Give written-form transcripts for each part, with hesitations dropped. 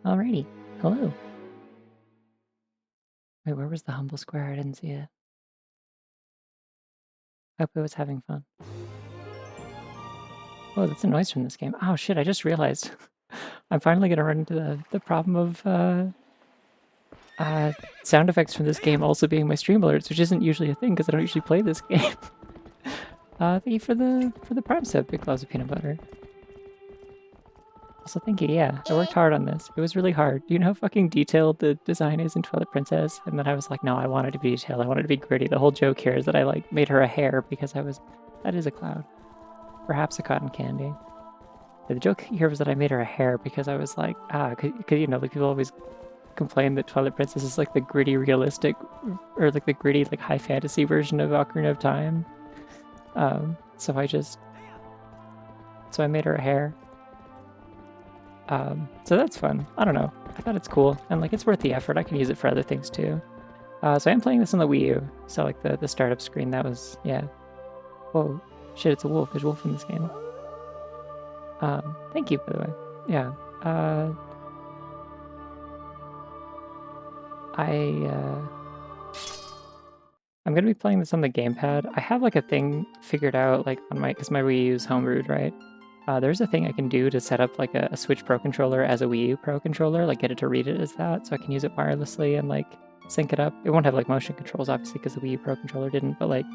Alrighty. Hello. Wait, where was the humble square? I didn't see it. Hope it was having fun. Oh, that's a noise from this game. Oh shit, I just realized. I'm finally gonna run into the problem of sound effects from this game also being my stream alerts, which isn't usually a thing because I don't usually play this game. Thank you for the Prime sub, Big Claws of Peanut Butter. Also, thank you, yeah. I worked hard on this. It was really hard. Do you know how fucking detailed the design is in Twilight Princess? And then I was like, no, I wanted to be detailed. I wanted to be gritty. The whole joke here is that I like made her a hair because that is a cloud. Perhaps a cotton candy. The joke here was that I made her a hair because I was like, because you know, like people always complain that Twilight Princess is like the gritty, realistic, or like the gritty, like high fantasy version of Ocarina of Time. So I made her a hair. So that's fun. I don't know. I thought it's cool, and like it's worth the effort. I can use it for other things too. So I'm playing this on the Wii U. So like the startup screen, that was, yeah. Whoa, shit! It's a wolf. There's a wolf in this game. Thank you, by the way. Yeah. I'm gonna be playing this on the gamepad. I have like a thing figured out, like on because my Wii U is homebrewed, right? There's a thing I can do to set up like a Switch Pro controller as a Wii U Pro controller, like get it to read it as that, so I can use it wirelessly and like sync it up. It won't have like motion controls, obviously, because the Wii U Pro controller didn't, but like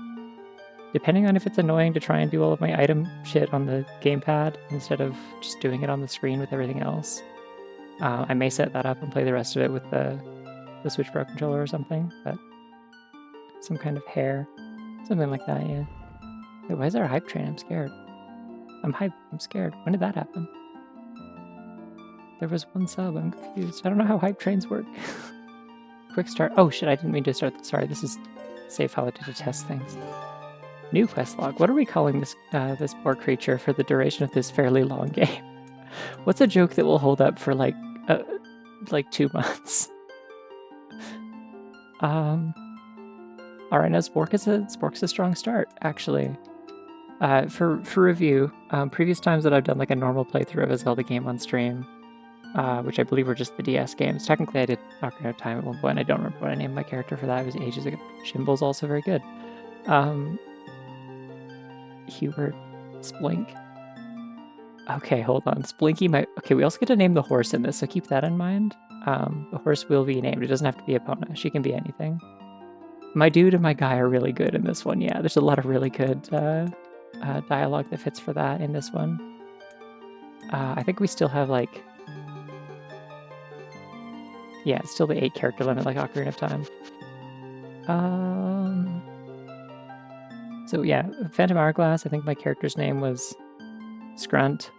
depending on if it's annoying to try and do all of my item shit on the gamepad instead of just doing it on the screen with everything else, I may set that up and play the rest of it with the Switch Pro controller or something, but some kind of hair, something like that, yeah. Wait, why is there a hype train? I'm scared. I'm hyped. I'm scared. When did that happen? There was one sub. I'm confused. I don't know how hype trains work. Quick start. Oh shit, I didn't mean to start. Sorry, this is save how to test things. New quest log. What are we calling this this poor creature for the duration of this fairly long game? What's a joke that will hold up for like 2 months? All right, now Spork's a strong start, actually. For review, previous times that I've done like a normal playthrough of a Zelda game on stream, which I believe were just the DS games. Technically, I did Ocarina of Time at one point. I don't remember what I named my character for that. It was ages ago. Shimble's also very good. Hubert, Splink. Okay, hold on. Splinky might... Okay, we also get to name the horse in this, so keep that in mind. The horse will be named. It doesn't have to be Epona. She can be anything. My dude and my guy are really good in this one, yeah. There's a lot of really good dialogue that fits for that in this one. I think we still have, like... Yeah, it's still the 8-character limit, like Ocarina of Time. So yeah, Phantom Hourglass, I think my character's name was Scrunt.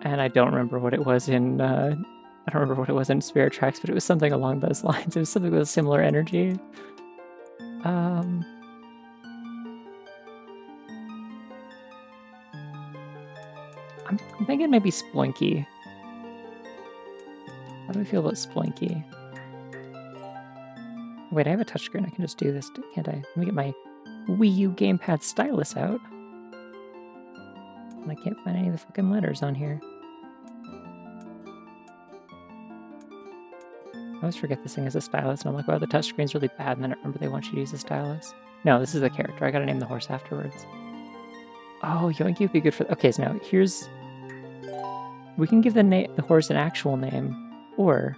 And I don't remember what it was in... I don't remember what it was in Spirit Tracks, but it was something along those lines. It was something with a similar energy. I'm thinking maybe Splinky. How do I feel about Splinky? Wait, I have a touchscreen. I can just do this, can't I? Let me get my Wii U gamepad stylus out. And I can't find any of the fucking letters on here. I always forget this thing is a stylus, and I'm like, wow, the touchscreen's really bad, and then I remember they want you to use a stylus. No, this is the character. I gotta name the horse afterwards. Oh, Yoinky would be good for... Okay, so now here's... We can give the horse an actual name, or...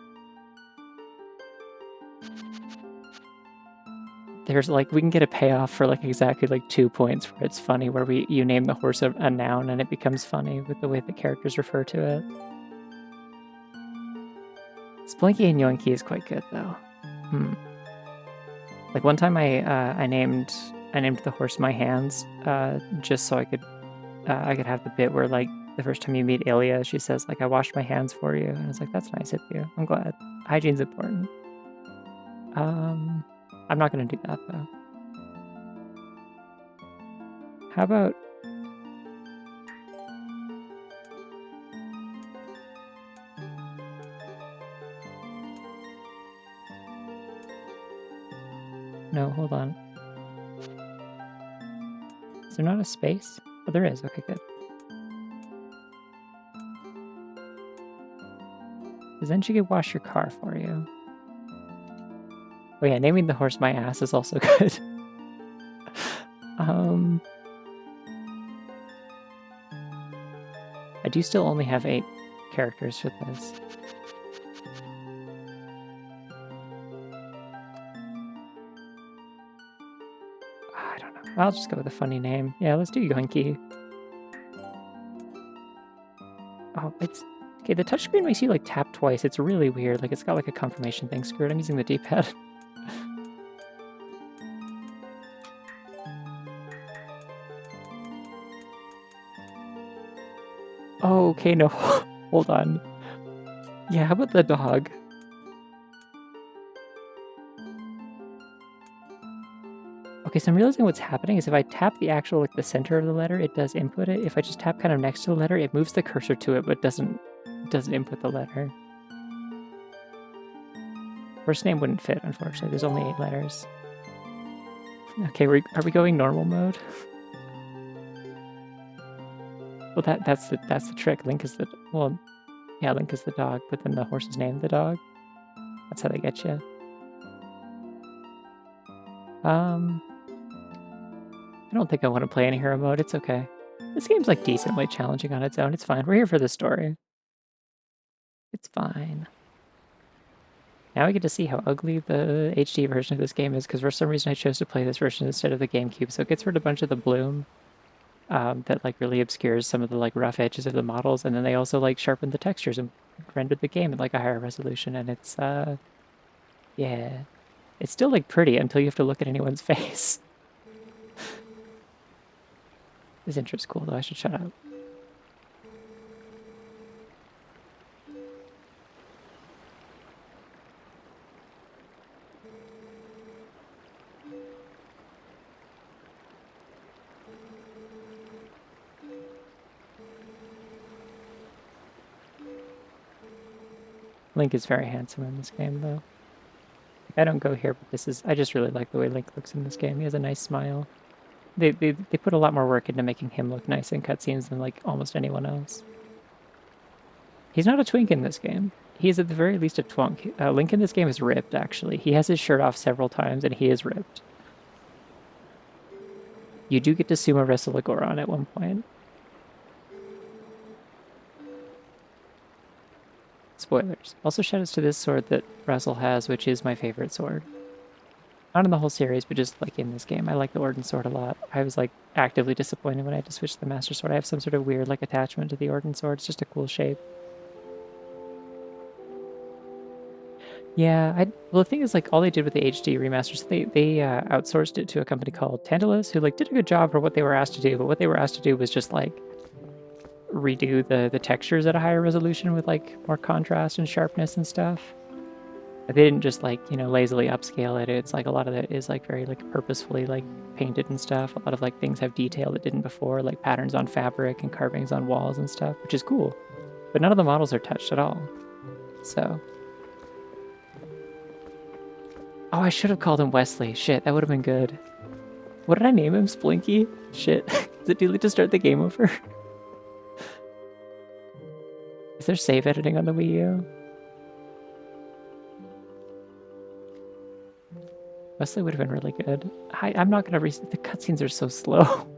There's like, we can get a payoff for like exactly like 2 points where it's funny, where you name the horse a noun and it becomes funny with the way the characters refer to it. Splinky and Yoinky is quite good though. Like one time I named the horse My Hands, just so I could have the bit where like the first time you meet Ilia, she says like, I washed my hands for you, and I was like, that's nice of you. I'm glad. Hygiene's important. I'm not gonna do that though. How about... No, hold on. Is there not a space? Oh, there is. Okay, good. Because then she could wash your car for you. Oh yeah, naming the horse my ass is also good. I do still only have 8 characters for this. I don't know. I'll just go with a funny name. Yeah, let's do Yoinky. Oh, it's... Okay, the touchscreen makes you, like, tap twice. It's really weird. Like, it's got, like, a confirmation thing. Screw it, I'm using the D-pad. Oh, okay, no. Hold on. Yeah, how about the dog? Okay, so I'm realizing what's happening is if I tap the actual, like, the center of the letter, it does input it. If I just tap kind of next to the letter, it moves the cursor to it, but doesn't input the letter. First name wouldn't fit, unfortunately. There's only 8 letters. Okay, are we going normal mode? Well, that's the trick. Link is the... Well, yeah, Link is the dog, but then the horse's name the dog. That's how they get you. I don't think I want to play any hero mode. It's okay. This game's, like, decently challenging on its own. It's fine. We're here for the story. It's fine. Now we get to see how ugly the HD version of this game is, because for some reason I chose to play this version instead of the GameCube, so it gets rid of a bunch of the bloom that, like, really obscures some of the, like, rough edges of the models, and then they also, like, sharpened the textures and rendered the game at, like, a higher resolution, and it's, yeah. It's still, like, pretty until you have to look at anyone's face. This intro's cool, though. I should shut up. Link is very handsome in this game, though. I don't go here, but this is... I just really like the way Link looks in this game. He has a nice smile. They put a lot more work into making him look nice in cutscenes than, like, almost anyone else. He's not a twink in this game. He is at the very least a twunk. Link in this game is ripped, actually. He has his shirt off several times, and he is ripped. You do get to sumo wrestle a Goron at one point. Spoilers. Also shoutouts to this sword that Russell has, which is my favorite sword. Not in the whole series, but just, like, in this game. I like the Ordnance Sword a lot. I was, like, actively disappointed when I had to switch to the Master Sword. I have some sort of weird, like, attachment to the Ordnance Sword. It's just a cool shape. Yeah, well, the thing is, like, all they did with the HD remasters, they outsourced it to a company called Tantalus, who, like, did a good job for what they were asked to do, but what they were asked to do was just, like, redo the textures at a higher resolution with, like, more contrast and sharpness and stuff. Like, they didn't just, like, you know, lazily upscale it. It's, like, a lot of it is, like, very, like, purposefully, like, painted and stuff. A lot of, like, things have detail that didn't before, like patterns on fabric and carvings on walls and stuff, which is cool. But none of the models are touched at all. So... Oh, I should have called him Wesley. Shit, that would have been good. What did I name him? Splinky? Shit. Is it too late to start the game over? Is there save editing on the Wii U? Wesley would have been really good. I'm not gonna the cutscenes are so slow.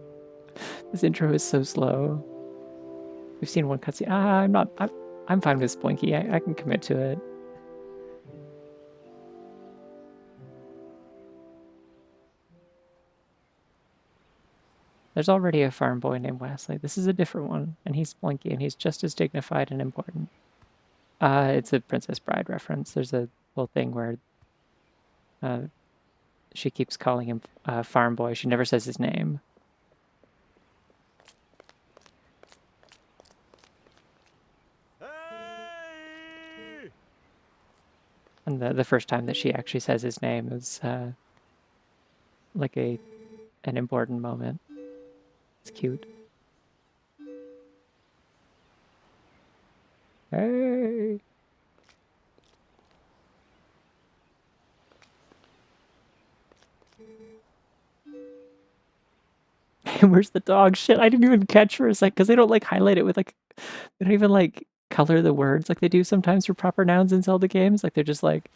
This intro is so slow. We've seen one cutscene. I'm fine with Splinky. I can commit to it. There's already a farm boy named Wesley. This is a different one, and he's Splinky, and he's just as dignified and important. It's a Princess Bride reference. There's a whole thing where she keeps calling him farm boy. She never says his name. Hey! And the first time that she actually says his name is like an important moment. It's cute. Hey! Where's the dog? Shit, I didn't even catch for a sec, because they don't, like, highlight it with, like... They don't even, like, color the words like they do sometimes for proper nouns in Zelda games. Like they're just like,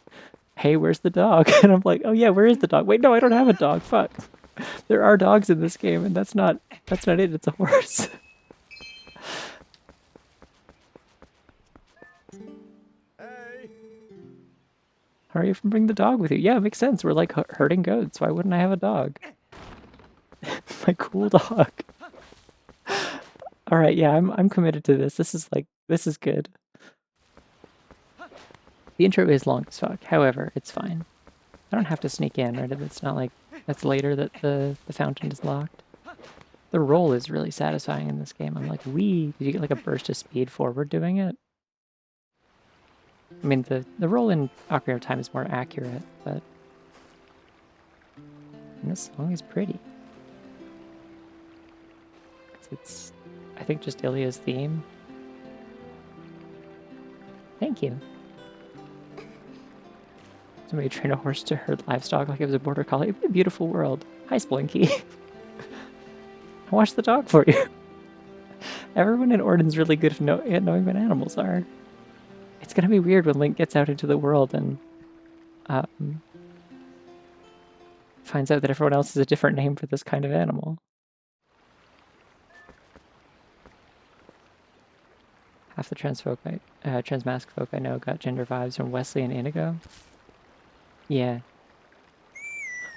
hey, where's the dog? And I'm like, oh yeah, where is the dog? Wait, no, I don't have a dog. Fuck. There are dogs in this game, and that's not it. It's a horse. Hurry up and bring the dog with you. Yeah, it makes sense. We're like herding goats. Why wouldn't I have a dog? My cool dog. All right, yeah, I'm committed to this. This is good. The intro is long as fuck. However, it's fine. I don't have to sneak in, right? It's not like that's later that the fountain is locked. The roll is really satisfying in this game. I'm like, wee! Did you get like a burst of speed forward doing it? I mean, the roll in Ocarina of Time is more accurate, but this song is pretty. It's, I think, just Ilia's theme. Thank you. Somebody trained a horse to herd livestock like it was a border collie. It'd be a beautiful world. Hi, Splinky. I watched the dog for you. Everyone in Orden's really good at knowing what animals are. It's gonna be weird when Link gets out into the world and finds out that everyone else has a different name for this kind of animal. Half the transmask folk I know got gender vibes from Wesley and Inigo. Yeah.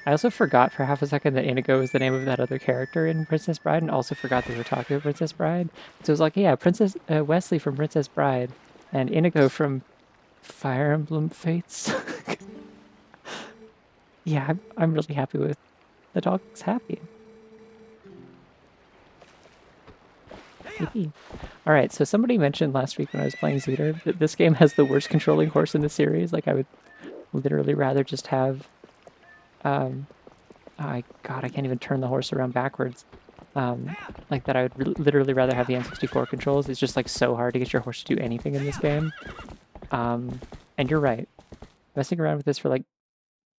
I also forgot for half a second that Inigo was the name of that other character in Princess Bride, and also forgot they were talking about Princess Bride. So it was like, yeah, Wesley from Princess Bride, and Inigo from Fire Emblem Fates. Yeah, I'm really happy with the dog's happy. Yippee. All right, so somebody mentioned last week when I was playing Zeter that this game has the worst controlling horse in the series. Like, I would literally rather just have, God, I can't even turn the horse around backwards. Like that, I would literally rather have the N64 controls. It's just like so hard to get your horse to do anything in this game. And you're right. Messing around with this for like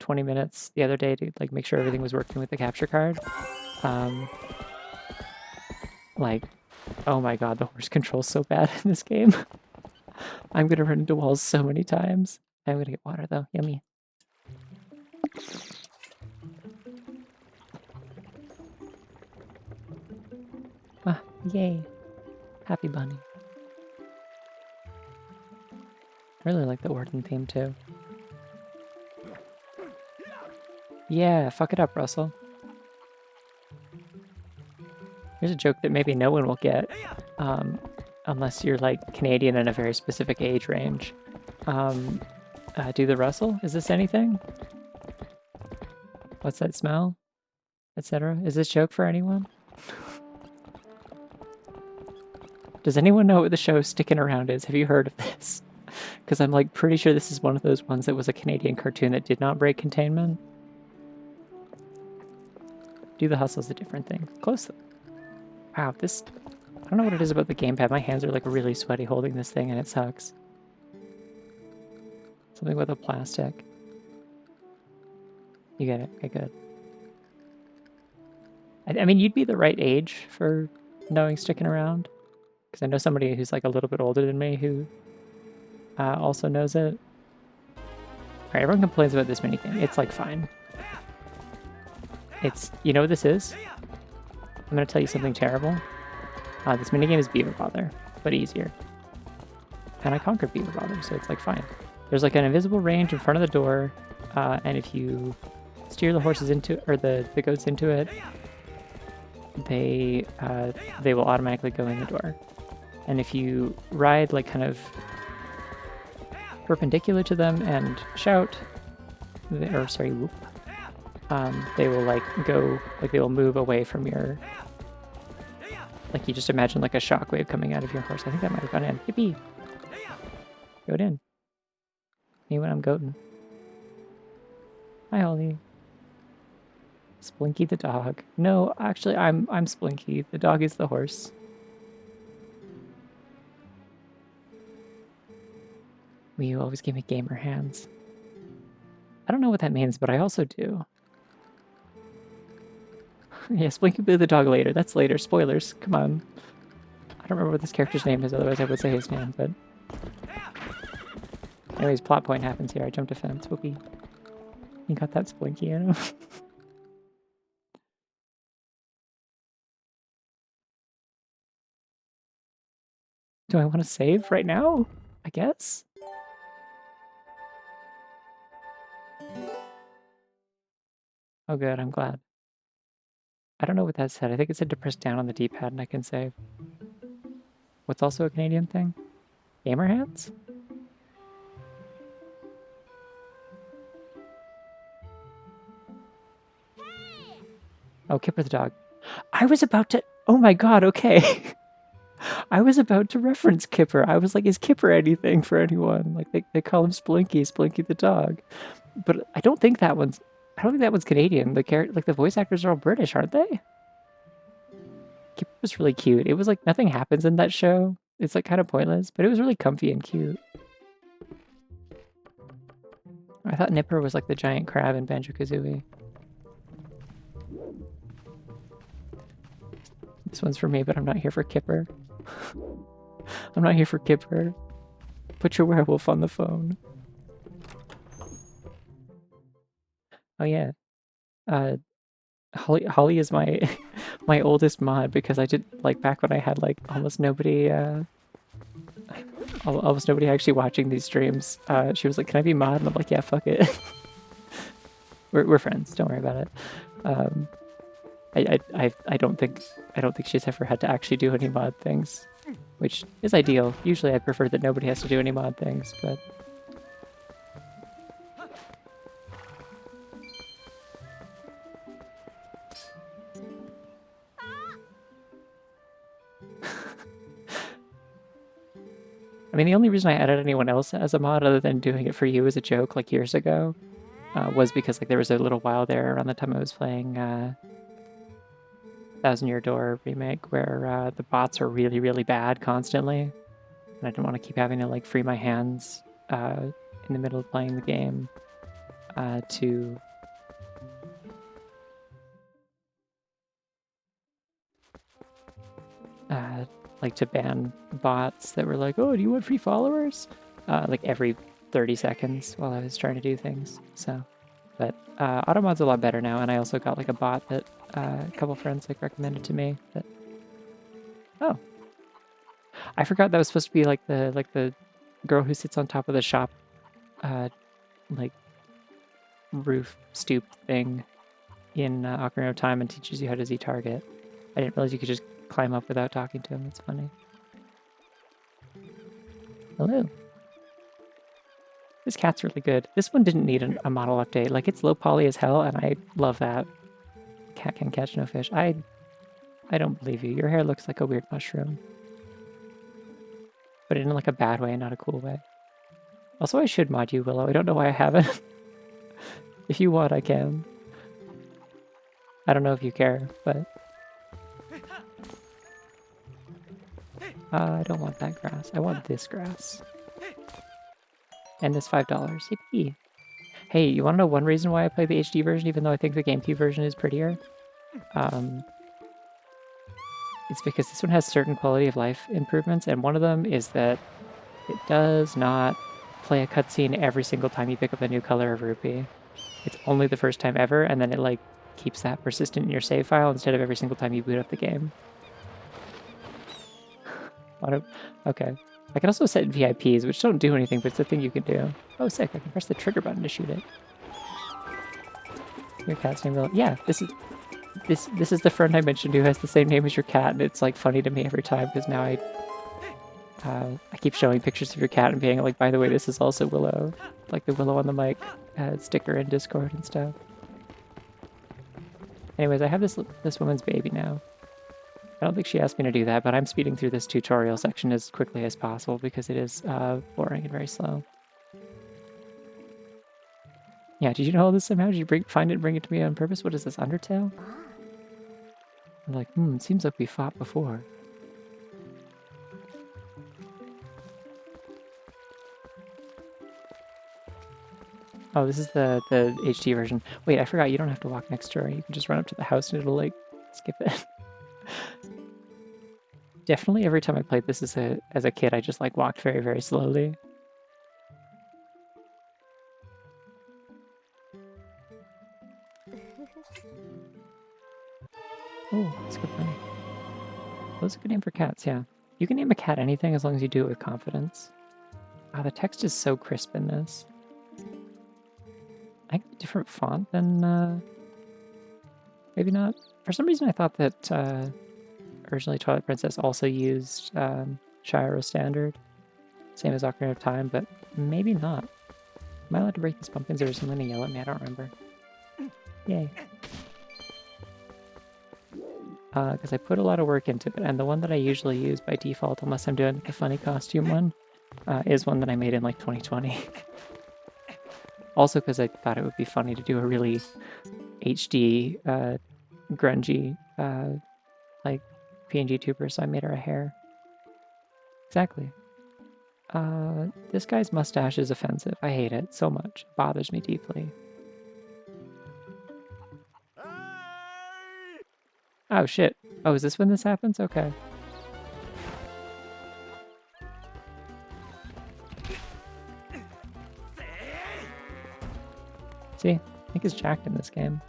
20 minutes the other day to like make sure everything was working with the capture card. Like, oh my god, the horse control's so bad in this game. I'm gonna run into walls so many times. I'm gonna get water though. Yummy. Ah, yay. Happy bunny. I really like the Orden theme too. Yeah, fuck it up, Russell. Here's a joke that maybe no one will get, unless you're like Canadian in a very specific age range. Do the Russell? Is this anything? What's that smell? Etc. Is this joke for anyone? Does anyone know what the show Sticking Around is? Have you heard of this? Because I'm like pretty sure this is one of those ones that was a Canadian cartoon that did not break containment. Do the Hustle's a different thing. Close though. Wow, this... I don't know what it is about the gamepad. My hands are like really sweaty holding this thing and it sucks. Something with a plastic. You get it. Okay, good. I mean, you'd be the right age for knowing Sticking Around. Because I know somebody who's like a little bit older than me who also knows it. Alright, everyone complains about this minigame. It's like fine. It's... You know what this is? I'm gonna tell you something terrible. This minigame is Beaver Bother, but easier. And I conquered Beaver Bother, so it's like fine. There's like an invisible range in front of the door, and if you steer the horses into, or the goats into it, they will automatically go in the door. And if you ride like kind of perpendicular to them and shout, or sorry, whoop, they will like go, like they will move away from your, like you just imagine like a shockwave coming out of your horse. I think that might have gone in. Yippee! Goat in. Me when I'm goatin'. Hi, Holly. Splinky the dog. No, actually, I'm Splinky. The dog is the horse. You always give me gamer hands. I don't know what that means, but I also do. Yeah, Splinky will be the dog later. That's later. Spoilers. Come on. I don't remember what this character's name is, otherwise I would say his name, but Anyways, plot point happens here. I jumped a fence. Whoopee. You got that Splinky in him. Do I want to save right now? I guess? Oh good, I'm glad. I don't know what that said. I think it said to press down on the D-pad and I can save. What's also a Canadian thing? Gamer hands? Oh, Kipper the dog. I was about to... Oh my god, okay. I was about to reference Kipper. I was like, is Kipper anything for anyone? Like, they call him Splinky, Splinky the dog. But I don't think that one's... I don't think that one's Canadian. The voice actors are all British, aren't they? Kipper was really cute. It was like, nothing happens in that show. It's like kind of pointless, but it was really comfy and cute. I thought Nipper was like the giant crab in Banjo-Kazooie. This one's for me, but I'm not here for Kipper. I'm not here for Kipper. Put your werewolf on the phone. Oh yeah. Holly is my my oldest mod because I did like back when I had like almost nobody actually watching these streams. She was like, "Can I be mod?" And I'm like, "Yeah, fuck it." we're friends. Don't worry about it. I don't think she's ever had to actually do any mod things, which is ideal. Usually I prefer that nobody has to do any mod things, but I mean, the only reason I added anyone else as a mod other than doing it for you as a joke like years ago was because like there was a little while there around the time I was playing Thousand Year Door remake where the bots are really, really bad constantly. And I didn't want to keep having to like free my hands in the middle of playing the game to like to ban bots that were like, "Oh, do you want free followers?" Like every 30 seconds while I was trying to do things. So, but Automod's a lot better now, and I also got like a bot that a couple friends like recommended to me. That oh, I forgot that was supposed to be like the girl who sits on top of the shop, like roof stoop thing in Ocarina of Time and teaches you how to Z-target. I didn't realize you could just climb up without talking to him. That's funny. Hello. This cat's really good. This one didn't need a model update. Like, it's low poly as hell, and I love that. Cat can catch no fish. I don't believe you. Your hair looks like a weird mushroom. But in like a bad way, not a cool way. Also, I should mod you, Willow. I don't know why I haven't. If you want, I can. I don't know if you care, but... I don't want that grass. I want this grass. And this $5. Yippee! Hey, you want to know one reason why I play the HD version, even though I think the GameCube version is prettier? It's because this one has certain quality of life improvements, and one of them is that it does not play a cutscene every single time you pick up a new color of rupee. It's only the first time ever, and then it like keeps that persistent in your save file instead of every single time you boot up the game. Okay. I can also set VIPs, which don't do anything, but it's a thing you can do. Oh, sick. I can press the trigger button to shoot it. Your cat's name will... Yeah, this is the friend I mentioned who has the same name as your cat, and it's like funny to me every time because now I keep showing pictures of your cat and being like, by the way, this is also Willow. Like the Willow on the mic sticker in Discord and stuff. Anyways, I have this woman's baby now. I don't think she asked me to do that, but I'm speeding through this tutorial section as quickly as possible because it is boring and very slow. Yeah, did you know all this somehow? Did you find it and bring it to me on purpose? What is this, Undertale? I'm like, it seems like we fought before. Oh, this is the HD version. Wait, I forgot, you don't have to walk next to her. You can just run up to the house and it'll, like, skip it. Definitely every time I played this as a kid, I just like walked very, very slowly. Oh, that's a good bunny. That's a good name for cats, yeah. You can name a cat anything as long as you do it with confidence. Wow, the text is so crisp in this. I think a different font than, maybe not. For some reason I thought that originally Twilight Princess also used Shiro Standard, same as Ocarina of Time, but maybe not. Am I allowed to break these pumpkins or is someone gonna yell at me? I don't remember. Yay. Because I put a lot of work into it, and the one that I usually use by default, unless I'm doing the funny costume one, is one that I made in like 2020. Also because I thought it would be funny to do a really HD, grungy, like PNG tuber, so I made her a hair. Exactly. This guy's mustache is offensive. I hate it so much. It bothers me deeply. Oh shit. Oh, is this when this happens? Okay. See? I think it's jacked in this game.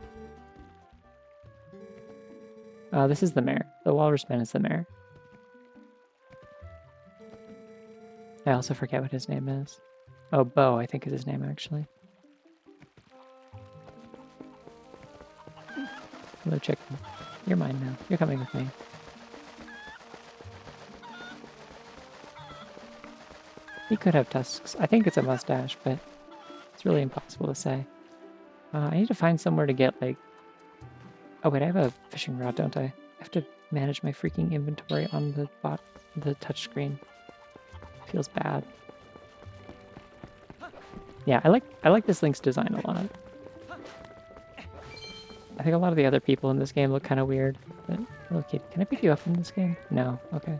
This is the mayor. The walrus man is the mayor. I also forget what his name is. Oh, Bo, I think is his name, actually. Hello, chicken. You're mine now. You're coming with me. He could have tusks. I think it's a mustache, but it's really impossible to say. I need to find somewhere to get, like... Oh, wait, I have a fishing rod, don't I? I have to manage my freaking inventory on the touchscreen. Feels bad. Yeah, I like this Link's design a lot. I think a lot of the other people in this game look kind of weird. But, hello, kitty. Can I pick you up in this game? No. Okay.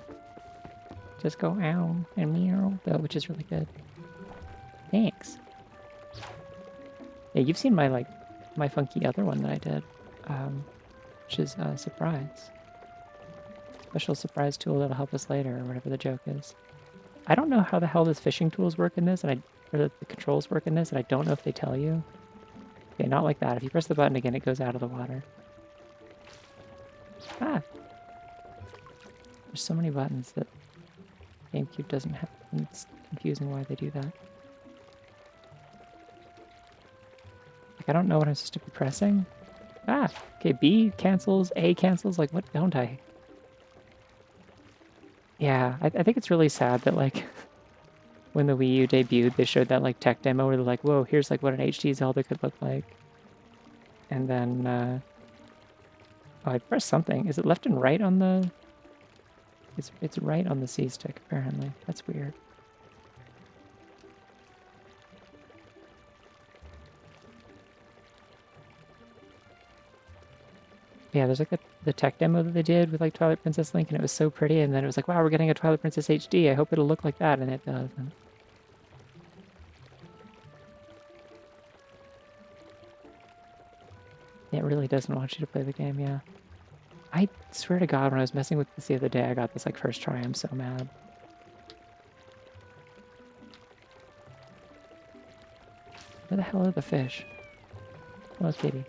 Just go ow and meow, though, which is really good. Thanks. Yeah, you've seen my, like, my funky other one that I did, which is surprise. Special surprise tool that'll help us later, or whatever the joke is. I don't know how the hell those fishing tools work in this, or the controls work in this, and I don't know if they tell you. Okay, not like that. If you press the button again, it goes out of the water. Ah! There's so many buttons that GameCube doesn't have, and it's confusing why they do that. Like, I don't know what I'm supposed to be pressing. Ah! Okay, B cancels, A cancels, like, what don't I? Yeah, I think it's really sad that, like, when the Wii U debuted, they showed that, like, tech demo where they're like, whoa, here's, like, what an HD Zelda could look like. And then, oh, I pressed something. Is it left and right on the... It's right on the C stick, apparently. That's weird. Yeah, there's like the tech demo that they did with like Twilight Princess Link, and it was so pretty, and then it was like, wow, we're getting a Twilight Princess HD. I hope it'll look like that, and it does. And... it really doesn't want you to play the game, yeah. I swear to God, when I was messing with this the other day, I got this like first try. I'm so mad. Where the hell are the fish? Hello, kitty.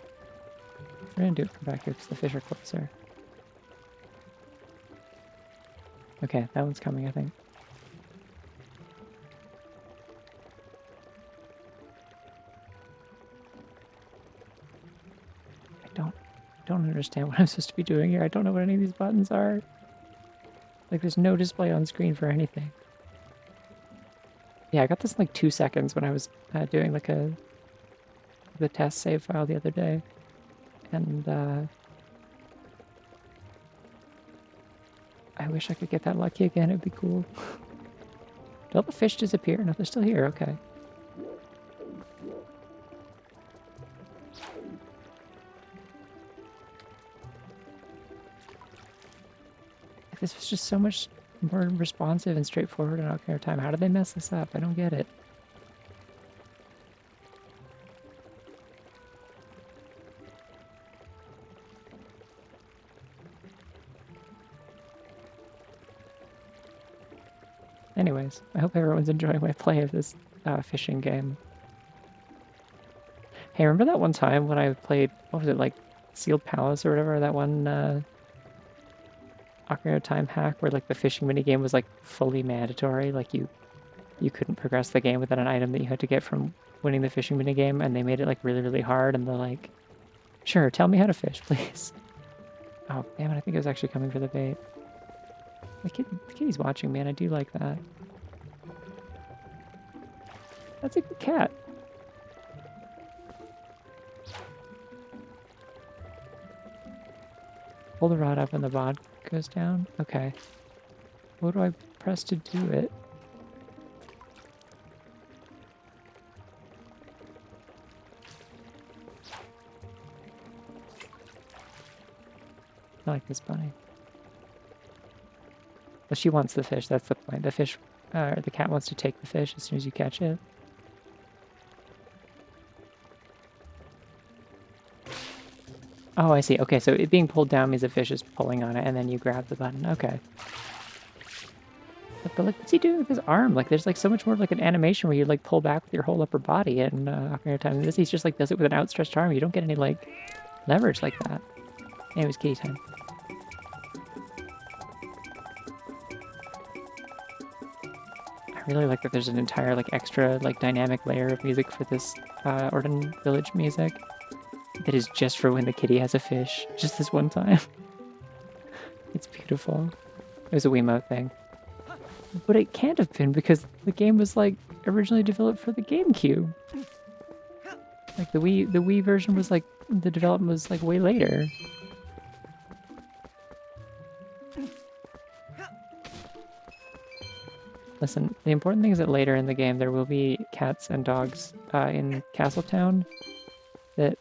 We're gonna do it from back here because the fish are closer. Okay, that one's coming, I think. I don't understand what I'm supposed to be doing here. I don't know what any of these buttons are. Like, there's no display on screen for anything. Yeah, I got this in like 2 seconds when I was doing like the test save file the other day. And I wish I could get that lucky again. It'd be cool. Did all the fish disappear? No, they're still here. Okay. This was just so much more responsive and straightforward in Ocarina of Time. How did they mess this up? I don't get it. anyways. I hope everyone's enjoying my play of this fishing game. Hey, remember that one time when I played, what was it, like Sealed Palace or whatever, that one Ocarina of Time hack where like the fishing minigame was like fully mandatory, like you couldn't progress the game without an item that you had to get from winning the fishing minigame, and they made it like really, really hard, and they're like, sure, tell me how to fish, please. Oh, damn it, I think it was actually coming for the bait. The kitty's watching me, and I do like that. That's a good cat. Pull the rod up and the bod goes down? Okay. What do I press to do it? I like this bunny. Well, she wants the fish, that's the point. The fish, the cat wants to take the fish as soon as you catch it. Oh, I see. Okay, so it being pulled down means the fish is pulling on it, and then you grab the button. Okay. But like, what's he doing with his arm? Like, there's like so much more of like an animation where you like pull back with your whole upper body, and Ocarina of Time. And this, he's just like does it with an outstretched arm. You don't get any like leverage like that. Anyways, kitty time. I really like that there's an entire like extra like dynamic layer of music for this Orden Village music that is just for when the kitty has a fish. Just this one time. It's beautiful. It was a Wiimote thing. But it can't have been because the game was like originally developed for the GameCube. Like the Wii version was like, the development was like way later. Listen, the important thing is that later in the game there will be cats and dogs in Castletown that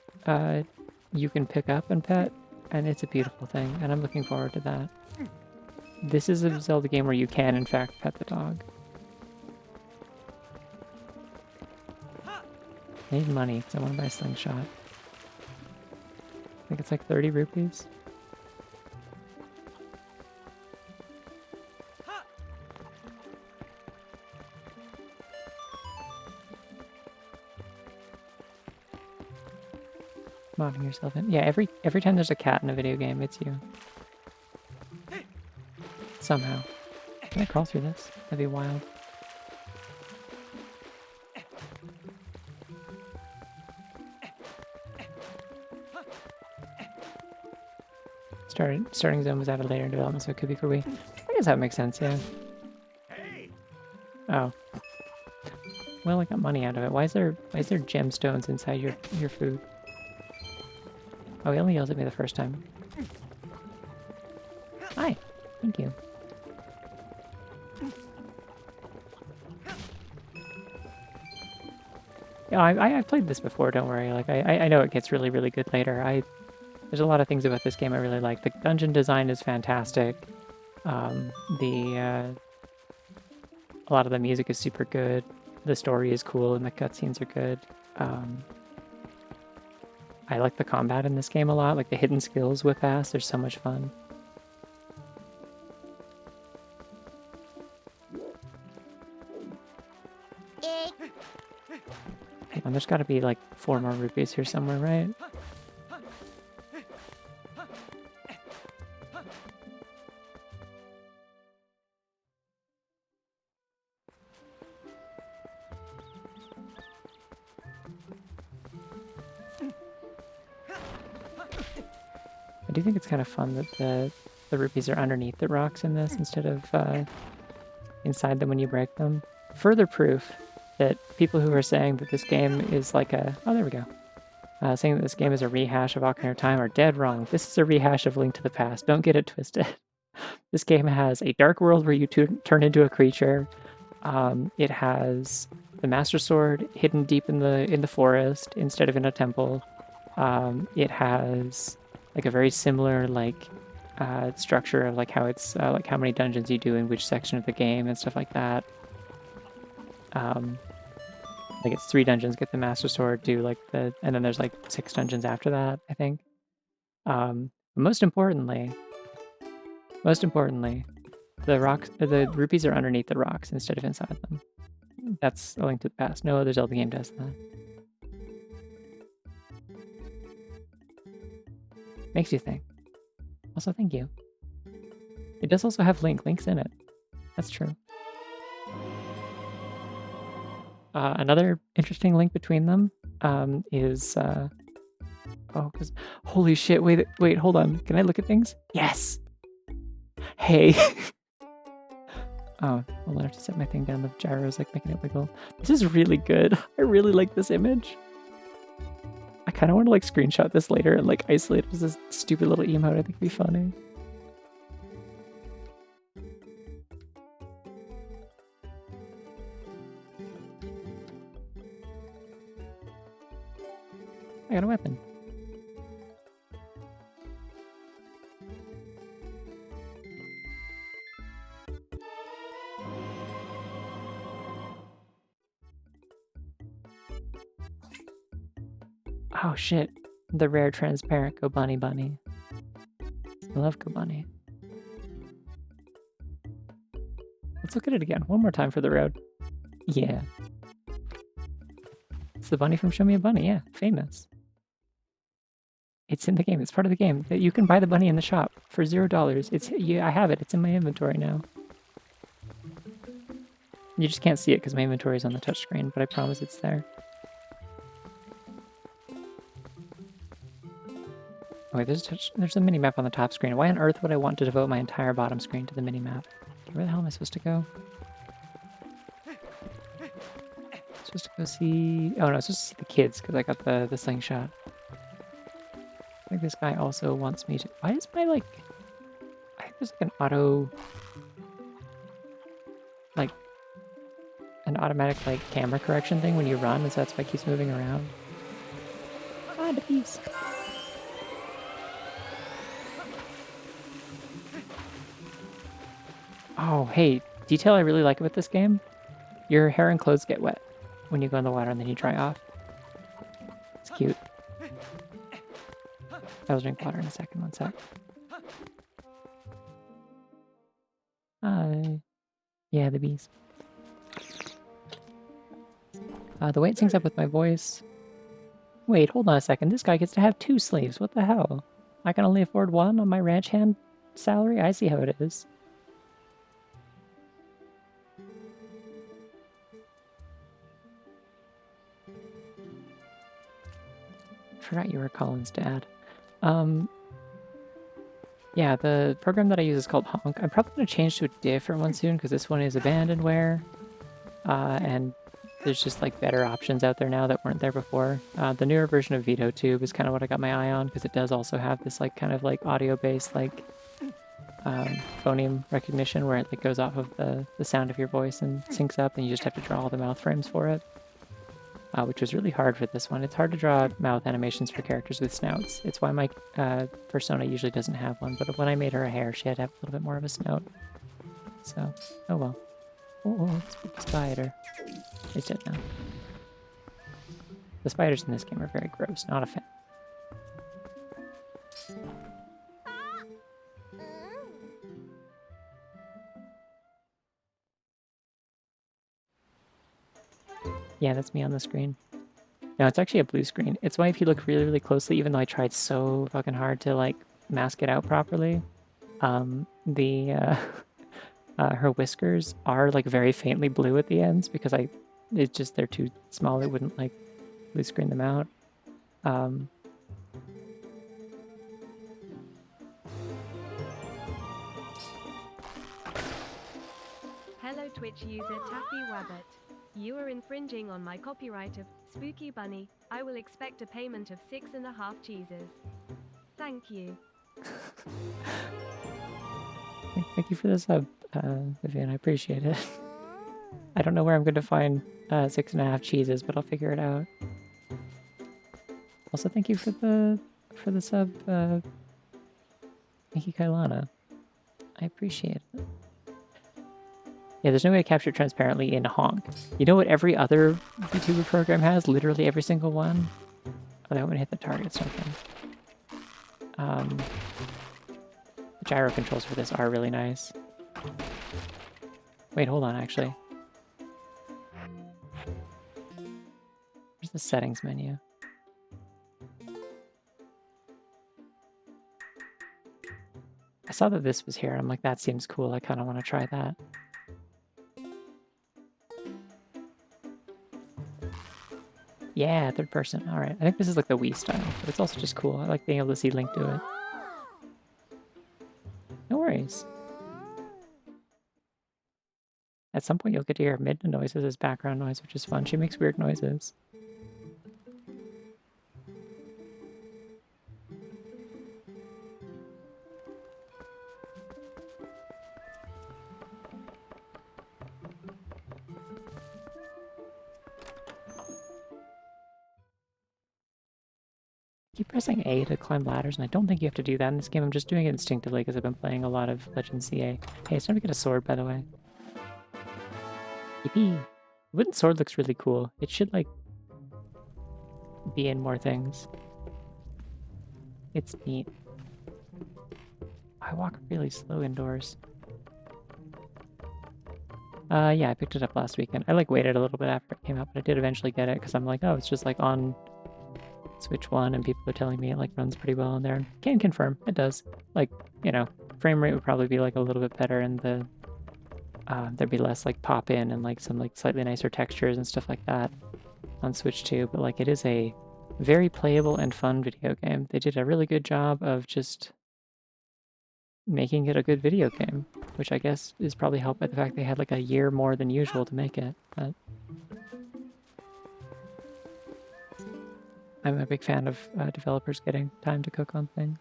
you can pick up and pet, and it's a beautiful thing, and I'm looking forward to that. This is a Zelda game where you can, in fact, pet the dog. I need money because I want to buy a slingshot. I think it's like 30 rupees. Modding yourself in. Yeah, every time there's a cat in a video game, it's you. Somehow. Can I crawl through this? That'd be wild. Starting zone was added later in development, so it could be for Wii. I guess that makes sense, yeah. Oh. Well, I got money out of it. Why is there gemstones inside your food? Oh, he only yells at me the first time. Hi. Thank you. Yeah, I've played this before, don't worry. Like, I know it gets really, really good later. There's a lot of things about this game I really like. The dungeon design is fantastic. A lot of the music is super good. The story is cool and the cutscenes are good. I like the combat in this game a lot. Like the hidden skills with Bass, they're so much fun. Hang on, there's gotta be like 4 more rupees here somewhere, right? I do think it's kind of fun that the rupees are underneath the rocks in this instead of inside them when you break them. Further proof that people who are saying that this game is like a... Oh, there we go. Saying that this game is a rehash of Ocarina of Time are dead wrong. This is a rehash of Link to the Past. Don't get it twisted. This game has a dark world where you turn into a creature. It has the Master Sword hidden deep in the forest instead of in a temple. It has like a very similar like structure of like how it's like how many dungeons you do in which section of the game and stuff like that. Like it's 3 dungeons, get the Master Sword, do like and then there's like 6 dungeons after that, I think. Most importantly, The rocks, the rupees are underneath the rocks instead of inside them. That's a Link to the Past. No other Zelda game does that. Makes you think. Also, thank you. It does also have Link. Link's in it. That's true. Another interesting link between them is... oh, because... Holy shit, wait, hold on. Can I look at things? Yes! Hey! Oh, well, I have to set my thing down. The gyro's like making it wiggle. This is really good. I really like this image. I kind of want to like screenshot this later and like isolate it as this stupid little emote. I think it'd be funny. I got a weapon. Oh shit. The rare transparent Go Bunny Bunny. I love Go Bunny. Let's look at it again. One more time for the road. Yeah. It's the bunny from Show Me a Bunny. Yeah, famous. It's in the game. It's part of the game. You can buy the bunny in the shop for $0. It's I have it. It's in my inventory now. You just can't see it because my inventory is on the touchscreen, but I promise it's there. Oh wait, there's a mini map on the top screen. Why on earth would I want to devote my entire bottom screen to the mini map? Where the hell am I supposed to go? I'm supposed to go see... Oh no, I'm supposed to see the kids because I got the slingshot. I think this guy also wants me to... Why is my like... I think there's like an auto... Like... An automatic like camera correction thing when you run, and so that's why it keeps moving around. Ah, the bees. Oh, hey, detail I really like about this game. Your hair and clothes get wet when you go in the water and then you dry off. It's cute. I'll drink water in a second, one sec. Hi. Yeah, the bees. The way it syncs up with my voice. Wait, hold on a second. This guy gets to have 2 sleeves. What the hell? I can only afford 1 on my ranch hand salary? I see how it is. Forgot you were Colin's dad. Yeah, the program that I use is called Honk. I'm probably going to change to a different one soon because this one is abandonware. And there's just like better options out there now that weren't there before. The newer version of VitoTube is kind of what I got my eye on because it does also have this like kind of like audio-based like phoneme recognition where it like goes off of the sound of your voice and syncs up and you just have to draw all the mouth frames for it. Which was really hard for this one. It's hard to draw mouth animations for characters with snouts. It's why my persona usually doesn't have one, but when I made her a hare, she had to have a little bit more of a snout. So, oh well. Oh, spooky spider. He's dead now. The spiders in this game are very gross, not a fan. Yeah, that's me on the screen. No, it's actually a blue screen. It's why if you look really, really closely, even though I tried so fucking hard to like mask it out properly, her whiskers are like very faintly blue at the ends because it's just they're too small. It wouldn't like blue screen them out. Hello Twitch user Taffy Wabbit. You are infringing on my copyright of Spooky Bunny. I will expect a payment of 6.5 cheeses. Thank you. Thank you for the sub, Vivian. I appreciate it. I don't know where I'm going to find 6.5 cheeses, but I'll figure it out. Also, thank you for the sub, Nikki Kailana. I appreciate it. Yeah, there's no way to capture it transparently in Honk. You know what every other VTuber program has? Literally every single one? Oh, that would hit the target something. The gyro controls for this are really nice. Wait, hold on, actually. Where's the settings menu? I saw that this was here, and I'm like, that seems cool. I kind of want to try that. Yeah, third person. All right. I think this is like the Wii style, but it's also just cool. I like being able to see Link do it. No worries. At some point, you'll get to hear Midna noises as background noise, which is fun. She makes weird noises. Keep pressing A to climb ladders, and I don't think you have to do that in this game. I'm just doing it instinctively because I've been playing a lot of Legend CA. Hey, it's time to get a sword, by the way. Yippee! The wooden sword looks really cool. It should, like, be in more things. It's neat. I walk really slow indoors. Yeah, I picked it up last weekend. I, like, waited a little bit after it came out, but I did eventually get it because I'm like, oh, it's just, like, on Switch 1, and people are telling me it, like, runs pretty well on there. And can confirm, it does. Like, you know, frame rate would probably be, like, a little bit better, and the there'd be less, like, pop-in and, like, some, like, slightly nicer textures and stuff like that on Switch 2, but, like, it is a very playable and fun video game. They did a really good job of just making it a good video game, which I guess is probably helped by the fact they had, like, a year more than usual to make it, but I'm a big fan of developers getting time to cook on things.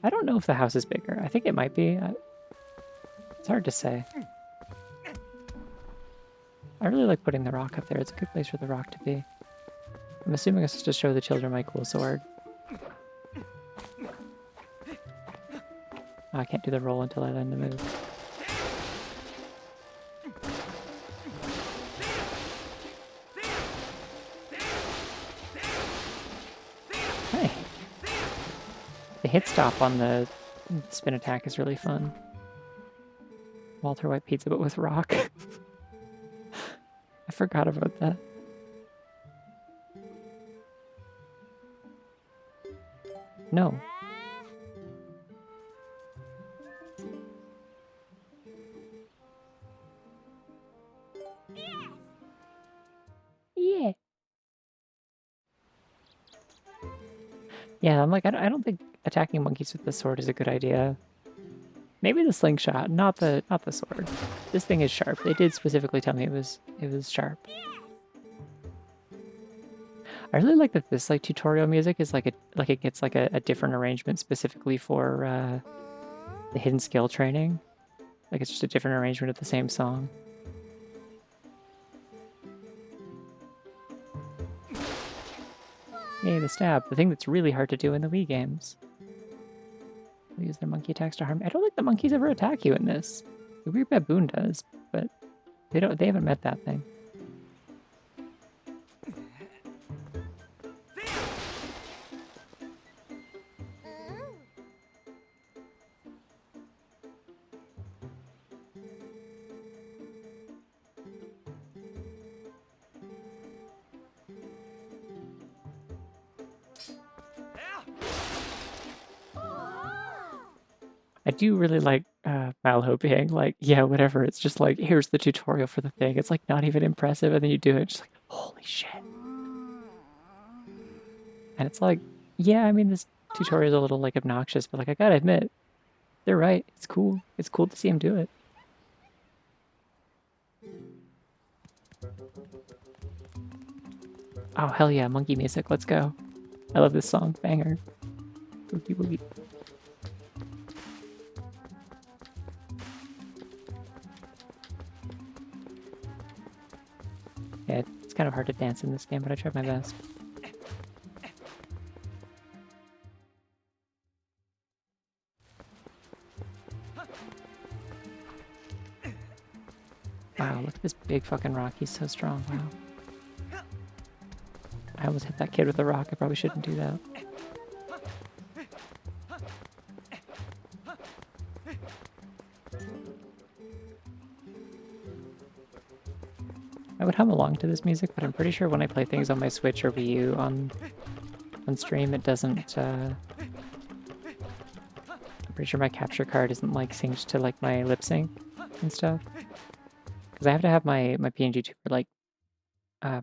I don't know if the house is bigger. I think it might be. It's hard to say. I really like putting the rock up there. It's a good place for the rock to be. I'm assuming it's to show the children my cool sword. Oh, I can't do the roll until I learn the move. Hey! The hit stop on the spin attack is really fun. Walter White pizza, but with rock. I forgot about that. No. Yeah. Yeah, I'm like, I don't think attacking monkeys with the sword is a good idea. Maybe the slingshot, not the sword. This thing is sharp. They did specifically tell me it was sharp. I really like that this like tutorial music is like it gets like a different arrangement specifically for the hidden skill training. Like it's just a different arrangement of the same song. Yay, the stab. The thing that's really hard to do in the Wii games. They use their monkey attacks to harm me. I don't think the monkeys ever attack you in this. The weird baboon does, but they haven't met that thing. I do really like Malho being like, yeah, whatever. It's just like, here's the tutorial for the thing. It's like not even impressive, and then you do it, just like, holy shit. And it's like, yeah, I mean, this tutorial is a little like obnoxious, but like I gotta admit, they're right. It's cool. It's cool to see him do it. Oh hell yeah, monkey music. Let's go. I love this song. Banger. Boogie boogie. Yeah, it's kind of hard to dance in this game, but I tried my best. Wow, look at this big fucking rock. He's so strong. Wow. I almost hit that kid with a rock. I probably shouldn't do that. would hum along to this music, but I'm pretty sure when I play things on my Switch or Wii U on stream, it doesn't. I'm pretty sure my capture card isn't like synced to like my lip sync and stuff. Because I have to have my PNG tuber like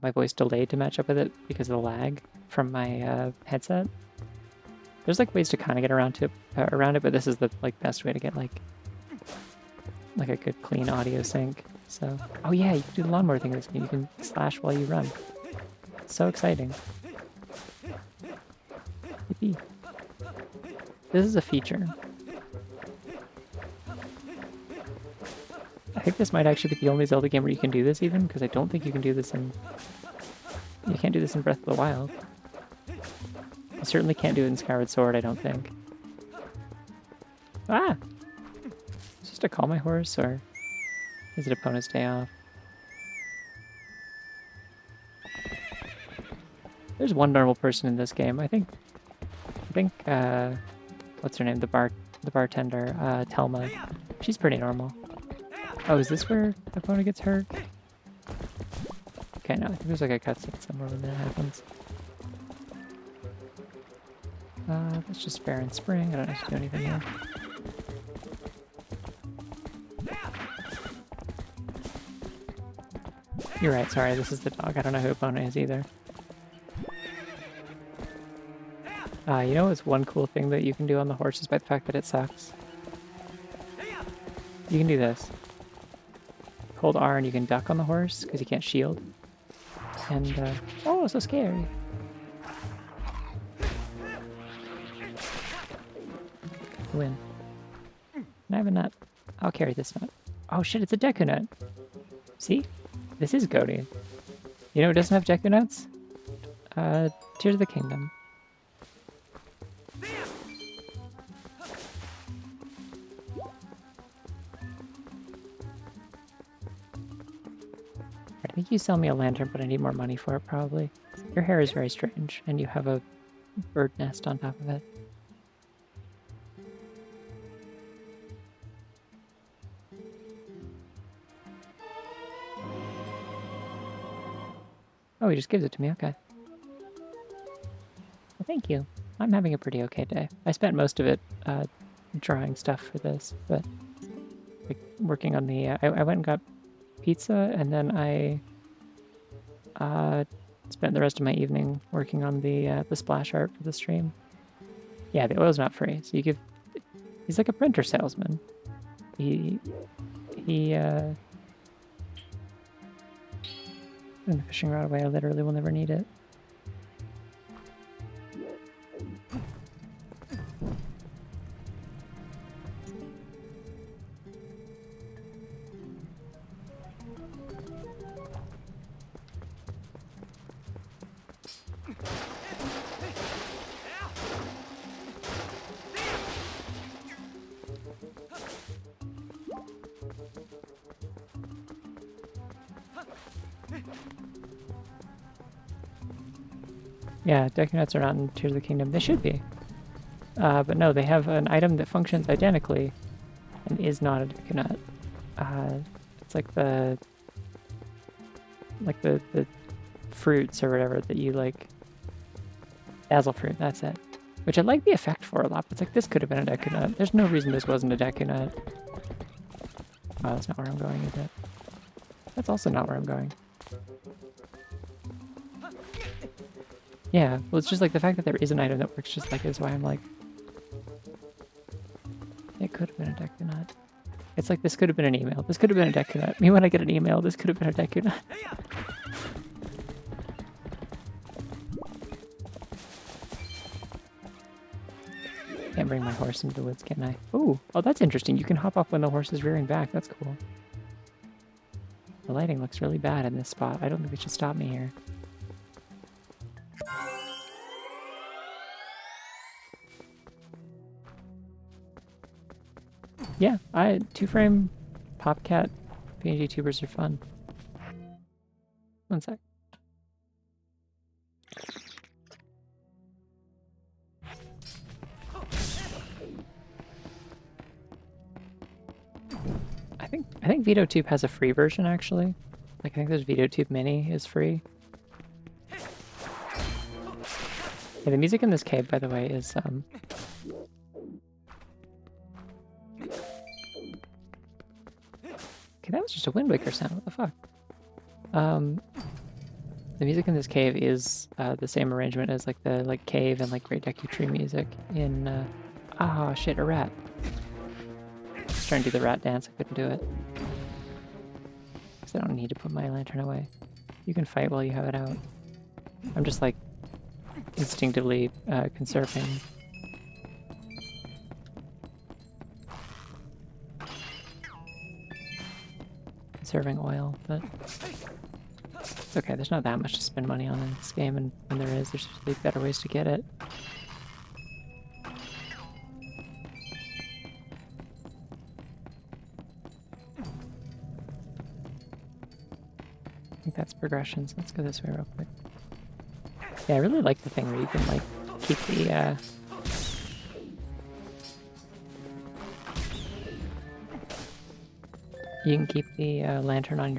my voice delayed to match up with it because of the lag from my headset. There's like ways to kind of get around it, but this is the like best way to get like a good clean audio sync. So, oh yeah, you can do the lawnmower thing in this game. You can slash while you run. It's so exciting. Yippee. This is a feature. I think this might actually be the only Zelda game where you can do this even, because I don't think you can do this in... You can't do this in Breath of the Wild. You certainly can't do it in Skyward Sword, I don't think. Ah! Is this to call my horse, or is it opponent's day off? There's one normal person in this game. I think, what's her name? The bartender, Telma. She's pretty normal. Oh, is this where the opponent gets hurt? Okay, no, I think there's like a cutscene somewhere when that happens. Let's just fair and spring. I don't have to do anything here. You're right, sorry, this is the dog. I don't know who opponent is either. You know what's one cool thing that you can do on the horse despite the fact that it sucks? You can do this. Hold R and you can duck on the horse because you can't shield. And, oh, so scary. Win. Can I have a nut? I'll carry this nut. Oh shit, it's a Deku nut. See? This is goaty. You know who doesn't have Deku nuts? Tears of the Kingdom. I think you sell me a lantern, but I need more money for it, probably. Your hair is very strange, and you have a bird nest on top of it. Oh, he just gives it to me, okay. Well, thank you. I'm having a pretty okay day. I spent most of it drawing stuff for this, but like working on the... I went and got pizza, and then I spent the rest of my evening working on the splash art for the stream. Yeah, the oil's not free, so you give... He's like a printer salesman. He put the fishing rod away, I literally will never need it. Yeah, Deku Nuts are not in Tears of the Kingdom. They should be. But no, they have an item that functions identically and is not a Deku Nut. It's like the fruits or whatever that you like. Dazzle fruit, that's it. Which I like the effect for a lot, but it's like this could have been a Deku Nut. There's no reason this wasn't a Deku Nut. Oh, that's not where I'm going, is it? That's also not where I'm going. Yeah, well, it's just like the fact that there is an item that works just like this is why I'm like... It could have been a Deku Nut. It's like this could have been an email. This could have been a Deku Nut. Me when I get an email, this could have been a Deku Nut. Can't bring my horse into the woods, can I? Ooh, oh, that's interesting. You can hop up when the horse is rearing back. That's cool. The lighting looks really bad in this spot. I don't think we should stop me here. Yeah, 2-frame PopCat PNG tubers are fun. One sec. I think VitoTube has a free version actually. Like, I think there's VideoTube Mini is free. Yeah, the music in this cave, by the way, is Okay, that was just a Wind Waker sound. What the fuck? The music in this cave is the same arrangement as like the cave and like Great Deku Tree music in ah shit, a rat. I was trying to do the rat dance, I couldn't do it. Because I don't need to put my lantern away. You can fight while you have it out. I'm just like instinctively conserving. Conserving oil, but it's okay. There's not that much to spend money on in this game, and when there is, there's usually better ways to get it. I think that's progression, so let's go this way real quick. Yeah, I really like the thing where you can like keep the you can keep the lantern on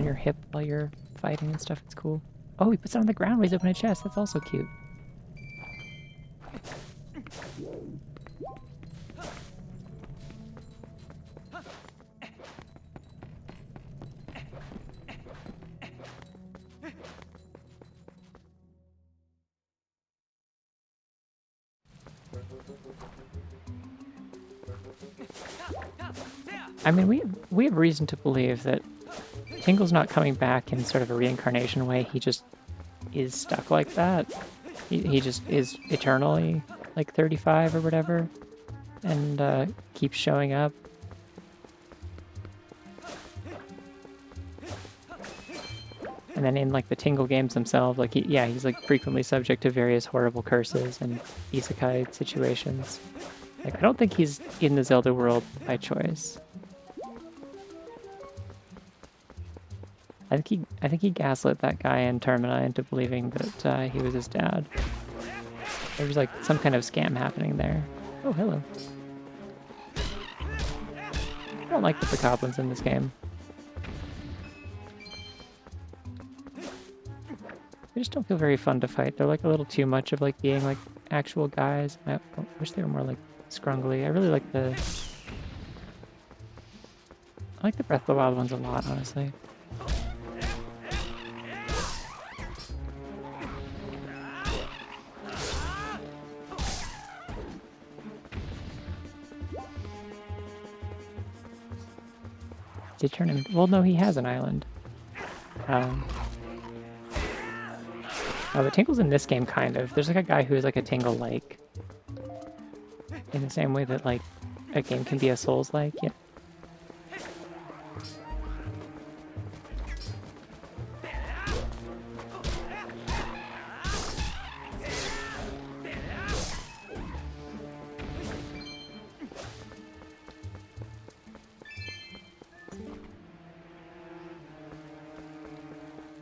your hip while you're fighting and stuff. It's cool. Oh, he puts it on the ground when he's opening a chest. That's also cute. I mean, we have reason to believe that Tingle's not coming back in sort of a reincarnation way. He just is stuck like that. He just is eternally like 35 or whatever, and keeps showing up. And then in like the Tingle games themselves, like he's like frequently subject to various horrible curses and isekai situations. Like, I don't think he's in the Zelda world by choice. I think he gaslit that guy in Termina into believing that he was his dad. There was like some kind of scam happening there. Oh, hello. I don't like the Bokoblins in this game. They just don't feel very fun to fight. They're like a little too much of like being like actual guys. I wish they were more like scrungly. I really like the Breath of the Wild ones a lot, honestly. Did turn him? Well, no, he has an island. But Tingle's in this game, kind of. There's like a guy who is like a Tingle-like. In the same way that like a game can be a Souls-like, yeah.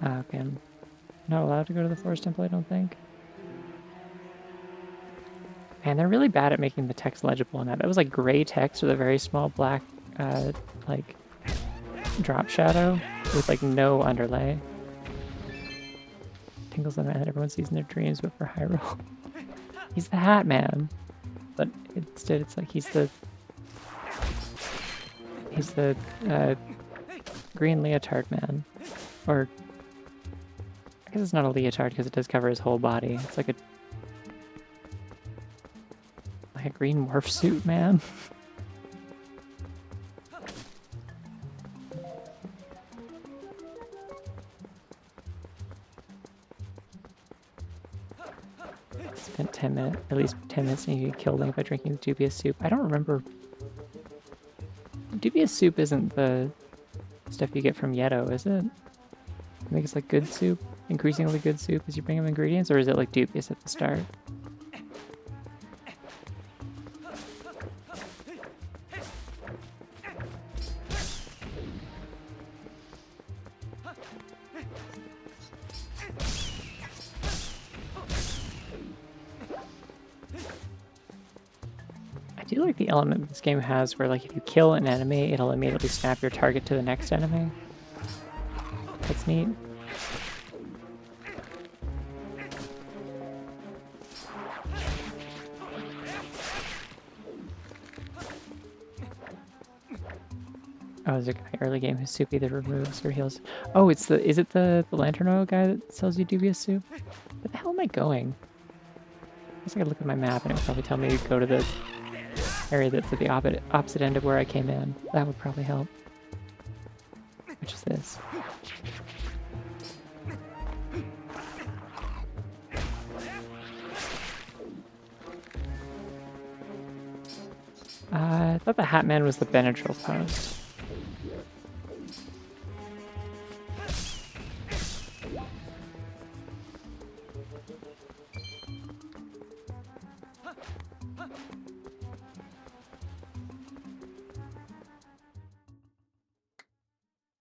Okay, I'm not allowed to go to the Forest Temple, I don't think. Man, they're really bad at making the text legible in that. That was like gray text with a very small black, like, drop shadow with like no underlay. Tingle's the man that everyone sees in their dreams, but for Hyrule. He's the Hat Man. But instead it's like he's the green leotard man. Or I guess it's not a leotard because it does cover his whole body. It's like a green morph suit man. Spent 10 minutes, at least 10 minutes, and you could kill Link by drinking the dubious soup. I don't remember. Dubious soup isn't the stuff you get from Yeto, is it? I think it's like good soup, increasingly good soup as you bring them ingredients, or is it like dubious at the start? I do like the element this game has where like if you kill an enemy, it'll immediately snap your target to the next enemy. That's neat. Oh, there's a guy early game who's soupy that removes or heals. Oh, is it the lantern oil guy that sells you dubious soup? Where the hell am I going? I guess I gotta look at my map and it would probably tell me to go to the area that's at the opposite end of where I came in. That would probably help. Which is this? I thought the Hat Man was the Benadryl post.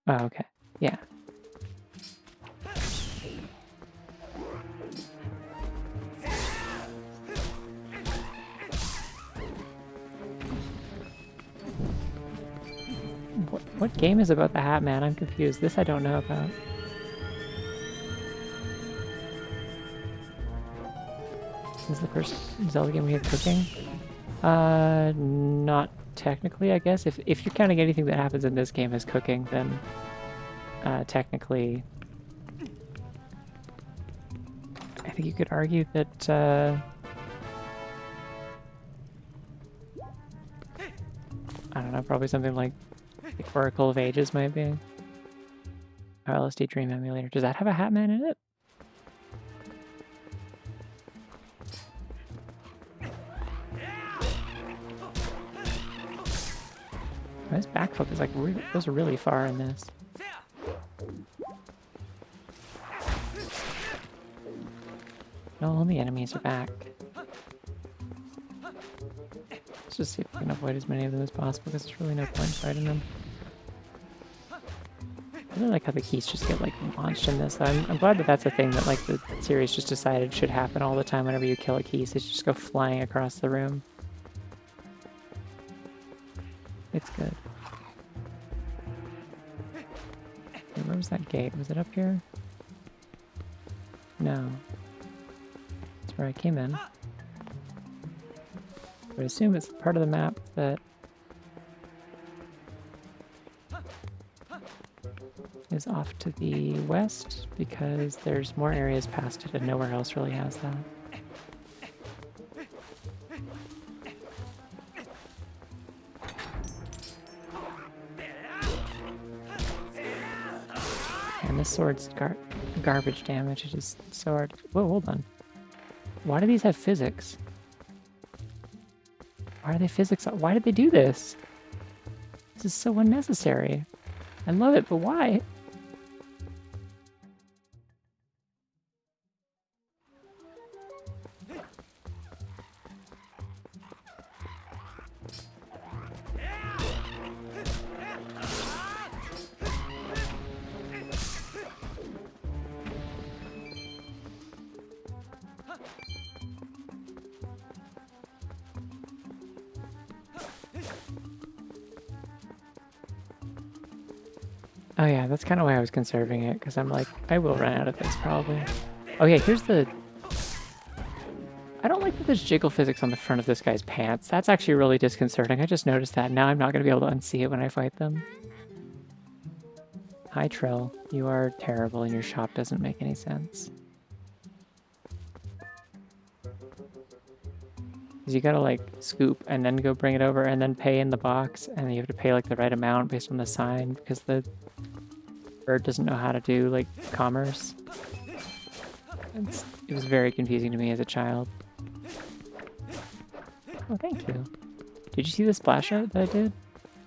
Oh, okay. Yeah. What game is about the Hat Man? I'm confused. This I don't know about. This is the first Zelda game we have cooking? Not technically, I guess. If you're counting anything that happens in this game as cooking, then technically I think you could argue that I don't know, probably something like Oracle of Ages might be. Or LSD Dream Emulator. Does that have a Hat Man in it? His backflip is like goes really far in this. No, all the enemies are back. Let's just see if we can avoid as many of them as possible because there's really no point fighting them. I really like how the keys just get like launched in this. I'm glad that that's a thing that like the series just decided should happen all the time whenever you kill a key. So they just go flying across the room. It's good. Wait, where was that gate? Was it up here? No. That's where I came in. I would assume it's the part of the map that is off to the west, because there's more areas past it and nowhere else really has that. And this sword's garbage damage. It is so hard. Whoa, hold on. Why do these have physics? Why are they physics? Why did they do this? This is so unnecessary. I love it, but why? Oh yeah, that's kind of why I was conserving it, because I'm like, I will run out of this probably. Oh yeah, here's the... I don't like that there's jiggle physics on the front of this guy's pants. That's actually really disconcerting. I just noticed that. Now I'm not going to be able to unsee it when I fight them. Hi Trill, you are terrible and your shop doesn't make any sense. Because you gotta like scoop and then go bring it over and then pay in the box, and you have to pay like the right amount based on the sign because the bird doesn't know how to do like commerce. It was very confusing to me as a child. Oh, thank you. Did you see the splash art that I did?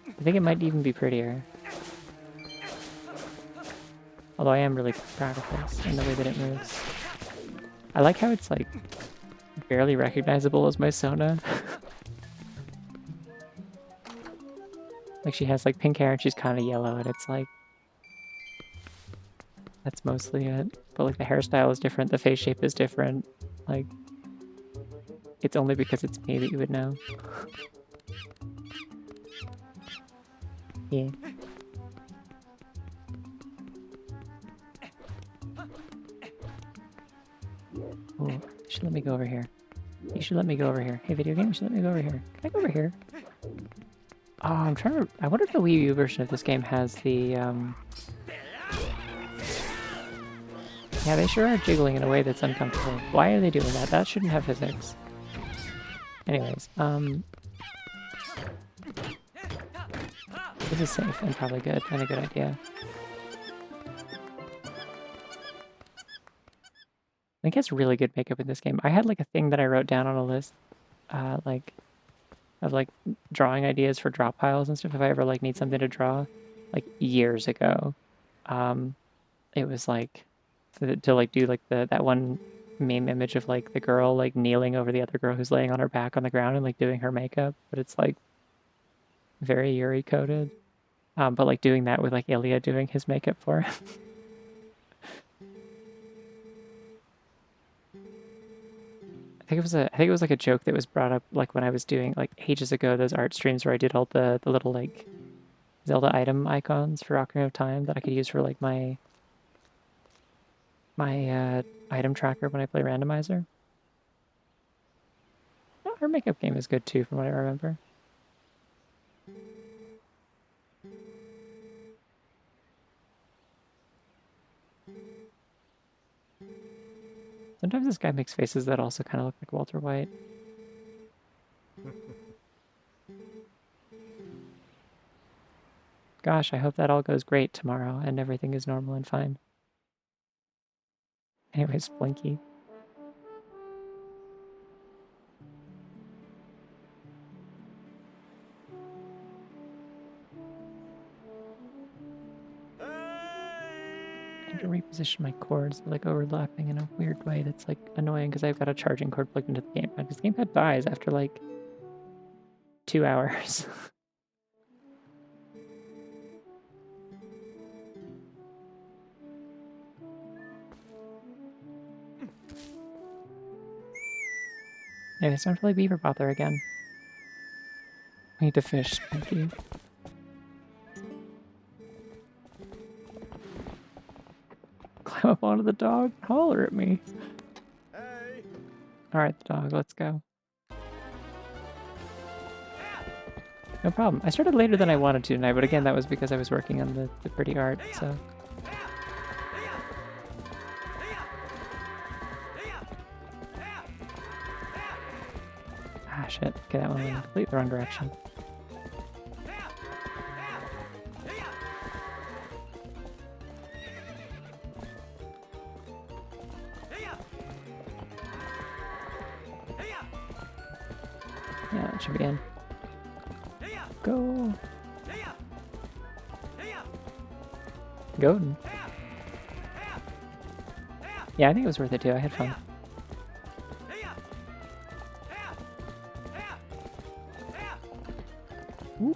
I think it might even be prettier. Although I am really proud of this and the way that it moves. I like how it's like barely recognizable as my Sona. Like she has like pink hair and she's kind of yellow, and it's like that's mostly it. But like the hairstyle is different, the face shape is different. Like it's only because it's me that you would know. Yeah. Ooh, you should let me go over here. You should let me go over here. Hey, video game, you should let me go over here. Can I go over here? Oh, I'm trying to... I wonder if the Wii U version of this game has the, Yeah, they sure are jiggling in a way that's uncomfortable. Why are they doing that? That shouldn't have physics. Anyways, this is safe and probably good and a good idea. I think it's really good makeup in this game. I had like a thing that I wrote down on a list, like of like drawing ideas for drop piles and stuff. If I ever like need something to draw, like years ago, it was like to like do like that one meme image of like the girl like kneeling over the other girl who's laying on her back on the ground and like doing her makeup, but it's like very Yuri coded. But like doing that with like Ilya doing his makeup for him. I think it was like a joke that was brought up like when I was doing like ages ago those art streams where I did all the little like Zelda item icons for Ocarina of Time that I could use for like my item tracker when I play randomizer. Oh, her makeup game is good too, from what I remember. Sometimes this guy makes faces that also kind of look like Walter White. Gosh, I hope that all goes great tomorrow and everything is normal and fine. Anyways, Blinky. I need to reposition my cords. They're like overlapping in a weird way that's like annoying because I've got a charging cord plugged into the gamepad. Because the gamepad dies after like 2 hours. Anyway, it's time to play Beaver Bother again. I need to fish, thank you. Climb up onto the dog, holler at me. Hey. Alright, the dog, let's go. No problem. I started later than I wanted to tonight, but again, that was because I was working on the pretty art, so... Ah, shit. Okay, that one went in completely the wrong direction. Yeah, that should be in. Go! Golden. Yeah, I think it was worth it too. I had fun. Ooh.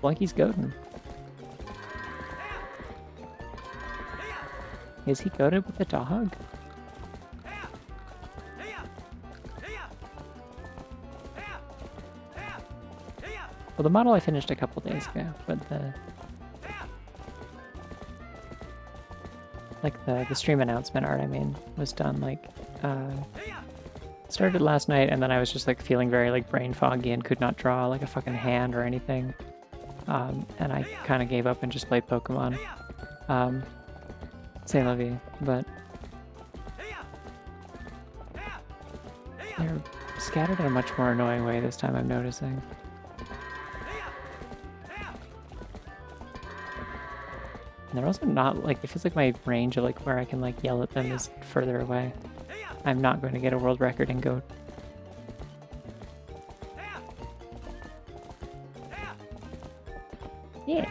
Blanky's goading. Is he goaded with the dog? Well, the model I finished a couple days ago, but the stream announcement art, I mean, was done like started last night, and then I was just like feeling very like brain foggy and could not draw like a fucking hand or anything, and I kind of gave up and just played Pokemon. Say love you, but they're scattered in a much more annoying way this time, I'm noticing. And they're also not, like, it feels like my range of, like, where I can, like, yell at them is further away. I'm not going to get a world record in goat. Yeah.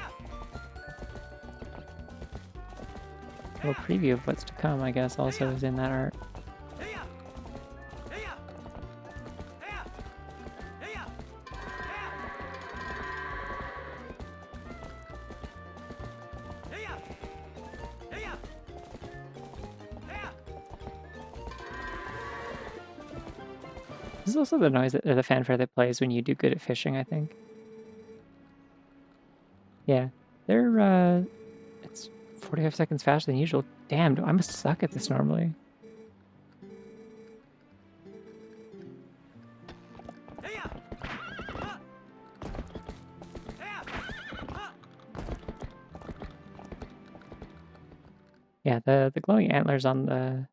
A little preview of what's to come, I guess, also is in that art. This is also the noise, or the fanfare that plays when you do good at fishing, I think. Yeah, they're, 45 seconds faster than usual. Damn, I must suck at this normally. Yeah, the glowing antlers on the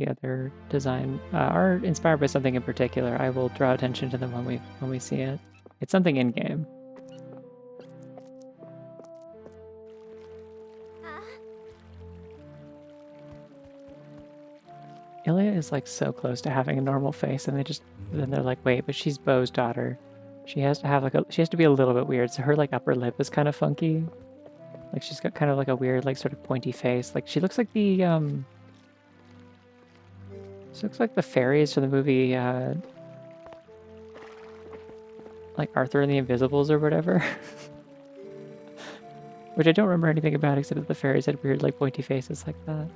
other design are inspired by something in particular. I will draw attention to them when we see it. It's something in game. Ilya is like so close to having a normal face, and then they're like, wait, but she's Bo's daughter. She has to have she has to be a little bit weird. So her like upper lip is kind of funky. Like she's got kind of like a weird like sort of pointy face. Like she looks like she looks like the fairies from the movie like Arthur and the Invisibles or whatever. Which I don't remember anything about except that the fairies had weird like pointy faces like that.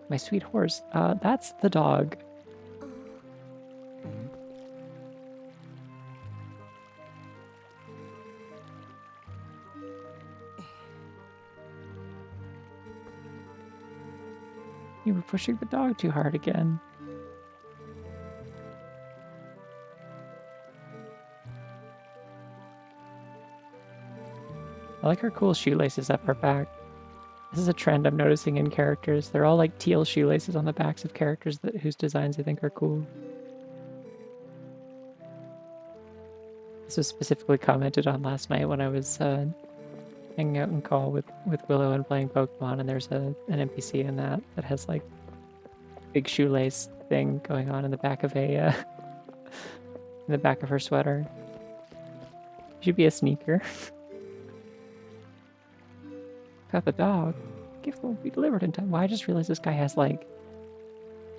My sweet horse. That's the dog. You were pushing the dog too hard again. I like her cool shoelaces up her back. This is a trend I'm noticing in characters. They're all like teal shoelaces on the backs of characters whose designs I think are cool. This was specifically commented on last night when I was hanging out in call with Willow and playing Pokemon, and there's an NPC in that has like big shoelace thing going on in the back of a in the back of her sweater. Should be a sneaker. Got the dog. Gift won't be delivered in time. Well, I just realized this guy has like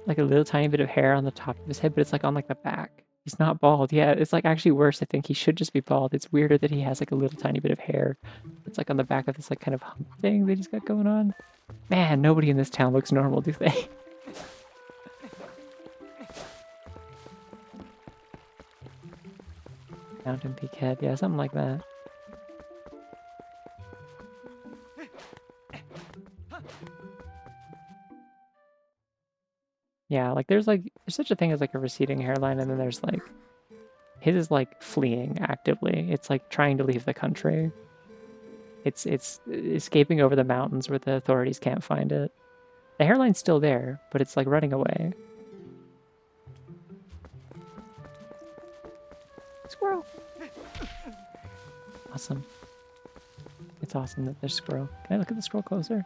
a little tiny bit of hair on the top of his head, but it's like on like the back. He's not bald. Yeah, it's like actually worse. I think he should just be bald. It's weirder that he has like a little tiny bit of hair. It's like on the back of this like kind of hump thing that he's got going on. Man, nobody in this town looks normal, do they? Mountain Peak Head. Yeah, something like that. Yeah, like there's such a thing as like a receding hairline, and then there's like his is like fleeing actively. It's like trying to leave the country. It's escaping over the mountains where the authorities can't find it. The hairline's still there, but it's like running away. Squirrel. Awesome. It's awesome that there's squirrel. Can I look at the squirrel closer?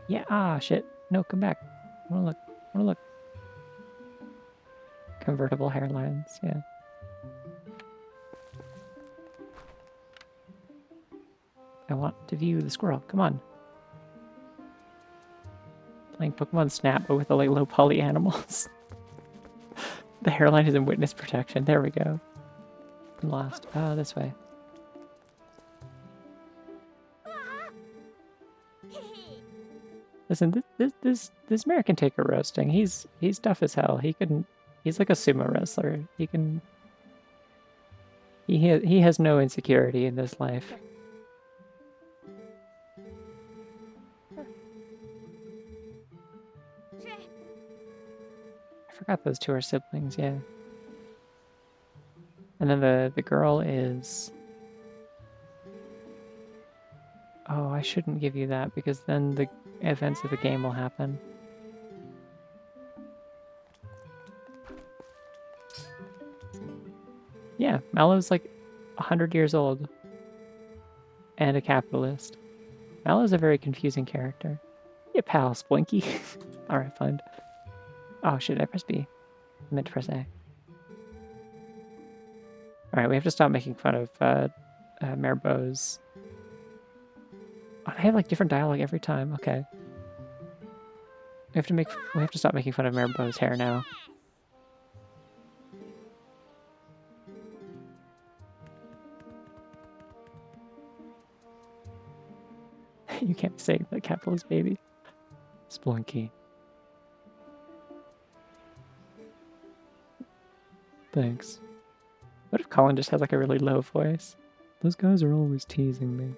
Yeah. Ah, shit. No, come back. I wanna look. I wanna look. Convertible hairlines. Yeah. I want to view the squirrel. Come on. Playing Pokemon Snap, but with the like low poly animals. The hairline is in witness protection. There we go. I'm lost. Oh, this way. Listen, this American can take a roasting. He's tough as hell. He's like a sumo wrestler. He has no insecurity in this life. I forgot those two are siblings, yeah. And then the girl is... Oh, I shouldn't give you that because then the events of the game will happen. Yeah, Mallow's like 100 years old. And a capitalist. Mallow's a very confusing character. Yeah, pal, Splinky. Alright, fine. Oh shit, I pressed B. I meant to press A. Alright, we have to stop making fun of Mayor Bo's... Oh, they have like different dialogue every time. Okay. We have to stop making fun of Mayor Bo's hair now. You can't say the capitalist baby. Splunky. Thanks. What if Colin just has like a really low voice? Those guys are always teasing me.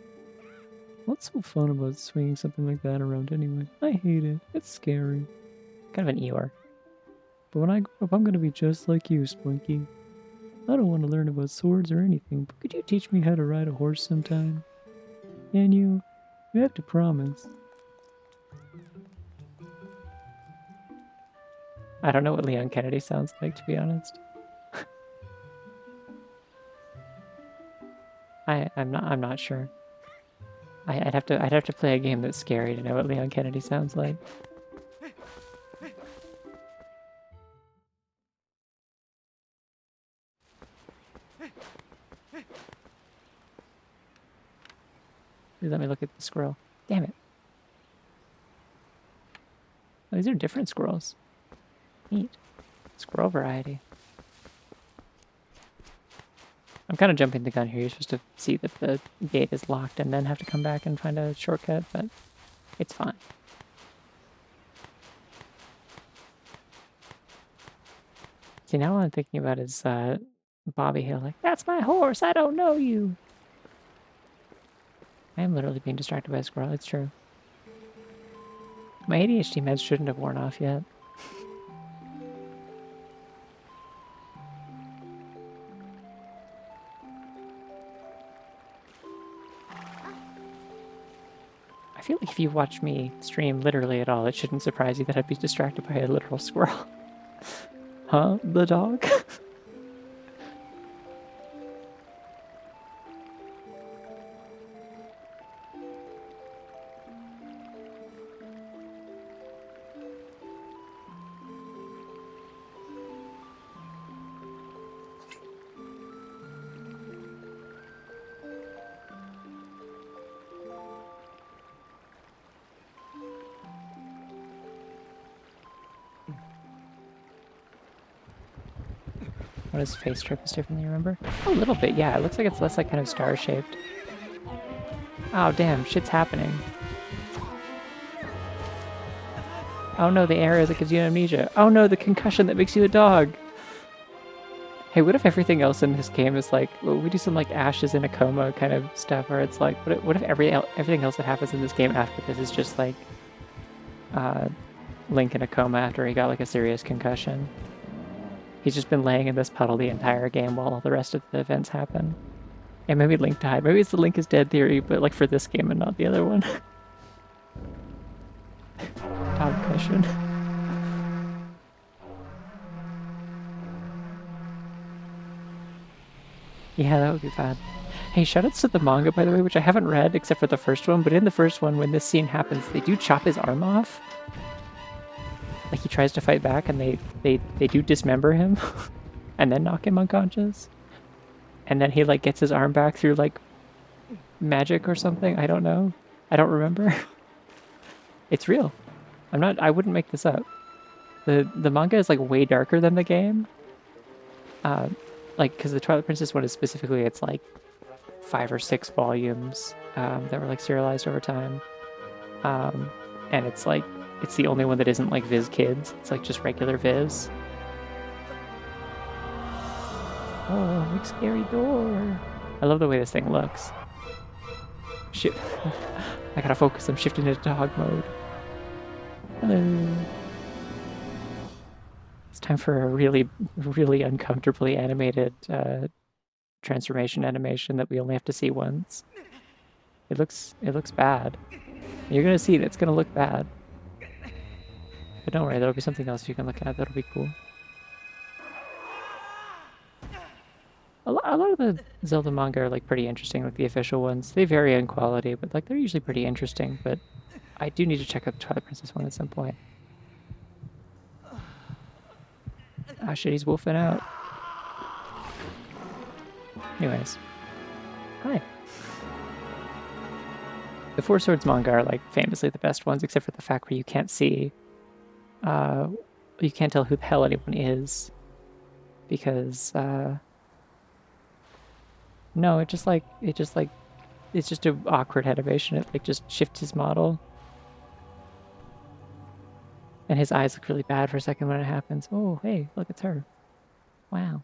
What's so fun about swinging something like that around anyway? I hate it. It's scary. Kind of an Eeyore. But when I grow up, I'm gonna be just like you, Splinky. I don't want to learn about swords or anything, but could you teach me how to ride a horse sometime? Can you? You have to promise. I don't know what Leon Kennedy sounds like, to be honest. I'm not sure. I'd have to play a game that's scary to know what Leon Kennedy sounds like. Please let me look at the squirrel. Damn it. Oh, these are different squirrels. Neat. Squirrel variety. I'm kind of jumping the gun here. You're supposed to see that the gate is locked and then have to come back and find a shortcut, but it's fine. See, now all I'm thinking about is Bobby Hill. Like, that's my horse. I don't know you. I am literally being distracted by a squirrel. It's true. My ADHD meds shouldn't have worn off yet. I feel like if you watch me stream literally at all, it shouldn't surprise you that I'd be distracted by a literal squirrel. Huh? The dog? What his face strip is differently, remember? A little bit, yeah. It looks like it's less like kind of star-shaped. Oh, damn. Shit's happening. Oh no, the area that gives you amnesia. Oh no, the concussion that makes you a dog. Hey, what if everything else in this game is like, well, we do some like ashes in a coma kind of stuff, or it's like, what if everything else that happens in this game after this is just like Link in a coma after he got like a serious concussion? He's just been laying in this puddle the entire game while all the rest of the events happen. And maybe Link died. Maybe it's the Link is dead theory, but like for this game and not the other one. Dog cushion. Yeah, that would be bad. Hey, shoutouts to the manga, by the way, which I haven't read except for the first one, but in the first one, when this scene happens, they do chop his arm off. Like, he tries to fight back, and they do dismember him, and then knock him unconscious. And then he, like, gets his arm back through, like, magic or something. I don't know. I don't remember. It's real. I wouldn't make this up. The manga is, like, way darker than the game. Like, because the Twilight Princess one is specifically, it's, like, 5 or 6 volumes that were, like, serialized over time. And it's, like, it's the only one that isn't, like, Viz Kids. It's, like, just regular Viz. Oh, big scary door. I love the way this thing looks. Shit. I gotta focus. I'm shifting into dog mode. Hello. It's time for a really, really uncomfortably animated transformation animation that we only have to see once. It looks bad. You're gonna see it. It's gonna look bad. But don't worry, there'll be something else you can look at that'll be cool. A lot of the Zelda manga are like pretty interesting, like the official ones. They vary in quality, but like they're usually pretty interesting. But I do need to check out the Twilight Princess one at some point. Ah shit, he's wolfing out. Anyways. Hi. The Four Swords manga are like famously the best ones, except for the fact where you can't see you can't tell who the hell anyone is. Because no, it's just an awkward animation. It like just shifts his model. And his eyes look really bad for a second when it happens. Oh, hey, look, it's her. Wow.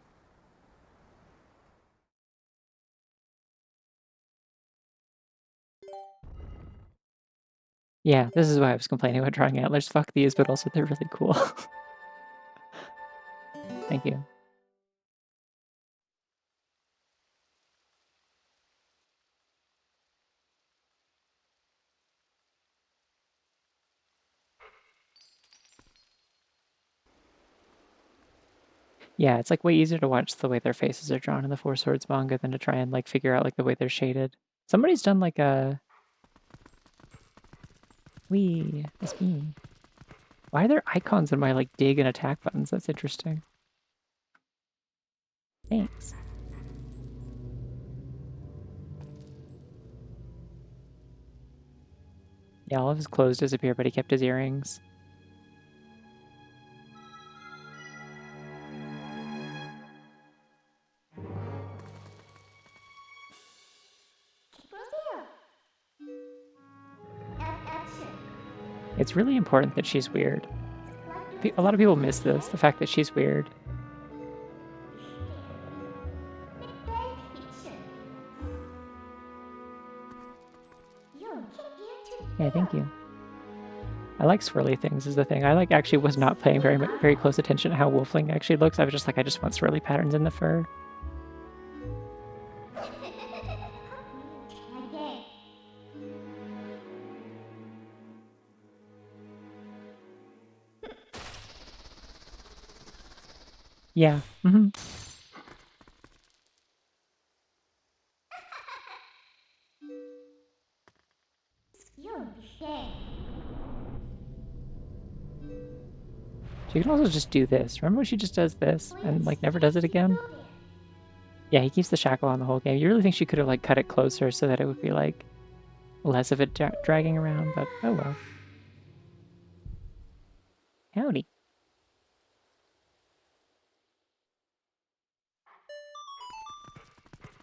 Yeah, this is why I was complaining about drawing antlers. Fuck these, but also they're really cool. Thank you. Yeah, it's like way easier to watch the way their faces are drawn in the Four Swords manga than to try and like figure out like the way they're shaded. Somebody's done like a... Wee, it's me. Why are there icons in my like dig and attack buttons? That's interesting. Thanks. Yeah, all of his clothes disappear, but he kept his earrings. It's really important that she's weird. A lot of people miss this, the fact that she's weird. Yeah, thank you. I like swirly things is the thing. I like actually was not paying very close attention to how wolfling actually looks. I was just like, I just want swirly patterns in the fur. Yeah. Mm-hmm. She can also just do this. Remember when she just does this and like never does it again? Yeah, he keeps the shackle on the whole game. You really think she could have like cut it closer so that it would be like less of it dragging around, but oh well. Howdy.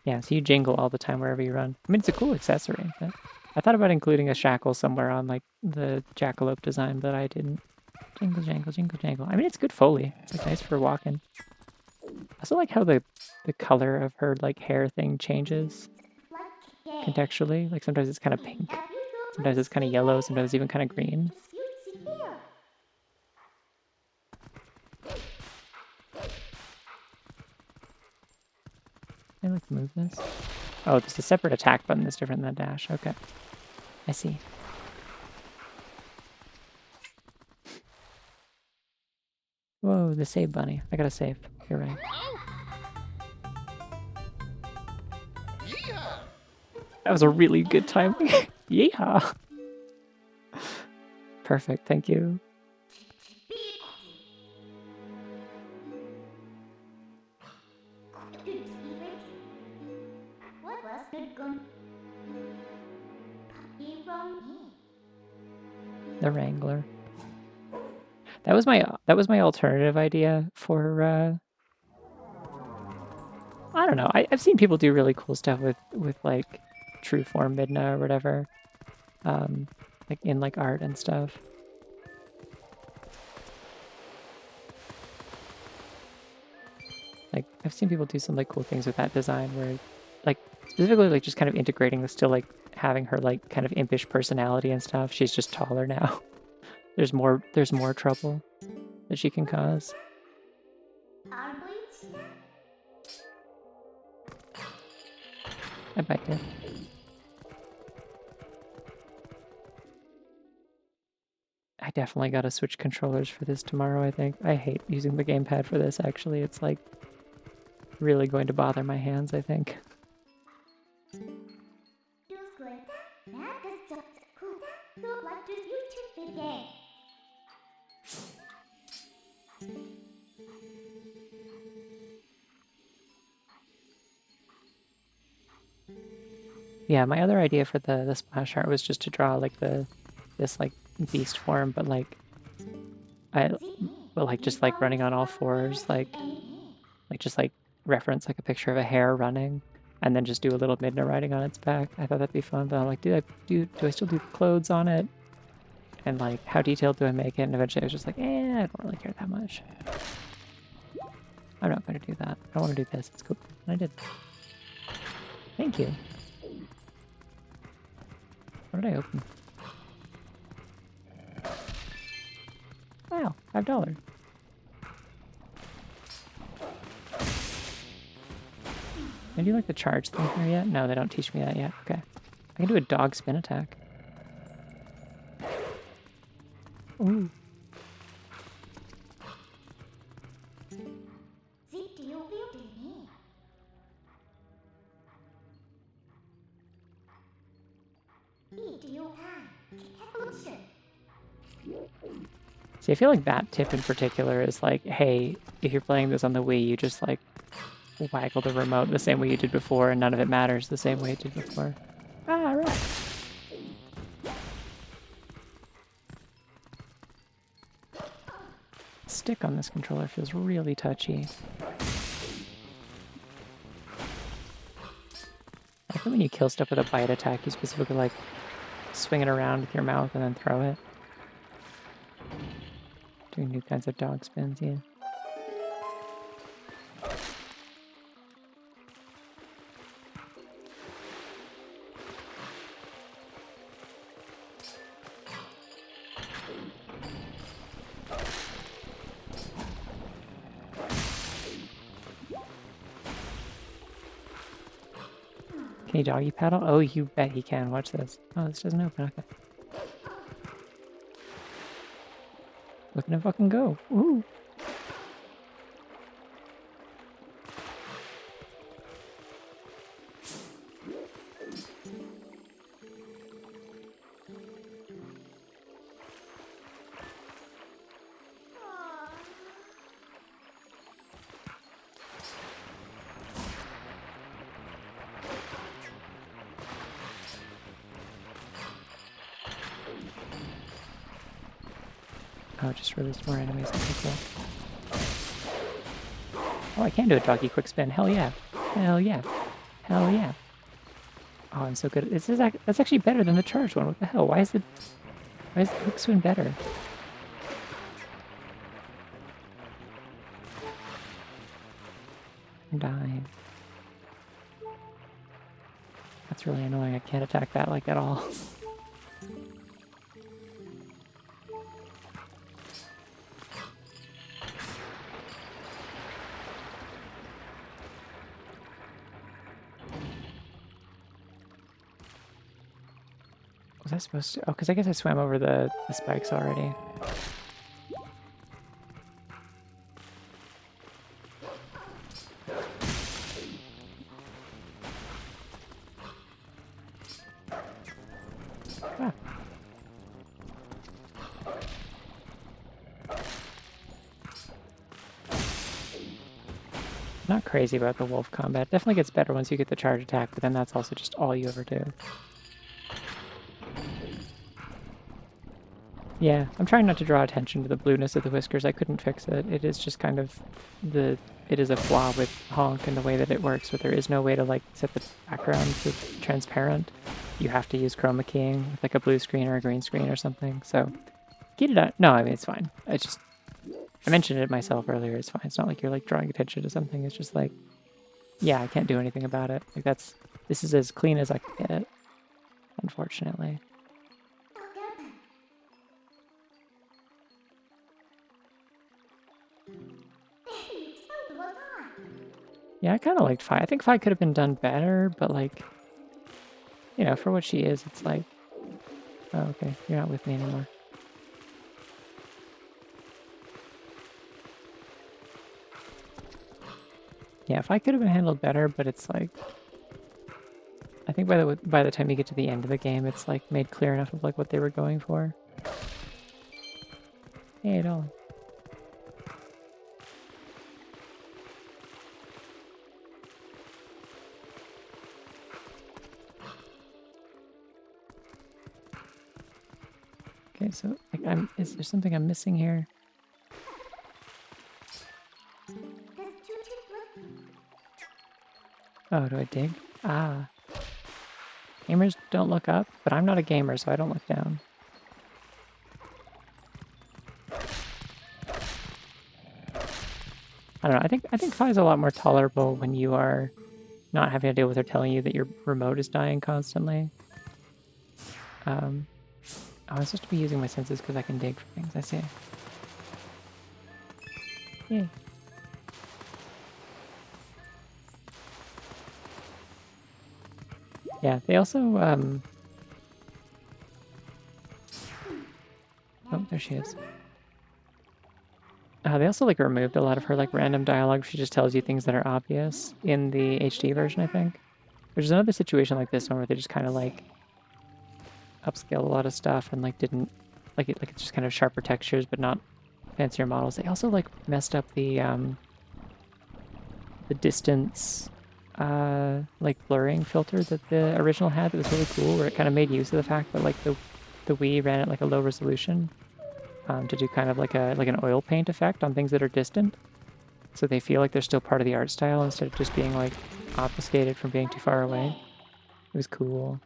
Yeah, so you jingle all the time wherever you run. I mean, it's a cool accessory, but I thought about including a shackle somewhere on like the jackalope design, but I didn't. Jingle, jangle, jingle, jangle. I mean, it's good Foley. It's like nice for walking. I also like how the color of her like hair thing changes contextually. Like sometimes it's kind of pink, sometimes it's kind of yellow, sometimes even kind of green. I like to move this. Oh, there's a separate attack button that's different than dash. Okay, I see. Whoa, the save bunny. I gotta save. You're right. That was a really good time. Yeehaw! Perfect, thank you. The Wrangler. That was my alternative idea for I don't know. I've seen people do really cool stuff with like true form Midna or whatever. Like in like art and stuff. Like I've seen people do some like cool things with that design where like specifically like just kind of integrating with still like having her like kind of impish personality and stuff. She's just taller now. There's more trouble that she can cause. I bet you. I definitely gotta switch controllers for this tomorrow, I think. I hate using the gamepad for this, actually. It's like really going to bother my hands, I think. Yeah, my other idea for the splash art was just to draw like this like beast form, but like just like running on all fours, like just like reference like a picture of a hare running, and then just do a little Midna riding on its back. I thought that'd be fun, but I'm like, do I still do clothes on it? And like, how detailed do I make it? And eventually I was just like, I don't really care that much. I'm not going to do that. I want to do this. It's cool. And I did. Thank you. What did I open? $5. Can I do like the charge thing here yet? No, they don't teach me that yet. Okay. I can do a dog spin attack. Ooh. See, I feel like that tip in particular is like, hey, if you're playing this on the Wii, you just like waggle the remote the same way you did before, and none of it matters the same way it did before. Ah, right. Stick on this controller feels really touchy. I think when you kill stuff with a bite attack, you specifically like swing it around with your mouth and then throw it. Doing new kinds of dog spins, yeah. Can he doggy paddle? Oh, you bet he can. Watch this. Oh, this doesn't open. Okay. Looking to fucking go. Ooh. Oh, just released more enemies. Okay, cool. Oh, I can do a doggy quick spin. Hell yeah. Hell yeah. Hell yeah. Oh, I'm so good. That's actually better than the charged one. What the hell? Why is the quick spin better? I'm dying. That's really annoying. I can't attack that like at all. Was I supposed to? Oh, because I guess I swam over the spikes already. Ah. Not crazy about the wolf combat. Definitely gets better once you get the charge attack, but then that's also just all you ever do. Yeah, I'm trying not to draw attention to the blueness of the whiskers. I couldn't fix it. It is just kind of it is a flaw with Honk in the way that it works, but there is no way to like set the background to transparent. You have to use chroma keying with like a blue screen or a green screen or something. So get it out. No, I mean it's fine. I mentioned it myself earlier. It's fine. It's not like you're like drawing attention to something. It's just like, yeah, I can't do anything about it. Like this is as clean as I can get it, unfortunately. Yeah, I kind of liked Fi. I think Fi could have been done better, but like, you know, for what she is, it's like, oh, okay, you're not with me anymore. Yeah, Fi could have been handled better, but it's like, I think by the time you get to the end of the game, it's like made clear enough of like what they were going for. Hey, doll. Okay, so like is there something I'm missing here? Oh, do I dig? Ah. Gamers don't look up, but I'm not a gamer, so I don't look down. I don't know. I think Fi is a lot more tolerable when you are not having to deal with her telling you that your remote is dying constantly. Oh, I'm supposed to be using my senses because I can dig for things. I see. Yay. Yeah, they also, oh, there she is. They also, like, removed a lot of her, like, random dialogue. She just tells you things that are obvious in the HD version, I think. There's another situation like this one where they just kind of, like, upscale a lot of stuff and, like, didn't, like, it's just kind of sharper textures, but not fancier models. They also, like, messed up the distance, like, blurring filter that the original had that was really cool, where it kind of made use of the fact that, like, the Wii ran at, like, a low resolution. To do kind of like an oil paint effect on things that are distant, so they feel like they're still part of the art style instead of just being like obfuscated from being too far away. It was cool.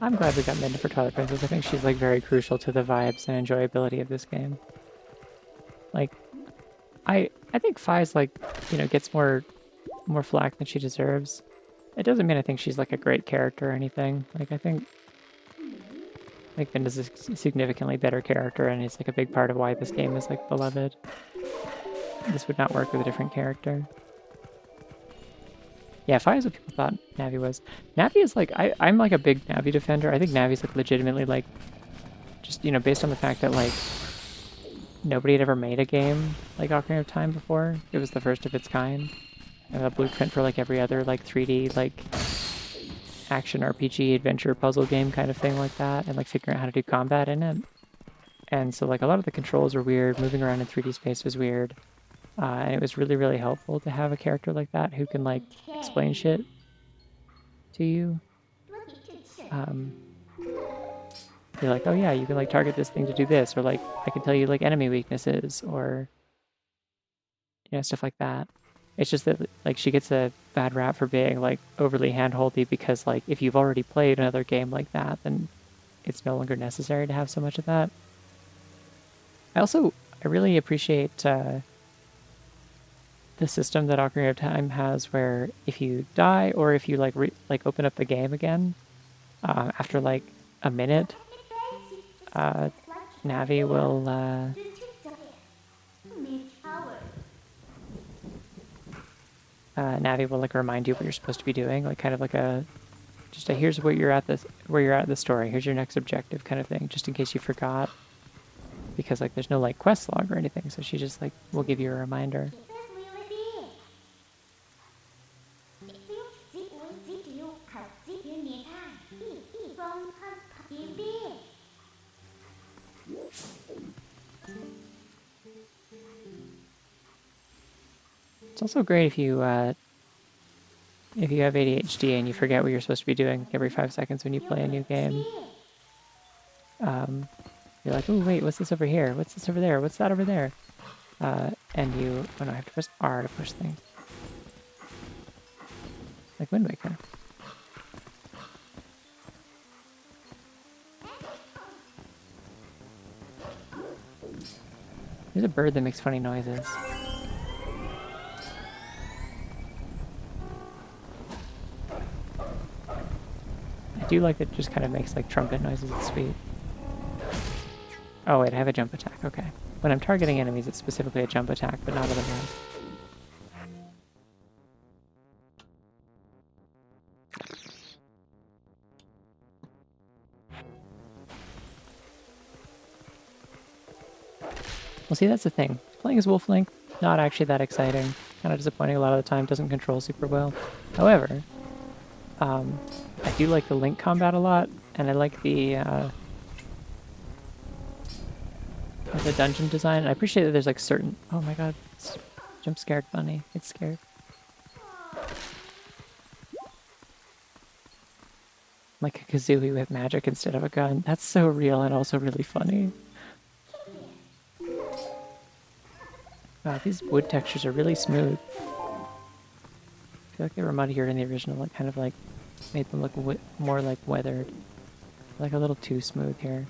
I'm glad we got Midna for Twilight Princess. I think she's like very crucial to the vibes and enjoyability of this game. Like, I think Fi's like, you know, gets more flack than she deserves. It doesn't mean I think she's like a great character or anything. Like, I think Midna's a significantly better character, and it's like a big part of why this game is like beloved. This would not work with a different character. Yeah, Fi is what people thought Navi was. Navi is like, I'm like a big Navi defender. I think Navi's like legitimately like, just, you know, based on the fact that like nobody had ever made a game like Ocarina of Time before. It was the first of its kind. And a blueprint for like every other like 3D like action RPG adventure puzzle game kind of thing like that, and like figuring out how to do combat in it. And so like a lot of the controls were weird, moving around in 3D space was weird. And it was really, really helpful to have a character like that who can, like, explain shit to you. You're like, oh yeah, you can, like, target this thing to do this, or, like, I can tell you, like, enemy weaknesses, or, you know, stuff like that. It's just that, like, she gets a bad rap for being, like, overly hand-holdy because, like, if you've already played another game like that, then it's no longer necessary to have so much of that. I really appreciate, the system that Ocarina of Time has, where if you die or if you like open up the game again after like a minute, Navi will like remind you what you're supposed to be doing, like kind of like a here's where you're at the story. Here's your next objective kind of thing, just in case you forgot, because like there's no like quest log or anything, so she just like will give you a reminder. It's also great if you have ADHD and you forget what you're supposed to be doing every 5 seconds when you play a new game. You're like, oh wait, what's this over here? What's this over there? What's that over there? And you, oh no, I have to press R to push things. Like Wind Waker. There's a bird that makes funny noises. I do like that it just kind of makes like trumpet noises. It's sweet. Oh wait, I have a jump attack. Okay. When I'm targeting enemies, it's specifically a jump attack, but not otherwise. Well, see, that's the thing. Playing as Wolf Link, not actually that exciting. Kind of disappointing a lot of the time. Doesn't control super well. However, I do like the Link combat a lot, and I like the dungeon design. I appreciate that there's like certain... Oh my god, it's jump scared bunny. It's scared. like a kazooie with magic instead of a gun. That's so real and also really funny. Wow, these wood textures are really smooth. I feel like they were muddier in the original, like kind of like made them look more like weathered. Like a little too smooth here.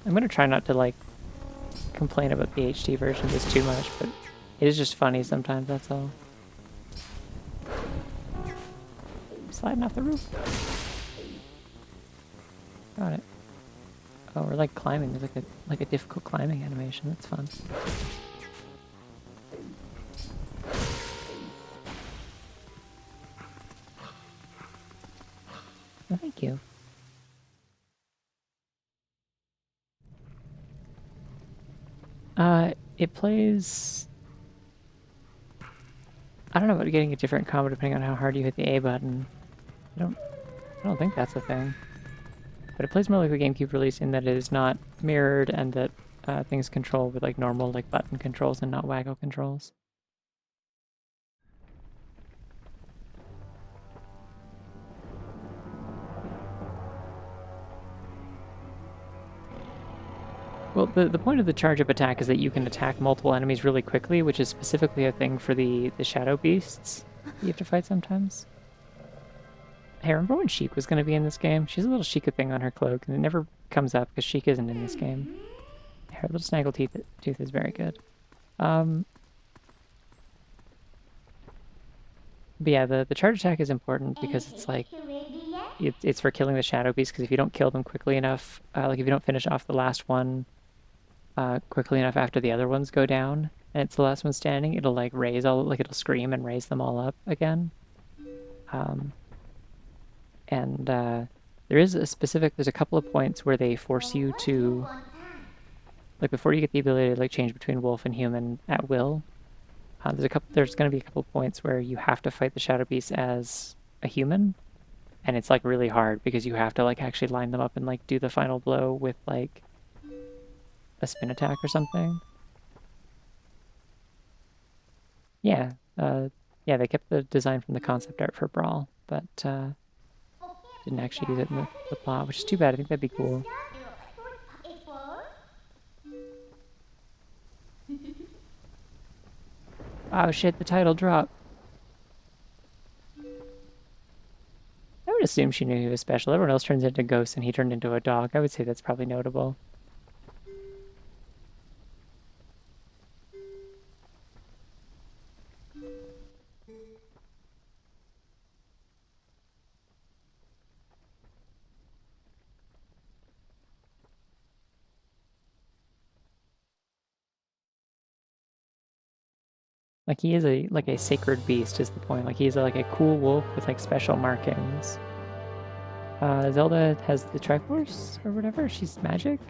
I'm gonna try not to like complain about the HD version of this too much, but it is just funny sometimes, that's all. Sliding off the roof. Got it. Oh, we're like climbing. There's like a difficult climbing animation. That's fun. Oh, thank you. It plays. I don't know about getting a different combo depending on how hard you hit the A button. I don't think that's a thing. But it plays more like the GameCube release in that it is not mirrored and that things control with like normal like button controls and not waggle controls. Well, the point of the charge-up attack is that you can attack multiple enemies really quickly, which is specifically a thing for the shadow beasts you have to fight sometimes. Hey, remember when Sheik was going to be in this game? She's a little Sheikah thing on her cloak, and it never comes up because Sheik isn't in this game. Her little snaggle tooth is very good. But yeah, the charge attack is important because it's like it's for killing the shadow beasts. Because if you don't kill them quickly enough, like if you don't finish off the last one quickly enough after the other ones go down, and it's the last one standing, it'll like it'll scream and raise them all up again. And there's a couple of points where they force you to, like before you get the ability to like change between wolf and human at will. There's going to be a couple of points where you have to fight the shadow beast as a human, and it's like really hard because you have to like actually line them up and like do the final blow with like a spin attack or something. Yeah, yeah, they kept the design from the concept art for Brawl, but didn't actually use it in the plot, which is too bad. I think that'd be cool. Oh shit, the title drop. I would assume she knew he was special. Everyone else turns into ghosts and he turned into a dog. I would say that's probably notable. Like he is a sacred beast is the point. Like he's like a cool wolf with like special markings. Zelda has the Triforce or whatever. She's magic.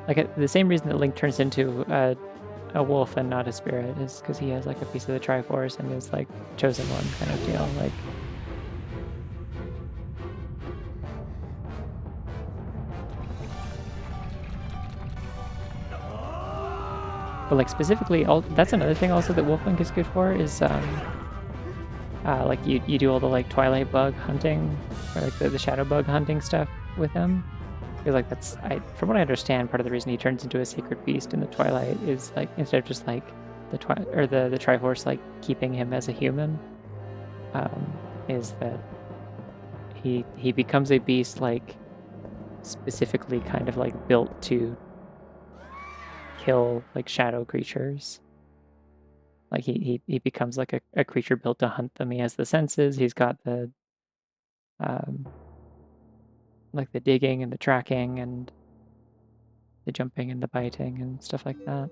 Like the same reason that Link turns into a wolf and not a spirit is because he has like a piece of the Triforce and is like chosen one kind of deal. Like. But like specifically, that's another thing also that Wolf Link is good for is like you do all the like Twilight bug hunting or like the shadow bug hunting stuff with him. I feel like from what I understand, part of the reason he turns into a sacred beast in the Twilight is like instead of just like the Triforce like keeping him as a human, is that he becomes a beast like specifically kind of like built to kill like shadow creatures. Like he becomes like a creature built to hunt them. He has the senses. He's got the like the digging and the tracking and the jumping and the biting and stuff like that.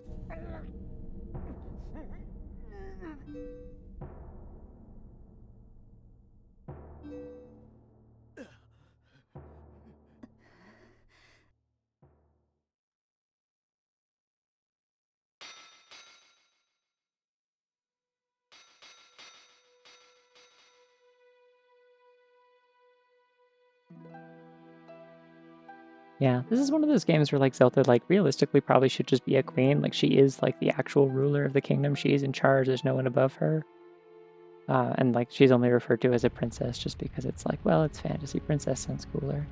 Yeah, this is one of those games where like Zelda like realistically probably should just be a queen. Like she is like the actual ruler of the kingdom. She's in charge. There's no one above her. And like she's only referred to as a princess just because it's like, well, it's fantasy. Princess sounds cooler.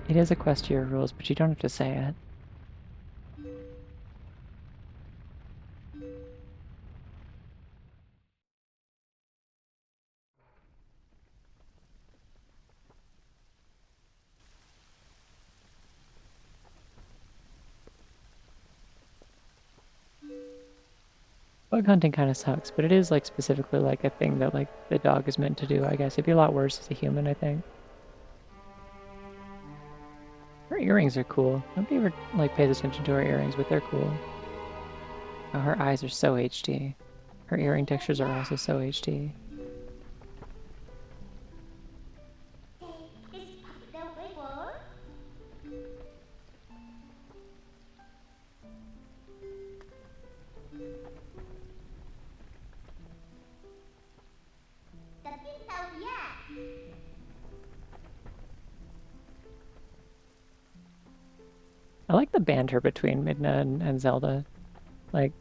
It is a quest to your rules, but you don't have to say it. Bug hunting kind of sucks, but it is like specifically like a thing that like the dog is meant to do, I guess. It'd be a lot worse as a human, I think. Her earrings are cool. Nobody ever like pays attention to her earrings, but they're cool. Oh, her eyes are so HD. Her earring textures are also so HD. I like the banter between Midna and Zelda. Like,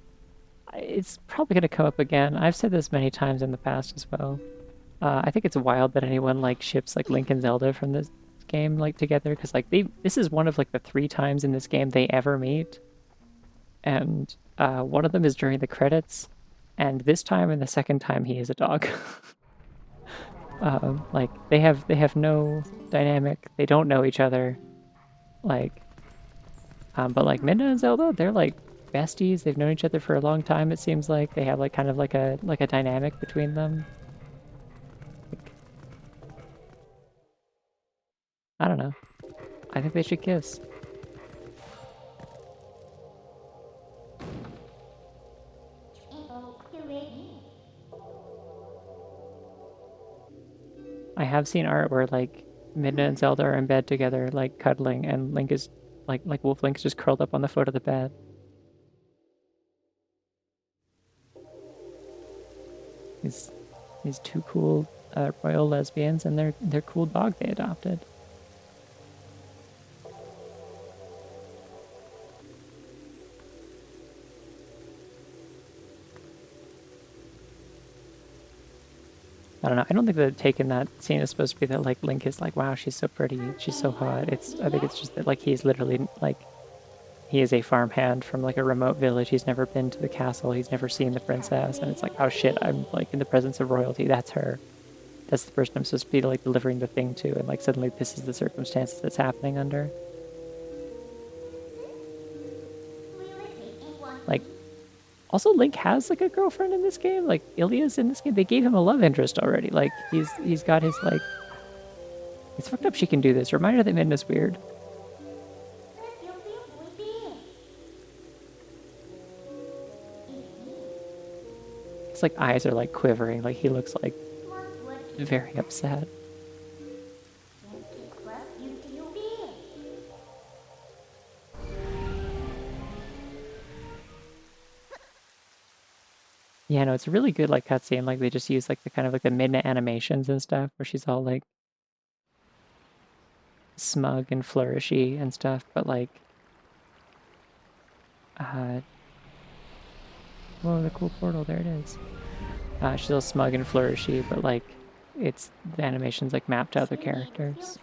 it's probably going to come up again. I've said this many times in the past as well. I think it's wild that anyone like ships like Link and Zelda from this game like together because like this is one of like the 3 times in this game they ever meet, and one of them is during the credits, and this time and the second time he is a dog. Like they have no dynamic. They don't know each other. Like, but like Midna and Zelda, they're like besties. They've known each other for a long time. It seems like they have like kind of like a dynamic between them. Like, I don't know. I think they should kiss. I have seen art where like Midna and Zelda are in bed together, like cuddling, and Link is like Wolf Link's just curled up on the foot of the bed. These these two cool royal lesbians and their cool dog they adopted. I don't know. I don't think the take in that scene is supposed to be that like Link is like, wow, she's so pretty, she's so hot. I think it's just that like he's literally like he is a farmhand from like a remote village. He's never been to the castle. He's never seen the princess, and it's like, oh shit, I'm like in the presence of royalty. That's her. That's the person I'm supposed to be like delivering the thing to, and like suddenly this is the circumstances it's happening under. Like, also Link has like a girlfriend in this game. Like Ilia's in this game. They gave him a love interest already. Like he's got his like. It's fucked up. She can do this. Reminder that Midna's weird. His like eyes are like quivering. Like he looks like very upset. Yeah, no, it's a really good like cutscene. Like they just use like the kind of like the Midna animations and stuff where she's all like smug and flourishy and stuff, but like whoa, the cool portal, there it is. She's all smug and flourishy, but like it's the animations like mapped to other characters.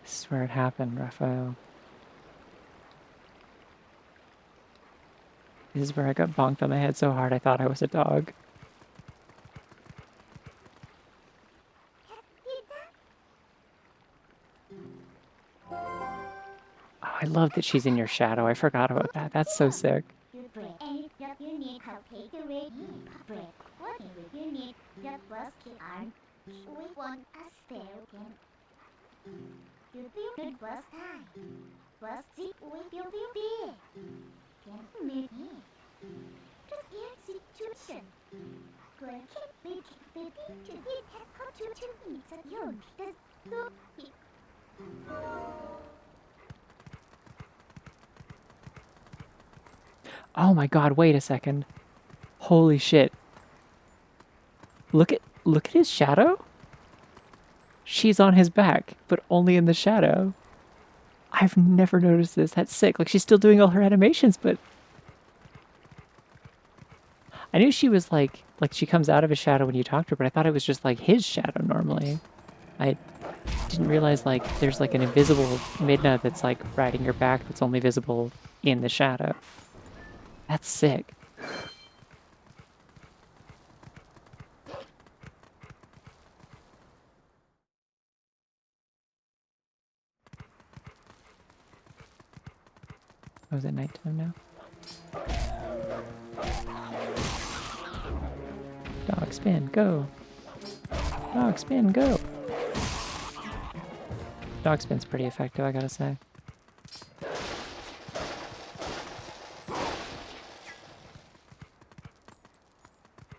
This is where it happened, Raphael. This is where I got bonked on the head so hard I thought I was a dog. Oh, I love that she's in your shadow. I forgot about that. That's so sick. Oh my god, wait a second. Holy shit. Look at his shadow? She's on his back, but only in the shadow. I've never noticed this. That's sick. Like, she's still doing all her animations, but I knew she was like she comes out of his shadow when you talk to her, but I thought it was just like his shadow normally. I didn't realize like there's like an invisible Midna that's like riding your back that's only visible in the shadow. That's sick. Oh, is it nighttime now? Dog spin, go. Dog spin, go. Dog spin's pretty effective, I gotta say.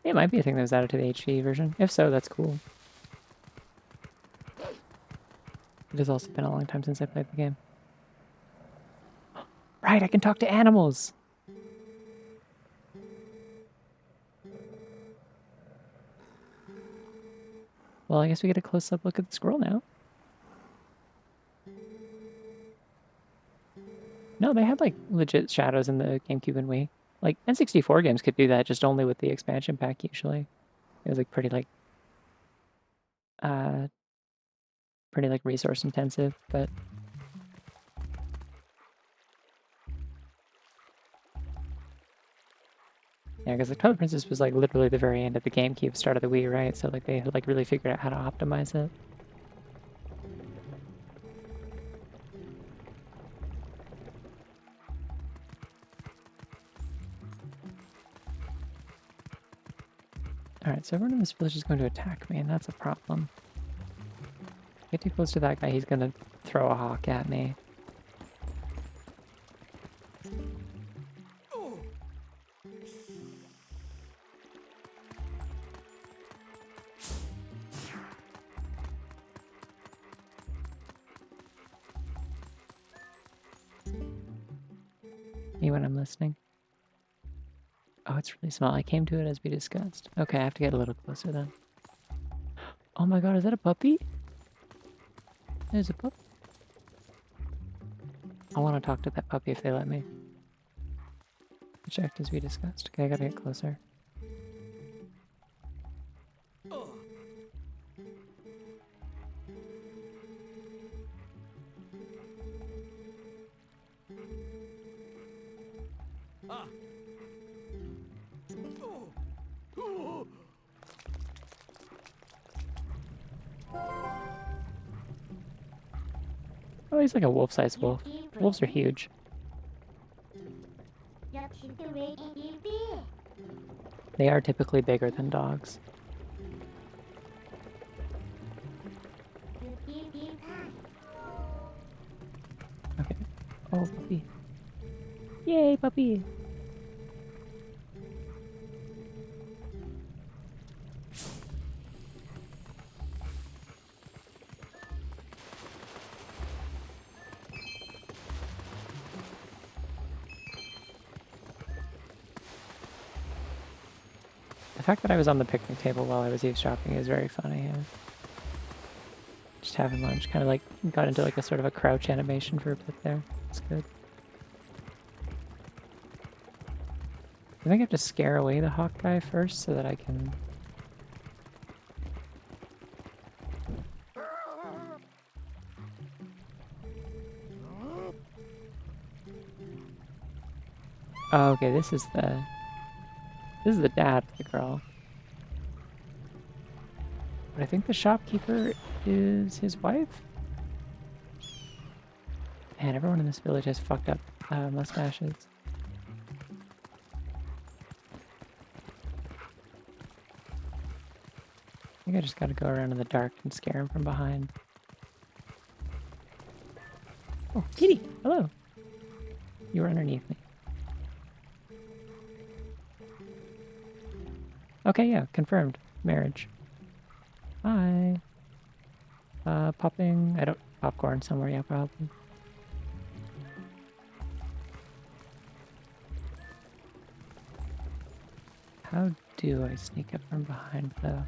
It might be a thing that was added to the HD version. If so, that's cool. It has also been a long time since I played the game. Right, I can talk to animals! Well, I guess we get a close-up look at the squirrel now. No, they had like legit shadows in the GameCube and Wii. Like N64 games could do that, just only with the expansion pack usually. It was like pretty like resource intensive, but yeah, because the Twilight Princess was like literally the very end of the GameCube, start of the Wii, right? So like they had like really figured out how to optimize it. Alright, so everyone in this village is going to attack me, and that's a problem. If I get too close to that guy, he's gonna throw a hawk at me. Me when I'm listening. Oh, it's really small. I came to it as we discussed. Okay, I have to get a little closer then. Oh my god, is that a puppy? There's a puppy. I want to talk to that puppy if they let me. I checked as we discussed. Okay, I gotta get closer. Oh, he's like a wolf-sized wolf. Wolves are huge. They are typically bigger than dogs. Okay. Oh, puppy. Yay, puppy! The fact that I was on the picnic table while I was eavesdropping is very funny. Yeah. Just having lunch, kind of like got into like a sort of a crouch animation for a bit there. It's good. I think I have to scare away the hawk guy first so that I can... Oh, okay, this is the dad of the girl. But I think the shopkeeper is his wife? Man, everyone in this village has fucked up mustaches. think I just gotta go around in the dark and scare him from behind. Oh, kitty! Hello! You were underneath me. Okay, yeah, confirmed. Marriage. Hi. Popping... I don't... Popcorn somewhere, yeah, probably. How do I sneak up from behind, though?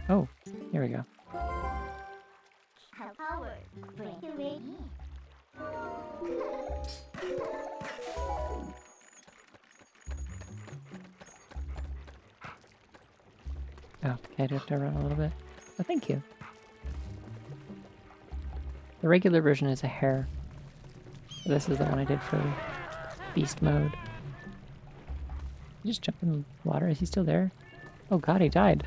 Oh, here we go. Oh, okay, I do have to run a little bit. Oh, thank you. The regular version is a hare. This is the one I did for beast mode. He just jumped in the water. Is he still there? Oh god, he died.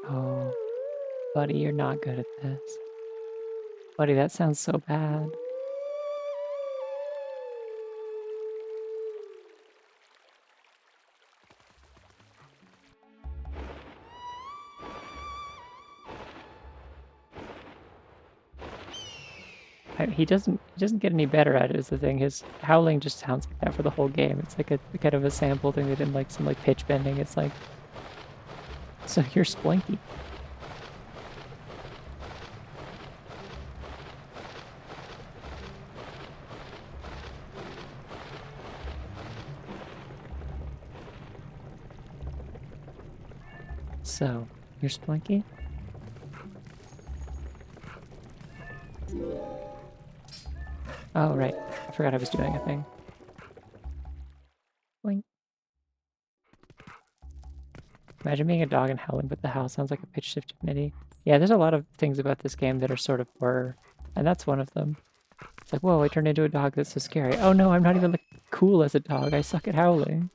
Oh, buddy, you're not good at this. Buddy, that sounds so bad. He doesn't get any better at it is the thing. His howling just sounds like that for the whole game. It's like a kind of a sample thing they did like some like pitch bending. It's like, so you're Splinky. So, you're Splinky? Oh, right. I forgot I was doing a thing. Boing. Imagine being a dog and howling, but the howl sounds like a pitch shifted MIDI. Yeah, there's a lot of things about this game that are sort of horror, and that's one of them. It's like, whoa, I turned into a dog, that's so scary. Oh no, I'm not even like cool as a dog, I suck at howling.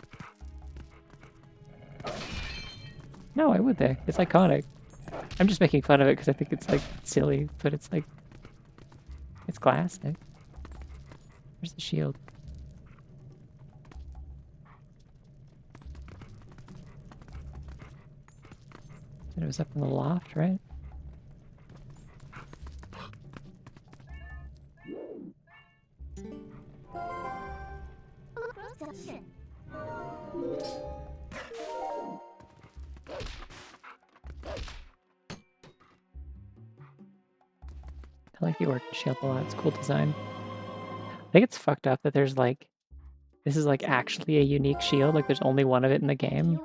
No, why would they? It's iconic. I'm just making fun of it because I think it's like silly, but it's like, it's classic. Where's the shield? It was up in the loft, right? I like the Orc shield a lot, it's cool design. I think it's fucked up that there's like, this is like actually a unique shield, like there's only one of it in the game.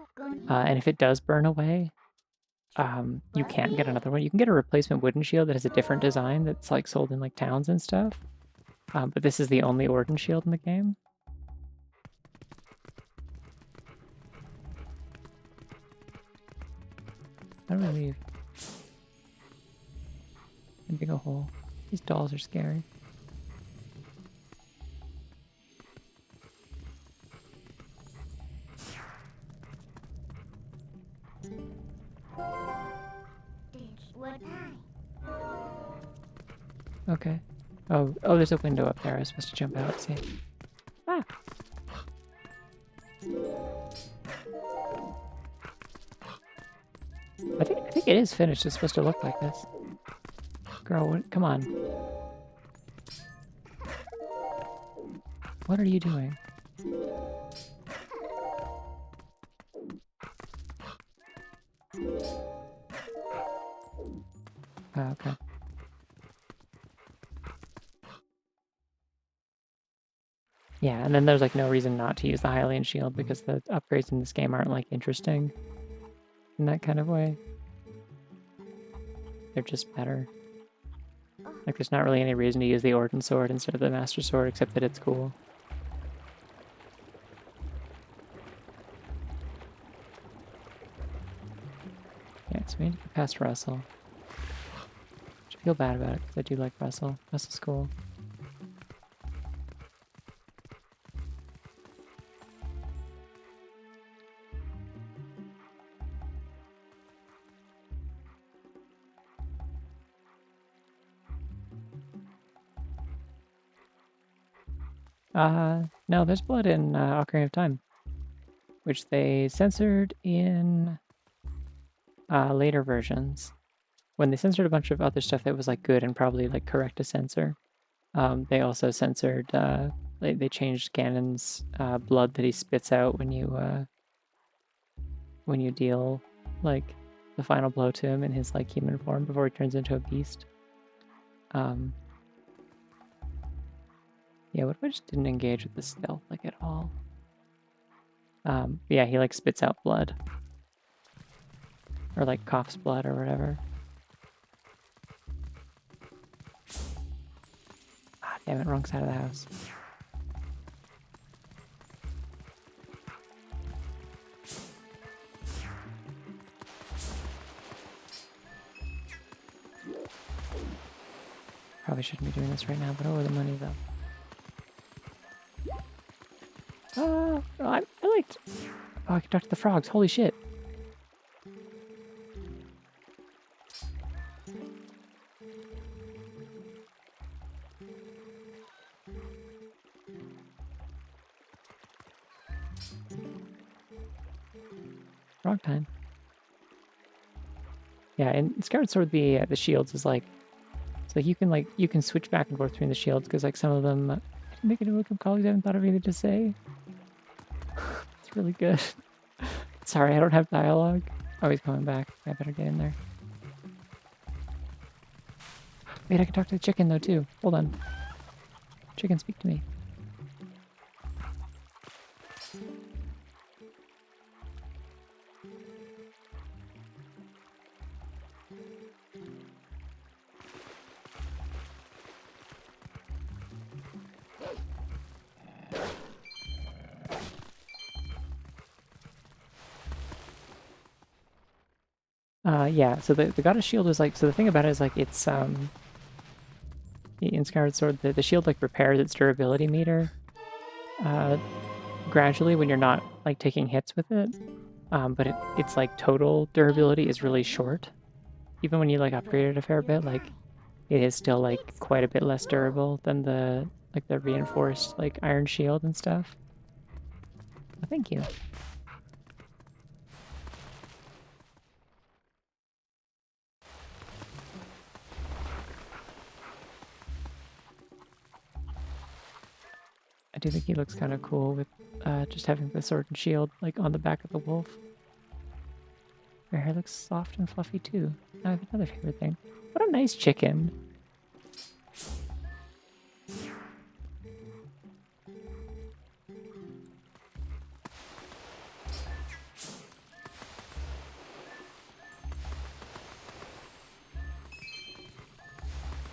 And if it does burn away, you can't get another one. You can get a replacement wooden shield that has a different design that's like sold in like towns and stuff. But this is the only Orton shield in the game. How do we leave? And dig a hole. These dolls are scary. Okay. Oh, there's a window up there. I was supposed to jump out. See? Ah! I think it is finished. It's supposed to look like this. Girl, come on. What are you doing? Oh, okay. Yeah, and then there's like no reason not to use the Hylian shield because the upgrades in this game aren't like interesting in that kind of way. They're just better. Like there's not really any reason to use the Orton sword instead of the Master Sword except that it's cool. Yeah, so we need to get past Russell. I feel bad about it because I do like Russell. Russell's cool. No, there's blood in Ocarina of Time, which they censored in later versions. When they censored a bunch of other stuff that was like good and probably like correct to censor, they also censored. They changed Ganon's blood that he spits out when you deal like the final blow to him in his like human form before he turns into a beast. Yeah, what if I just didn't engage with the stealth like at all? Yeah, he like spits out blood. Or like coughs blood or whatever. Ah, damn it, wrong side of the house. Probably shouldn't be doing this right now, but over the money though. I liked... Oh, I can talk to the frogs. Holy shit. Frog time. Yeah, in Skyward Sword, the shields is like... It's like you can switch back and forth between the shields because like some of them... I didn't make any wake-up calls. I haven't thought of anything to say. It's really good. Sorry, I don't have dialogue. Oh, he's coming back. I better get in there. Wait, I can talk to the chicken though too. Hold on. Chicken, speak to me. Yeah, so the goddess shield is like, so the thing about it is like it's in Skyward Sword the shield like repairs its durability meter gradually when you're not like taking hits with it. But it's like total durability is really short. Even when you like upgrade it a fair bit, like it is still like quite a bit less durable than the reinforced like iron shield and stuff. Oh, thank you. I do think he looks kind of cool with just having the sword and shield like on the back of the wolf. Her hair looks soft and fluffy too. I have another favorite thing. What a nice chicken.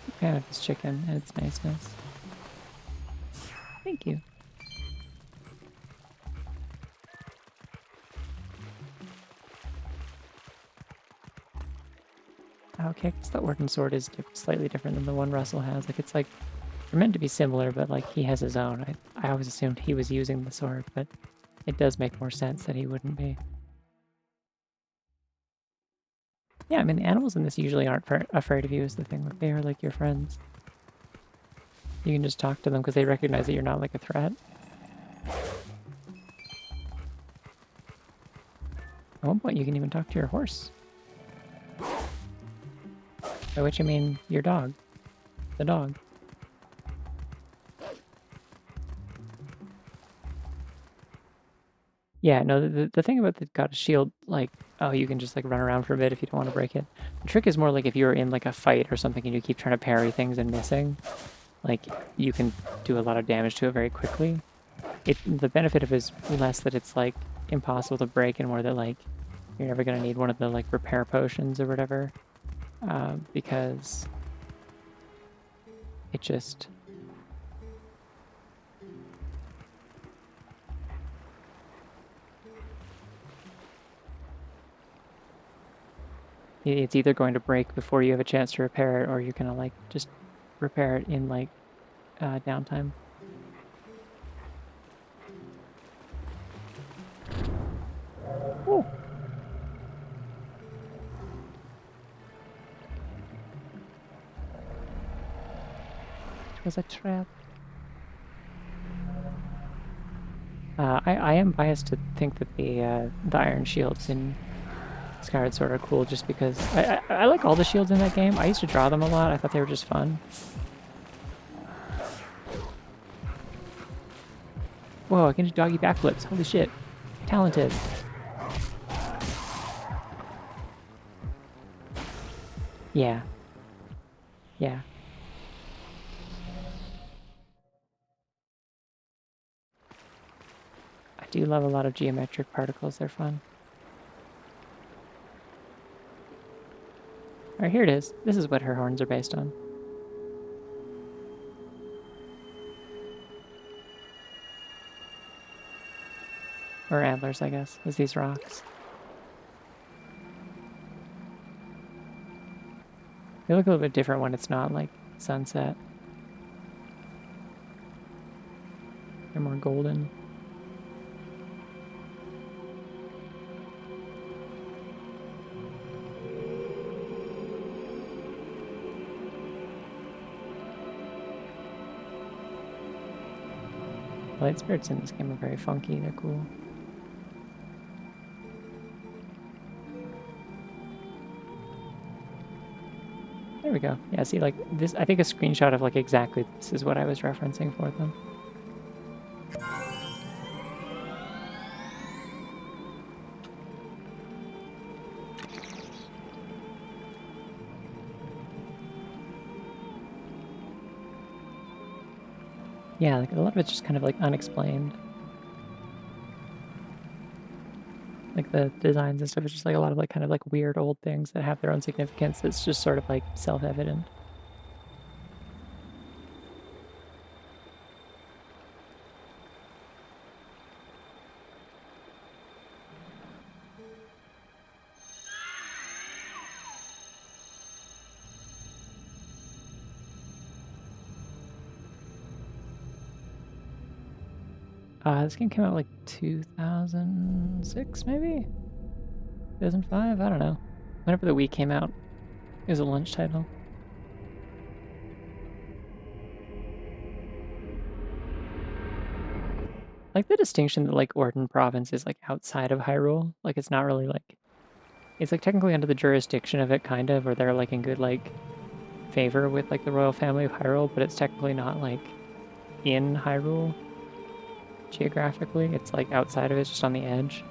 I'm a fan of this chicken and its niceness. Thank you. Okay, I guess the Orton sword is slightly different than the one Russell has. Like, it's like, they're meant to be similar, but like, he has his own. I always assumed he was using the sword, but it does make more sense that he wouldn't be. Yeah, I mean, the animals in this usually aren't afraid of you is the thing. Like, they are like your friends. You can just talk to them because they recognize that you're not like a threat. At one point, you can even talk to your horse. By which I mean your dog. The dog. Yeah, no, the thing about the goddess shield, like, oh, you can just like run around for a bit if you don't want to break it. The trick is more like if you're in like a fight or something and you keep trying to parry things and missing, like you can do a lot of damage to it very quickly. The benefit of it is less that it's like impossible to break and more that like you're never gonna need one of the like repair potions or whatever, because it just it's either going to break before you have a chance to repair it, or you're gonna like just repair it in like downtime. Oh. It was a trap. I am biased to think that the iron shields in Skyward Sword are cool just because I like all the shields in that game. I used to draw them a lot. I thought they were just fun. Whoa, I can do doggy backflips. Holy shit. Talented. Yeah. Yeah. I do love a lot of geometric particles. They're fun. Alright, here it is. This is what her horns are based on. Or antlers, I guess, is these rocks. They look a little bit different when it's not like sunset. They're more golden. Light spirits in this game are very funky. They're cool. There we go. Yeah, see, like this, I think a screenshot of like exactly this is what I was referencing for them. Yeah, like a lot of it's just kind of like unexplained. Like the designs and stuff is just like a lot of like kind of like weird old things that have their own significance. It's just sort of like self-evident. This game came out like 2006, maybe? 2005? I don't know. Whenever the Wii came out, it was a launch title. Like the distinction that like Orden Province is like outside of Hyrule. Like it's not really like it's like technically under the jurisdiction of it, kind of, or they're like in good like favor with like the royal family of Hyrule, but it's technically not like in Hyrule geographically. It's like outside of it, it's just on the edge.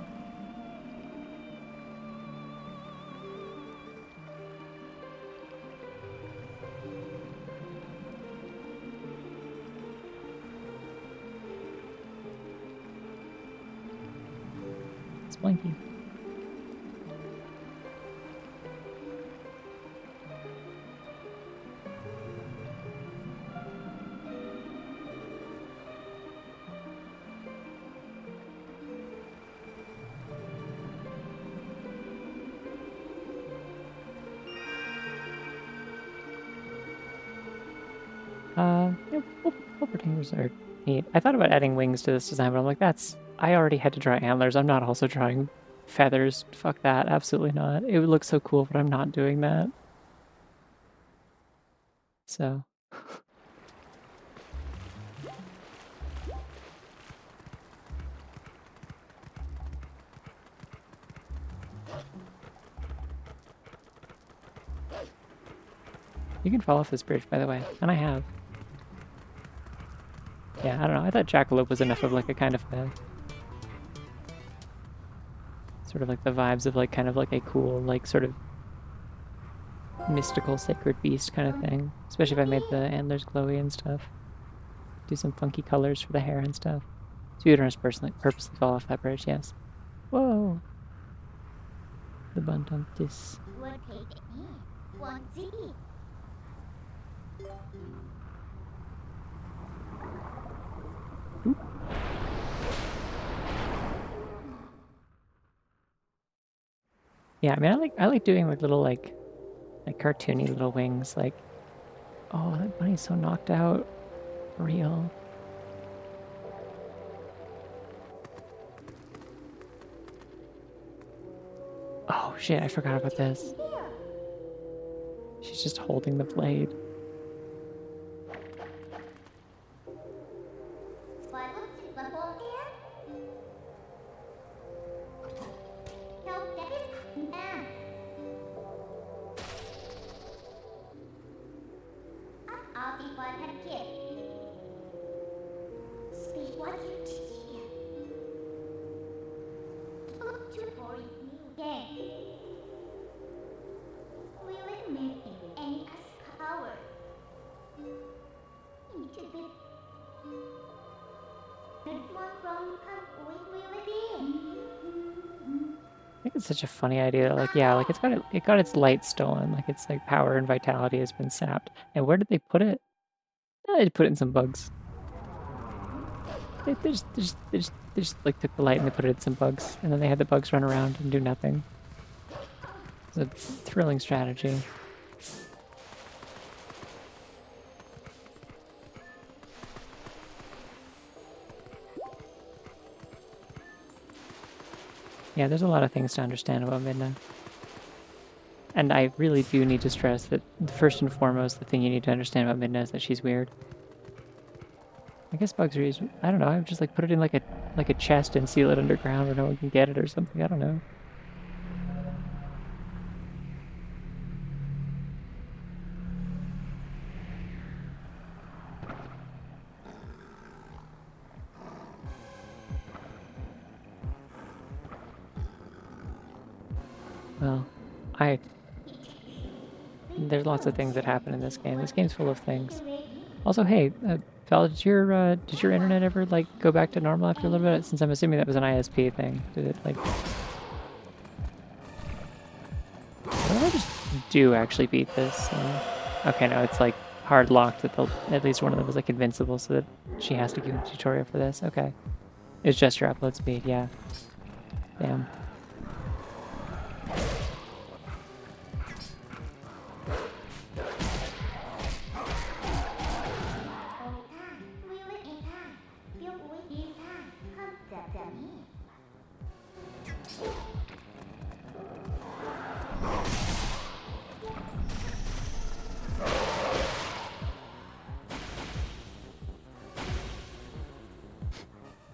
It's blinky. Yeah, Wolpertingers are neat. I thought about adding wings to this design, but I'm like, I already had to draw antlers. I'm not also drawing feathers. Fuck that. Absolutely not. It would look so cool, but I'm not doing that. So. You can fall off this bridge, by the way, and I have. Yeah, I don't know. I thought jackalope was enough of like a kind of a sort of like the vibes of like kind of like a cool like sort of mystical sacred beast kind of thing. Especially if I made the antlers glowy and stuff. Do some funky colors for the hair and stuff. So you don't just purposely fall off that bridge, yes. Whoa! The Bundumptis. Oop. Yeah, I mean I like doing like little like cartoony little wings like oh that bunny's so knocked out. Real. Oh shit, I forgot about this. She's just holding the blade. I think it's such a funny idea. Like, yeah, like it got its light stolen. Like its like power and vitality has been sapped. And where did they put it? They put it in some bugs. They just like took the light and they put it in some bugs, and then they had the bugs run around and do nothing. It's a thrilling strategy. Yeah, there's a lot of things to understand about Midna. And I really do need to stress that first and foremost, the thing you need to understand about Midna is that she's weird. I guess bugs are easy. I don't know. I would just like put it in like a chest and seal it underground where no one can get it or something. I don't know. Well, there's lots of things that happen in this game. This game's full of things. Also, hey, Val, did your internet ever like go back to normal after a little bit? Since I'm assuming that was an ISP thing, did it like? What did I just do actually beat this? Okay, no, it's like hard locked that at least one of them was like invincible, so that she has to give a tutorial for this. Okay, it's just your upload speed, yeah. Damn.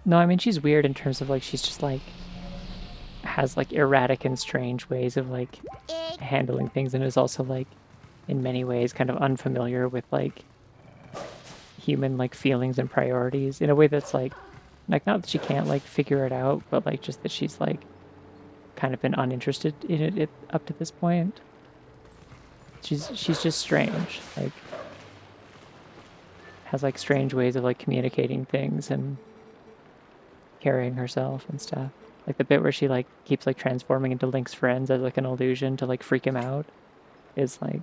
No, I mean she's weird in terms of like she's just like has like erratic and strange ways of like handling things, and is also like in many ways kind of unfamiliar with like human like feelings and priorities in a way that's like not that she can't like figure it out, but like just that she's like kind of been uninterested in it up to this point. She's just strange, like has like strange ways of like communicating things and carrying herself and stuff. Like the bit where she like keeps like transforming into Link's friends as like an illusion to like freak him out is like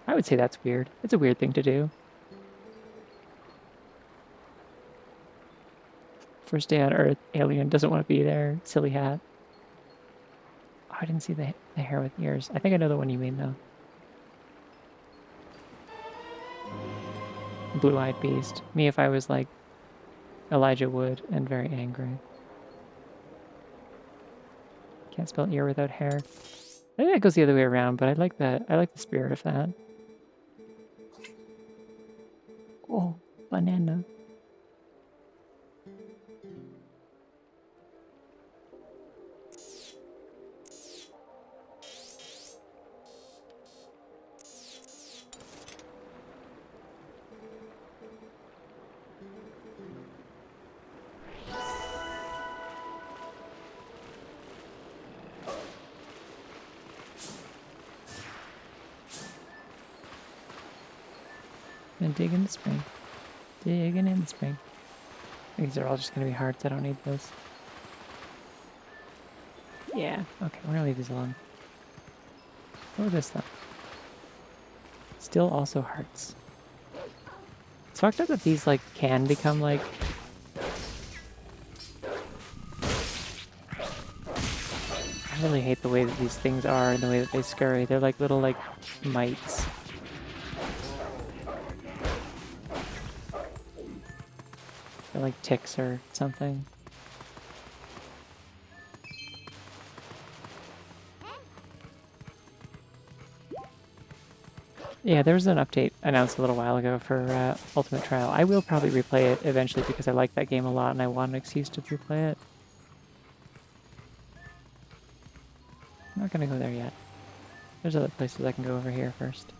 I would say that's weird. It's a weird thing to do. First day on Earth, alien doesn't want to be there. Silly hat. Oh, I didn't see the hair with ears. I think I know the one you mean though. Blue-eyed beast. Me if I was like Elijah Wood and very angry. Can't spell ear without hair. I think that goes the other way around, but I like that. I like the spirit of that. Oh, banana. And dig in the spring. Digging in the spring. These are all just gonna be hearts. I don't need those. Yeah, okay, we're gonna leave these alone. What was this though? Still also hearts. It's fucked up that these like can become like I really hate the way that these things are and the way that they scurry. They're like little like mites. They're like ticks or something. Yeah, there was an update announced a little while ago for Ultimate Trial. I will probably replay it eventually because I like that game a lot and I want an excuse to replay it. I'm not gonna go there yet. There's other places I can go over here first.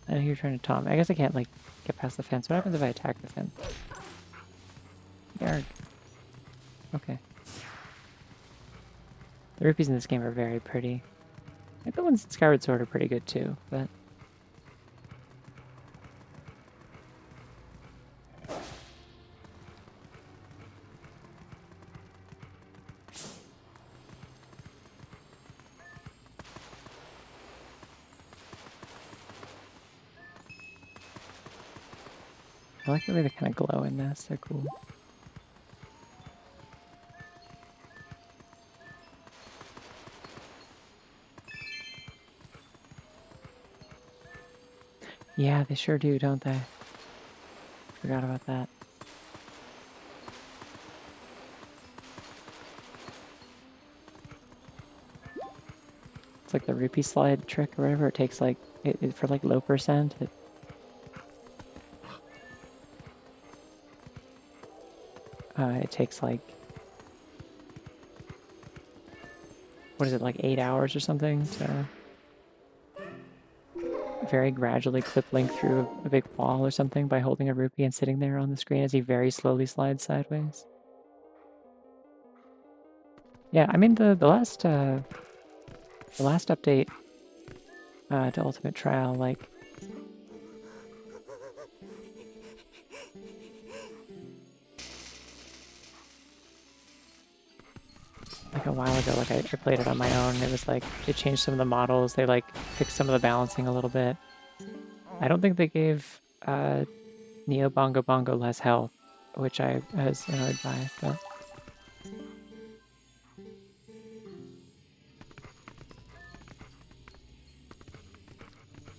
I know you're trying to taunt me. I guess I can't, like, get past the fence. What happens if I attack the fence? Yarg. Okay. The rupees in this game are very pretty. I think the ones in Skyward Sword are pretty good too, but... I like the way they kind of glow in this. They're cool. Yeah, they sure do, don't they? Forgot about that. It's like the rupee slide trick or whatever. It takes like, for like low percent. It takes like, what is it, like 8 hours or something to very gradually clip Link through a big wall or something by holding a rupee and sitting there on the screen as he very slowly slides sideways. Yeah, I mean the last update to Ultimate Trial, like a while ago, like I played it on my own, and it was like they changed some of the models, they like fixed some of the balancing a little bit. I don't think they gave Neo Bongo Bongo less health, which I was annoyed by, but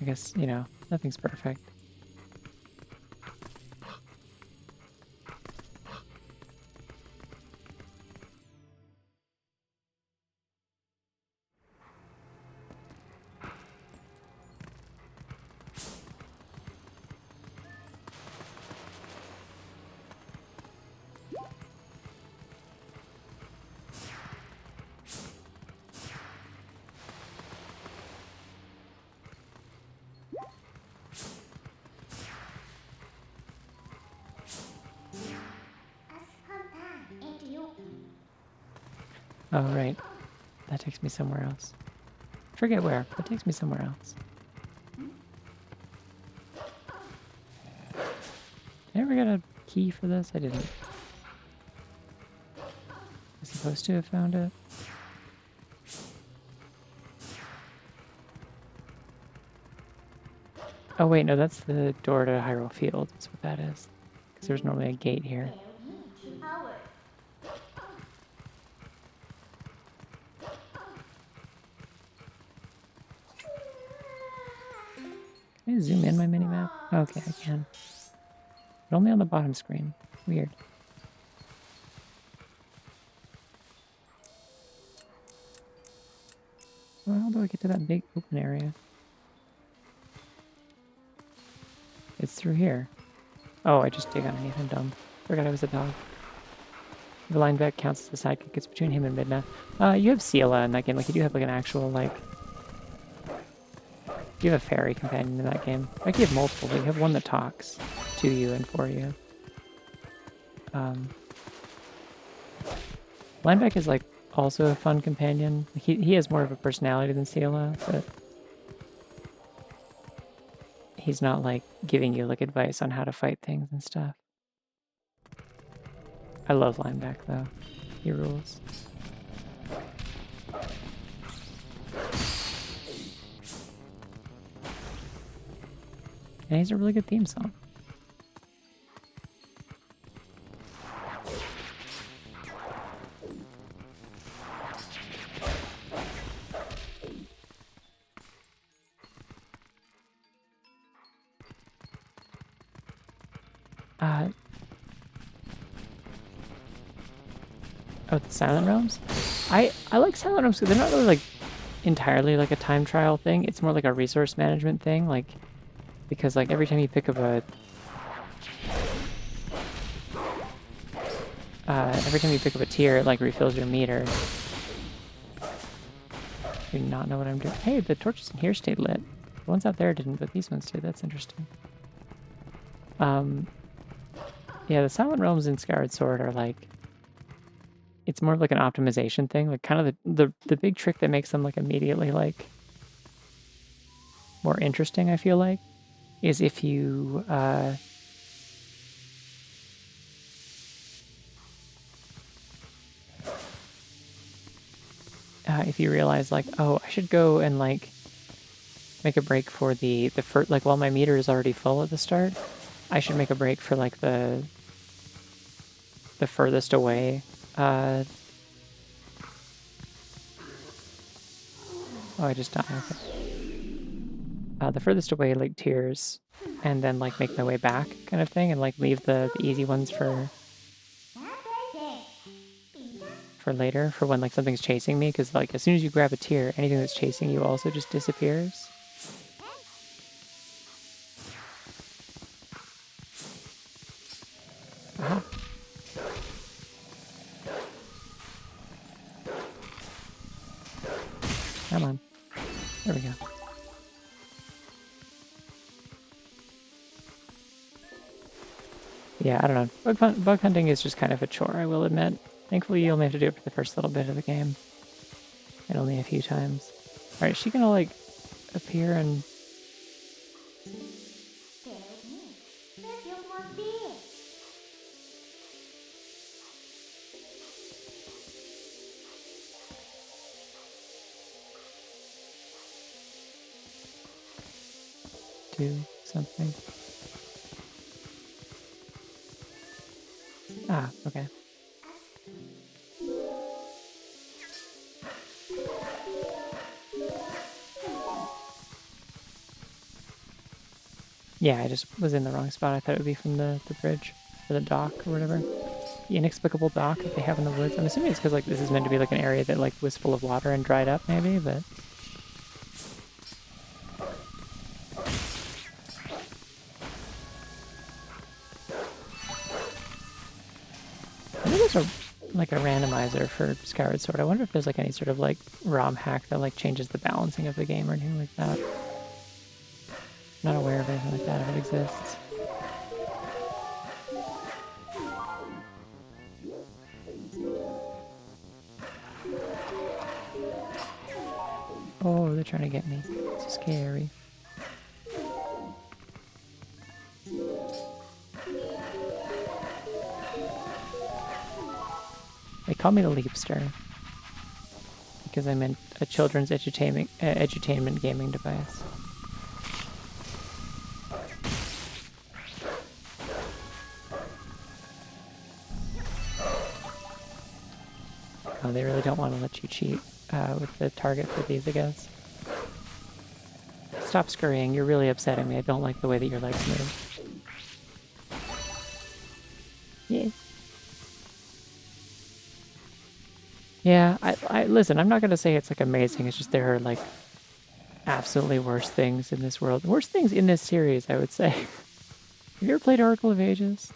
I guess, you know, nothing's perfect. Oh, right. That takes me somewhere else. Forget where. That takes me somewhere else. Did I ever get a key for this? I didn't. Was supposed to have found it? Oh wait, no, that's the door to Hyrule Field. That's what that is. Because there's normally a gate here. Can I zoom in my minimap? Okay, I can. But only on the bottom screen. Weird. So how do I get to that big open area? It's through here. Oh, I just dig underneath. I'm dumb. Forgot I was a dog. The linebacker counts as a sidekick. It's between him and Midna. You have Seela in that game. Like, you do have, like, an actual, like... You have a fairy companion in that game. Like, you have multiple, but you have one that talks to you and for you. Linebacker is, like, also a fun companion. He has more of a personality than Seela, but... He's not, like, giving you, like, advice on how to fight things and stuff. I love Lineback, though. He rules. And he's a really good theme song. Oh, the Silent Realms? I like Silent Realms because they're not really, like, entirely, like, a time trial thing. It's more like a resource management thing, like, because, like, every time you pick up a... every time you pick up a tier, it, like, refills your meter. Do not know what I'm doing. Hey, the torches in here stayed lit. The ones out there didn't, but these ones did. That's interesting. Yeah, the Silent Realms in Skyward Sword are like, it's more of like an optimization thing. Like kind of the big trick that makes them like immediately like more interesting, I feel like, is if you realize like, oh, I should go and like make a break for the first, like while my meter is already full at the start, I should make a break for like the furthest away. Oh, I just died. Okay. The furthest away like tiers, and then like make my way back, kind of thing, and like leave the easy ones for later, for when like something's chasing me, because like as soon as you grab a tier, anything that's chasing you also just disappears. Uh-huh. Come on. There we go. Yeah, I don't know. Bug hunting is just kind of a chore, I will admit. Thankfully, you only have to do it for the first little bit of the game. And only a few times. Alright, is she gonna, like, appear and... do something? Ah, okay. Yeah, I just was in the wrong spot. I thought it would be from the bridge, or the dock, or whatever. The inexplicable dock that they have in the woods. I'm assuming it's because, like, this is meant to be, like, an area that, like, was full of water and dried up, maybe, but... I think there's like a randomizer for Skyward Sword. I wonder if there's like any sort of like ROM hack that like changes the balancing of the game or anything like that. Not aware of anything like that if it exists. Oh, they're trying to get me. It's scary. They call me the Leapster because I meant a children's edutainment gaming device. Oh, they really don't want to let you cheat with the target for these, I guess. Stop scurrying. You're really upsetting me. I don't like the way that your legs move. Yeah. Yeah, I listen, I'm not gonna say it's like amazing, it's just there are like absolutely worse things in this world. Worse things in this series, I would say. Have you ever played Oracle of Ages?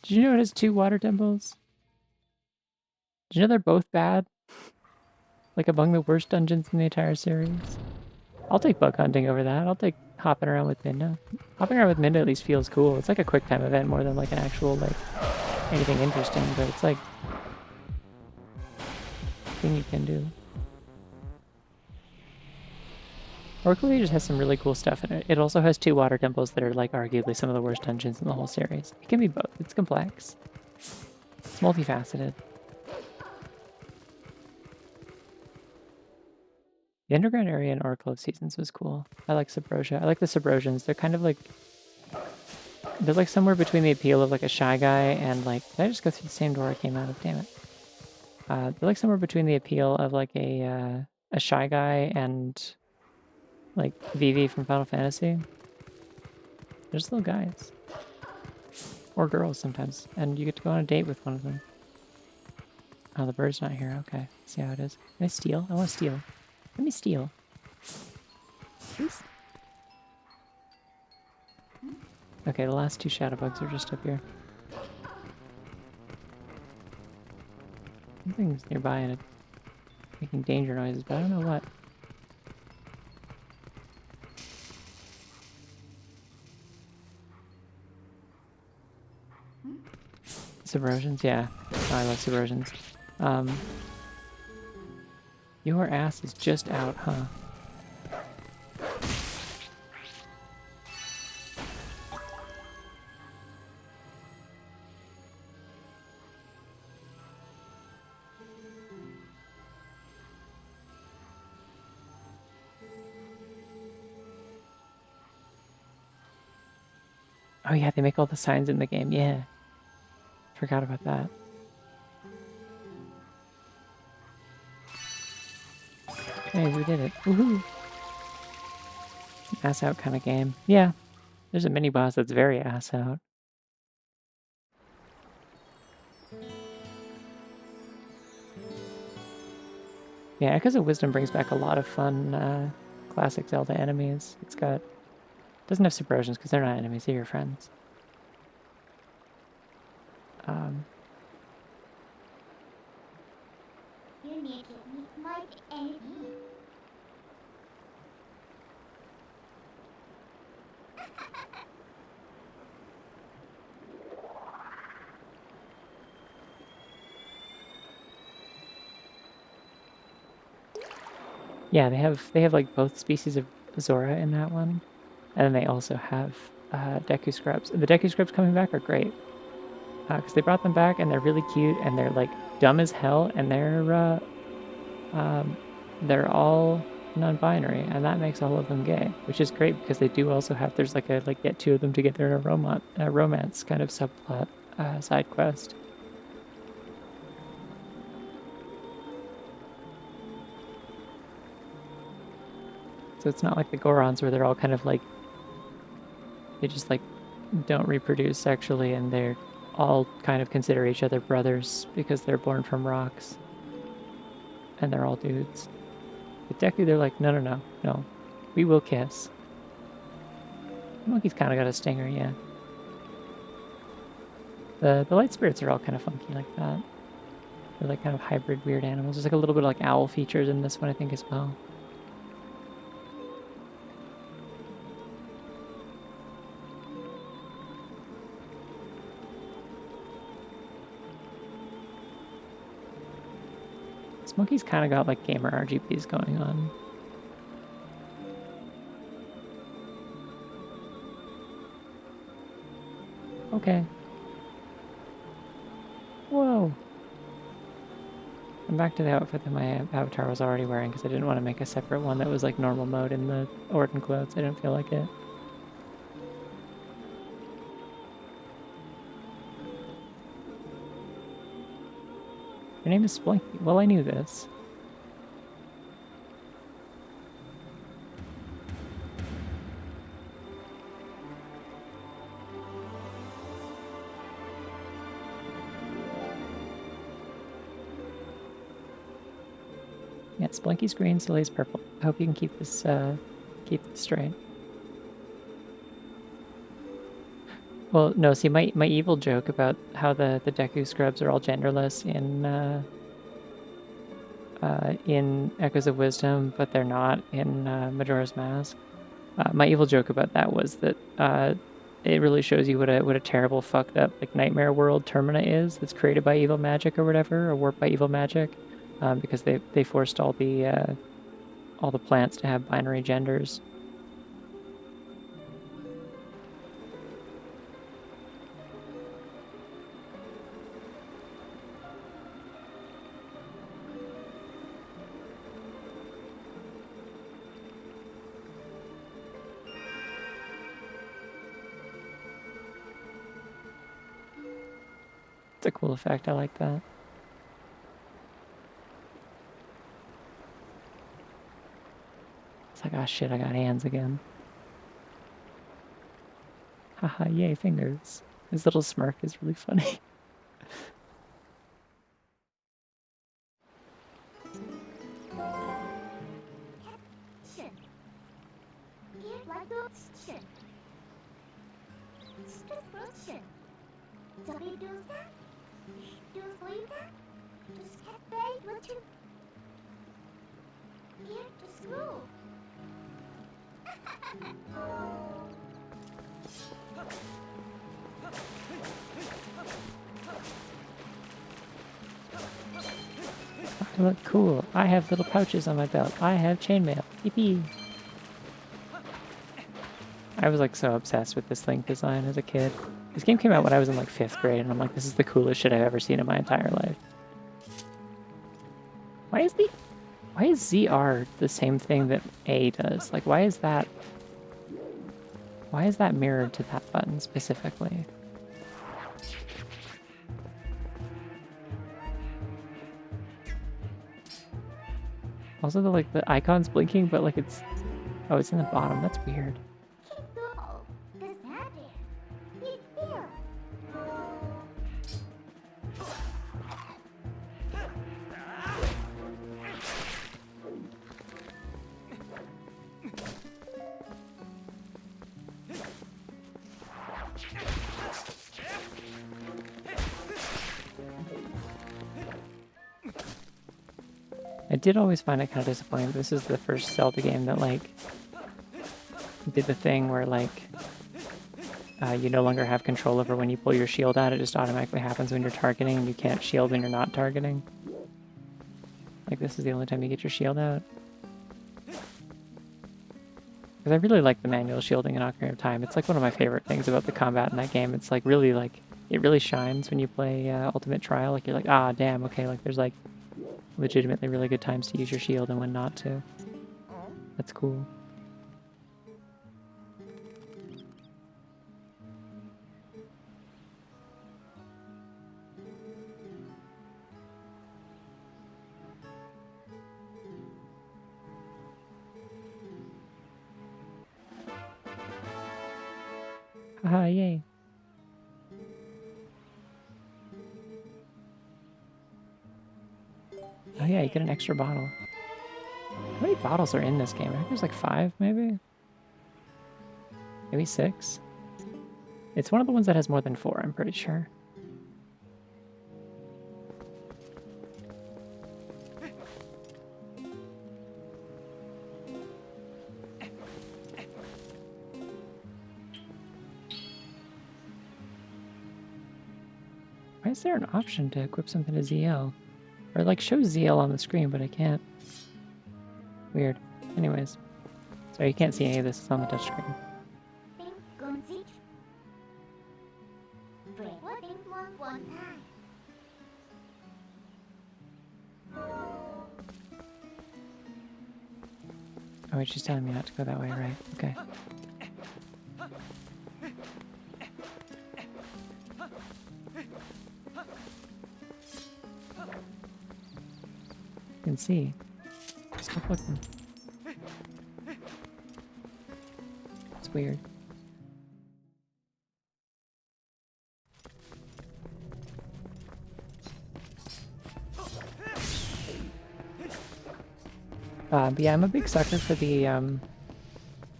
Did you know it has 2 water temples? Did you know they're both bad? Like among the worst dungeons in the entire series? I'll take bug hunting over that. I'll take hopping around with Minda. Hopping around with Minda at least feels cool. It's like a quick time event more than like an actual like anything interesting, but it's like thing you can do. Oracle of Ages has some really cool stuff in it. It also has 2 water temples that are like arguably some of the worst dungeons in the whole series. It can be both. It's complex. It's multifaceted. The underground area in Oracle of Seasons was cool. I like Subrosia. I like the Subrosians. They're kind of like... They're like somewhere between the appeal of like a Shy Guy and like... Did I just go through the same door I came out of? Damn it. They're like somewhere between the appeal of like a Shy Guy and like Vivi from Final Fantasy. They're just little guys. Or girls sometimes. And you get to go on a date with one of them. Oh, the bird's not here. Okay. Let's see how it is. Can I steal? I want to steal. Let me steal. Please? Okay, the last 2 shadow bugs are just up here. Something's nearby and it's making danger noises, but I don't know what. Subversions, yeah. Oh, I love subversions. Your ass is just out, huh? Oh yeah, they make all the signs in the game. Yeah. Forgot about that. Hey, we did it. Woohoo! It's an ass out kind of game. Yeah. There's a mini boss that's very ass out. Yeah, Echoes of Wisdom brings back a lot of fun classic Zelda enemies. It's got... Doesn't have subversions because they're not enemies, they're your friends. You need to meet my enemy. Yeah, they have like both species of Zora in that one. And then they also have Deku Scrubs. The Deku Scrubs coming back are great. Because they brought them back and they're really cute and they're like dumb as hell and they're all non-binary and that makes all of them gay, which is great because they do also have there's like a get two of them together in a romance kind of subplot side quest. So it's not like the Gorons where they're all kind of like they just like don't reproduce sexually and they're all kind of consider each other brothers because they're born from rocks and they're all dudes. With Deku, they're like, no, we will kiss. The monkey's kind of got a stinger, yeah. The light spirits are all kind of funky like that. They're like kind of hybrid weird animals. There's like a little bit of like owl features in this one, I think, as well. This monkey's kind of got like gamer RGBs going on. Okay. Whoa. I'm back to the outfit that my avatar was already wearing because I didn't want to make a separate one that was like normal mode in the Orden clothes. I didn't feel like it. Your name is Splinky. Well, I knew this. Yeah, Splinky's green, Silly's purple. I hope you can keep this straight. Well, no, see, my evil joke about how the Deku Scrubs are all genderless in Echoes of Wisdom, but they're not in Majora's Mask. My evil joke about that was that it really shows you what a terrible fucked up like nightmare world Termina is. That's created by evil magic or whatever, or warped by evil magic, because they forced all the plants to have binary genders. It's a cool effect. I like that. It's like, oh shit, I got hands again. Haha, yay, fingers. His little smirk is really funny. Action. Here like the action. Destruction. So we do that. Do we that. Just get paid what you. Here to school. I look cool. I have little pouches on my belt. I have chainmail. Yippee! I was like so obsessed with this Link design as a kid. This game came out when I was in like 5th grade, and I'm like, this is the coolest shit I've ever seen in my entire life. Why is ZR the same thing that A does? Like, why is that mirrored to that button specifically? Also, the icon's blinking, but like it's in the bottom. That's weird. Keep go. Cause that there. It's here. I did always find it kind of disappointing. This is the first Zelda game that like did the thing where like you no longer have control over when you pull your shield out. It just automatically happens when you're targeting, and you can't shield when you're not targeting. Like this is the only time you get your shield out. Because I really like the manual shielding in Ocarina of Time. It's like one of my favorite things about the combat in that game. It's like it really shines when you play Ultimate Trial. Like you're like, ah, damn, okay, like there's like legitimately really good times to use your shield and when not to. That's cool. Haha, yay. Oh yeah, you get an extra bottle. How many bottles are in this game? I think there's like 5, maybe? Maybe 6? It's one of the ones that has more than 4, I'm pretty sure. Why is there an option to equip something to ZL? Or like shows ZL on the screen, but I can't. Weird. Anyways. Sorry, you can't see any of this. It's on the touchscreen. Pink gunzich. Break what pink one time. Oh wait, she's telling me not to go that way, right? Okay. You can see. Stop looking. It's weird. But yeah, I'm a big sucker for the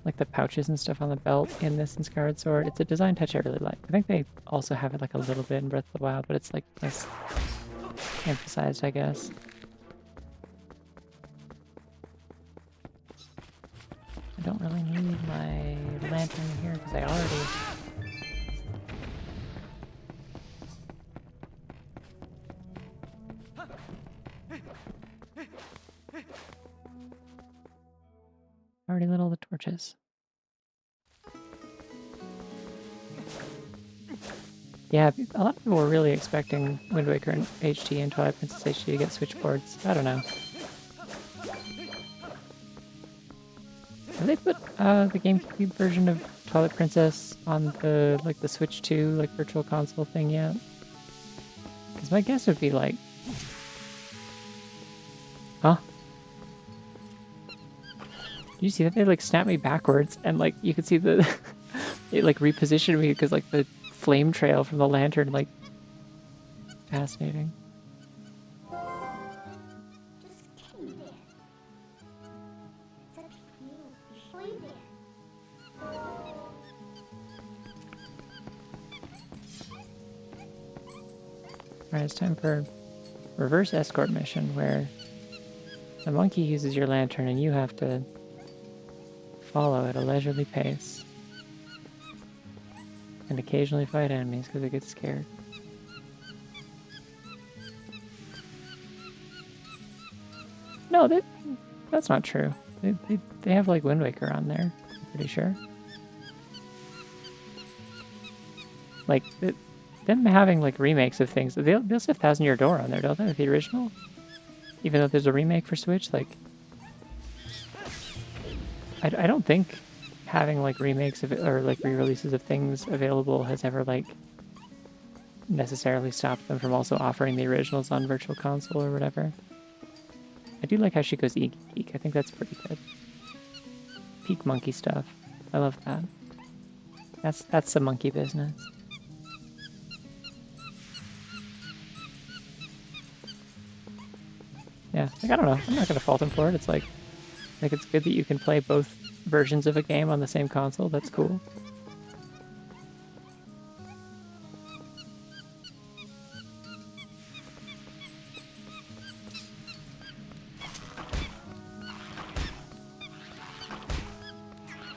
like the pouches and stuff on the belt in this in Skyward Sword. It's a design touch I really like. I think they also have it like a little bit in Breath of the Wild, but it's like less emphasized, I guess. I don't really need my lantern here because I already lit all the torches. Yeah, a lot of people were really expecting Wind Waker and HD and Twilight Princess HD to get switchboards. I don't know. Have they put the GameCube version of Twilight Princess on the like the Switch 2 like virtual console thing yet? Because my guess would be like, huh? Did you see that they like snapped me backwards and like you could see the it like repositioned me because like the flame trail from the lantern like fascinating. Just came there. Such new boy there. Alright, it's time for reverse escort mission where the monkey uses your lantern and you have to follow at a leisurely pace. And occasionally fight enemies because it gets scared. No, that's not true. They have like Wind Waker on there. I'm pretty sure. Like them having like remakes of things. They also have Thousand Year Door on there, don't they? With the original. Even though there's a remake for Switch, like I don't think having like remakes of it or like re-releases of things available has ever like necessarily stopped them from also offering the originals on Virtual Console or whatever. I do like how she goes eek eek. I think that's pretty good. Peak monkey stuff. I love that. That's some monkey business. Yeah, like I don't know. I'm not gonna fault him for it. It's like it's good that you can play both versions of a game on the same console. That's cool.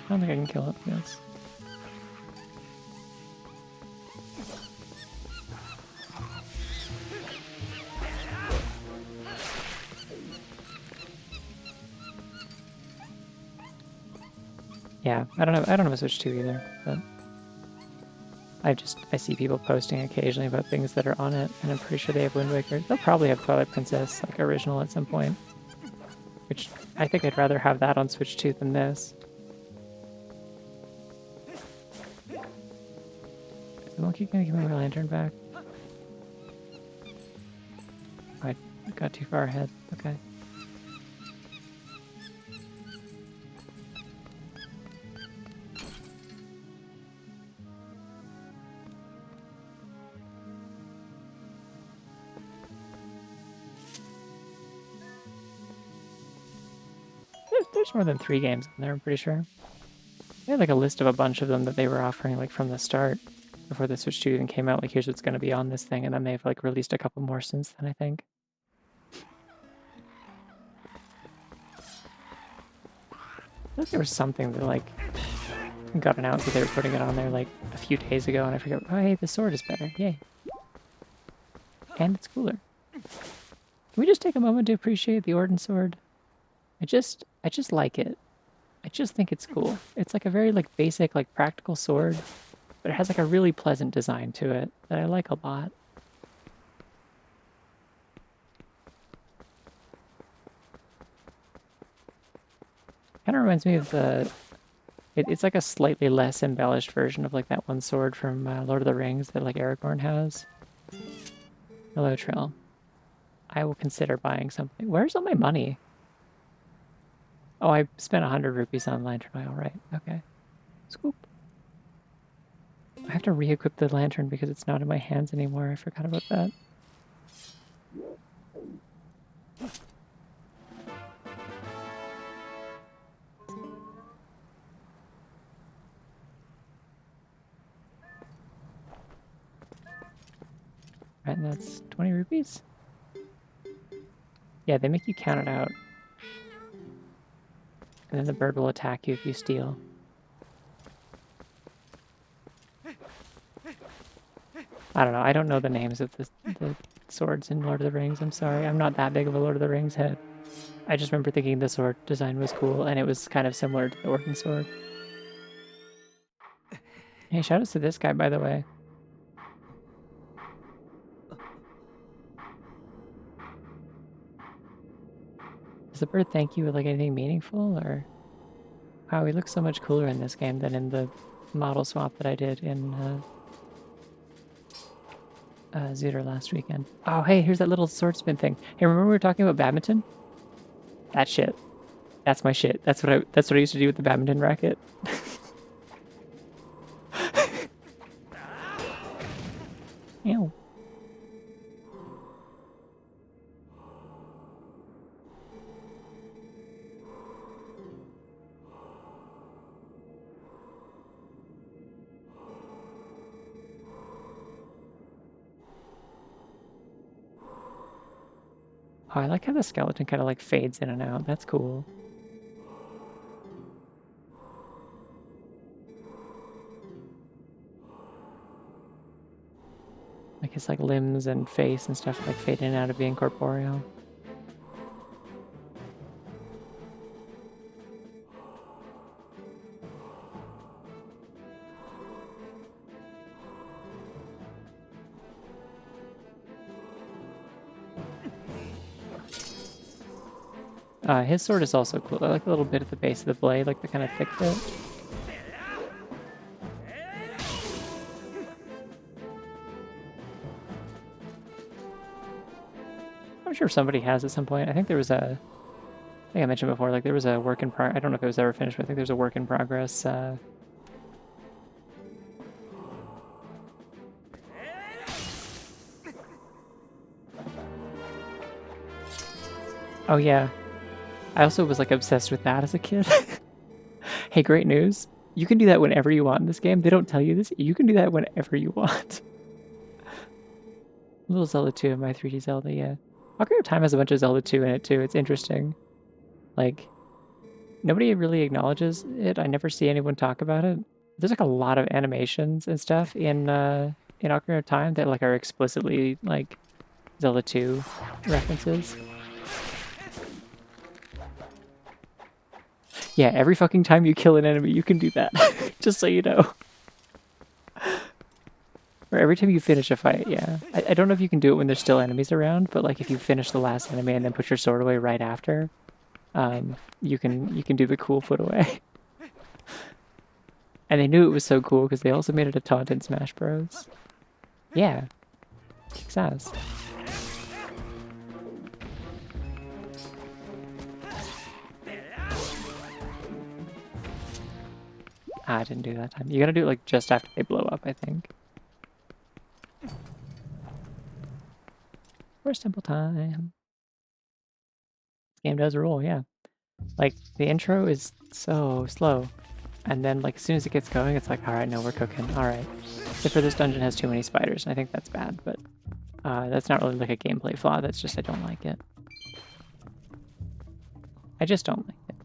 I don't think I can kill it. Yes. Yeah, I don't have a Switch 2 either, but I see people posting occasionally about things that are on it, and I'm pretty sure they have Wind Waker. They'll probably have Twilight Princess, like original at some point. Which I think I'd rather have that on Switch 2 than this. Is the monkey gonna give me my lantern back? I got too far ahead. Okay. There's more than 3 games in there, I'm pretty sure. They had like a list of a bunch of them that they were offering like from the start before the Switch 2 even came out. Like here's what's going to be on this thing, and then they've like released a couple more since then, I think. I think there was something that like got announced that they were putting it on there like a few days ago, and I forget. Oh, hey, the sword is better. Yay. And it's cooler. Can we just take a moment to appreciate the Orden sword? I just like it. I just think it's cool. It's like a very like basic, like practical sword, but it has like a really pleasant design to it that I like a lot. Kind of reminds me of it's like a slightly less embellished version of like that one sword from Lord of the Rings that like Aragorn has. Hello, Trill. I will consider buying something. Where's all my money? Oh, I spent 100 rupees on lantern oil, right? Okay. Scoop. I have to re-equip the lantern because it's not in my hands anymore. I forgot about that. Right, and that's 20 rupees? Yeah, they make you count it out. And then the bird will attack you if you steal. I don't know. I don't know the names of the swords in Lord of the Rings. I'm sorry. I'm not that big of a Lord of the Rings head. I just remember thinking the sword design was cool, and it was kind of similar to the Orden sword. Hey, shoutouts to this guy, by the way. Does the bird thank you with like anything meaningful, or wow, he looks so much cooler in this game than in the model swap that I did in Zooter last weekend. Oh, hey, here's that little sword spin thing. Hey, remember we were talking about badminton? That shit. That's my shit. That's what I used to do with the badminton racket. Ew. Oh, I like how the skeleton kind of like fades in and out. That's cool. Like his like limbs and face and stuff like fade in and out of being corporeal. His sword is also cool. I like the little bit at the base of the blade, like the kind of thick bit. I'm sure somebody has at some point. I think there was a, I think I mentioned before, like there was a work in progress. I don't know if it was ever finished, but I think there's a work in progress. Oh yeah, I also was like obsessed with that as a kid. Hey, great news! You can do that whenever you want in this game. They don't tell you this. You can do that whenever you want. Little Zelda 2 of my 3D Zelda, yeah. Ocarina of Time has a bunch of Zelda 2 in it too. It's interesting. Like, nobody really acknowledges it. I never see anyone talk about it. There's like a lot of animations and stuff in Ocarina of Time that like are explicitly like Zelda 2 references. Yeah, every fucking time you kill an enemy, you can do that. Just so you know. Or every time you finish a fight, yeah. I don't know if you can do it when there's still enemies around, but like if you finish the last enemy and then put your sword away right after, you can do the cool put away. And they knew it was so cool because they also made it a taunt in Smash Bros. Yeah. Kicks ass. Ah, I didn't do that time. You gotta do it like just after they blow up, I think. First temple time. This game does rule, yeah. Like, the intro is so slow. And then, like, as soon as it gets going, it's like, alright, no, we're cooking. Alright. Except for this dungeon has too many spiders, and I think that's bad, but that's not really like a gameplay flaw, that's just I don't like it. I just don't like it.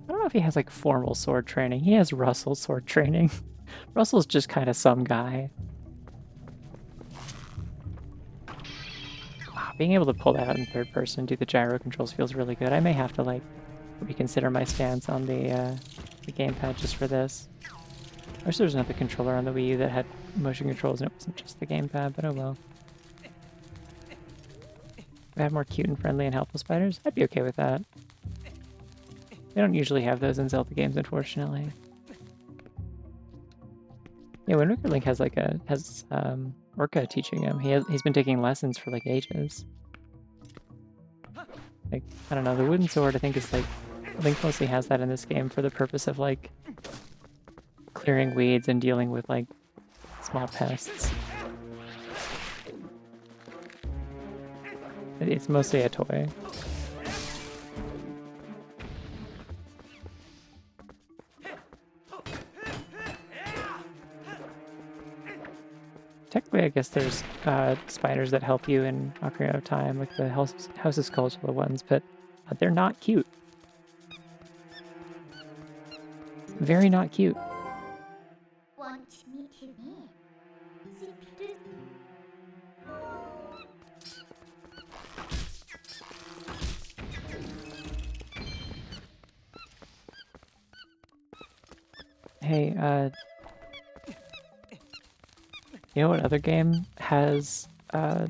I don't know if he has, like, formal sword training. He has Russell sword training. Russell's just kind of some guy. Wow, being able to pull that out in third person, do the gyro controls feels really good. I may have to, like, reconsider my stance on the gamepad just for this. I wish there was another controller on the Wii U that had motion controls and it wasn't just the gamepad, but oh well. If I had more cute and friendly and helpful spiders, I'd be okay with that. They don't usually have those in Zelda games, unfortunately. Yeah, Wind Waker Link has like Orca teaching him. He's been taking lessons for like ages. Like, I don't know, the wooden sword I think is like Link mostly has that in this game for the purpose of like clearing weeds and dealing with like small pests. It's mostly a toy. Technically, I guess there's spiders that help you in Ocarina of Time, like the House of Skulls are the ones, but they're not cute. Very not cute. Want me to be? Hey, you know what other game has a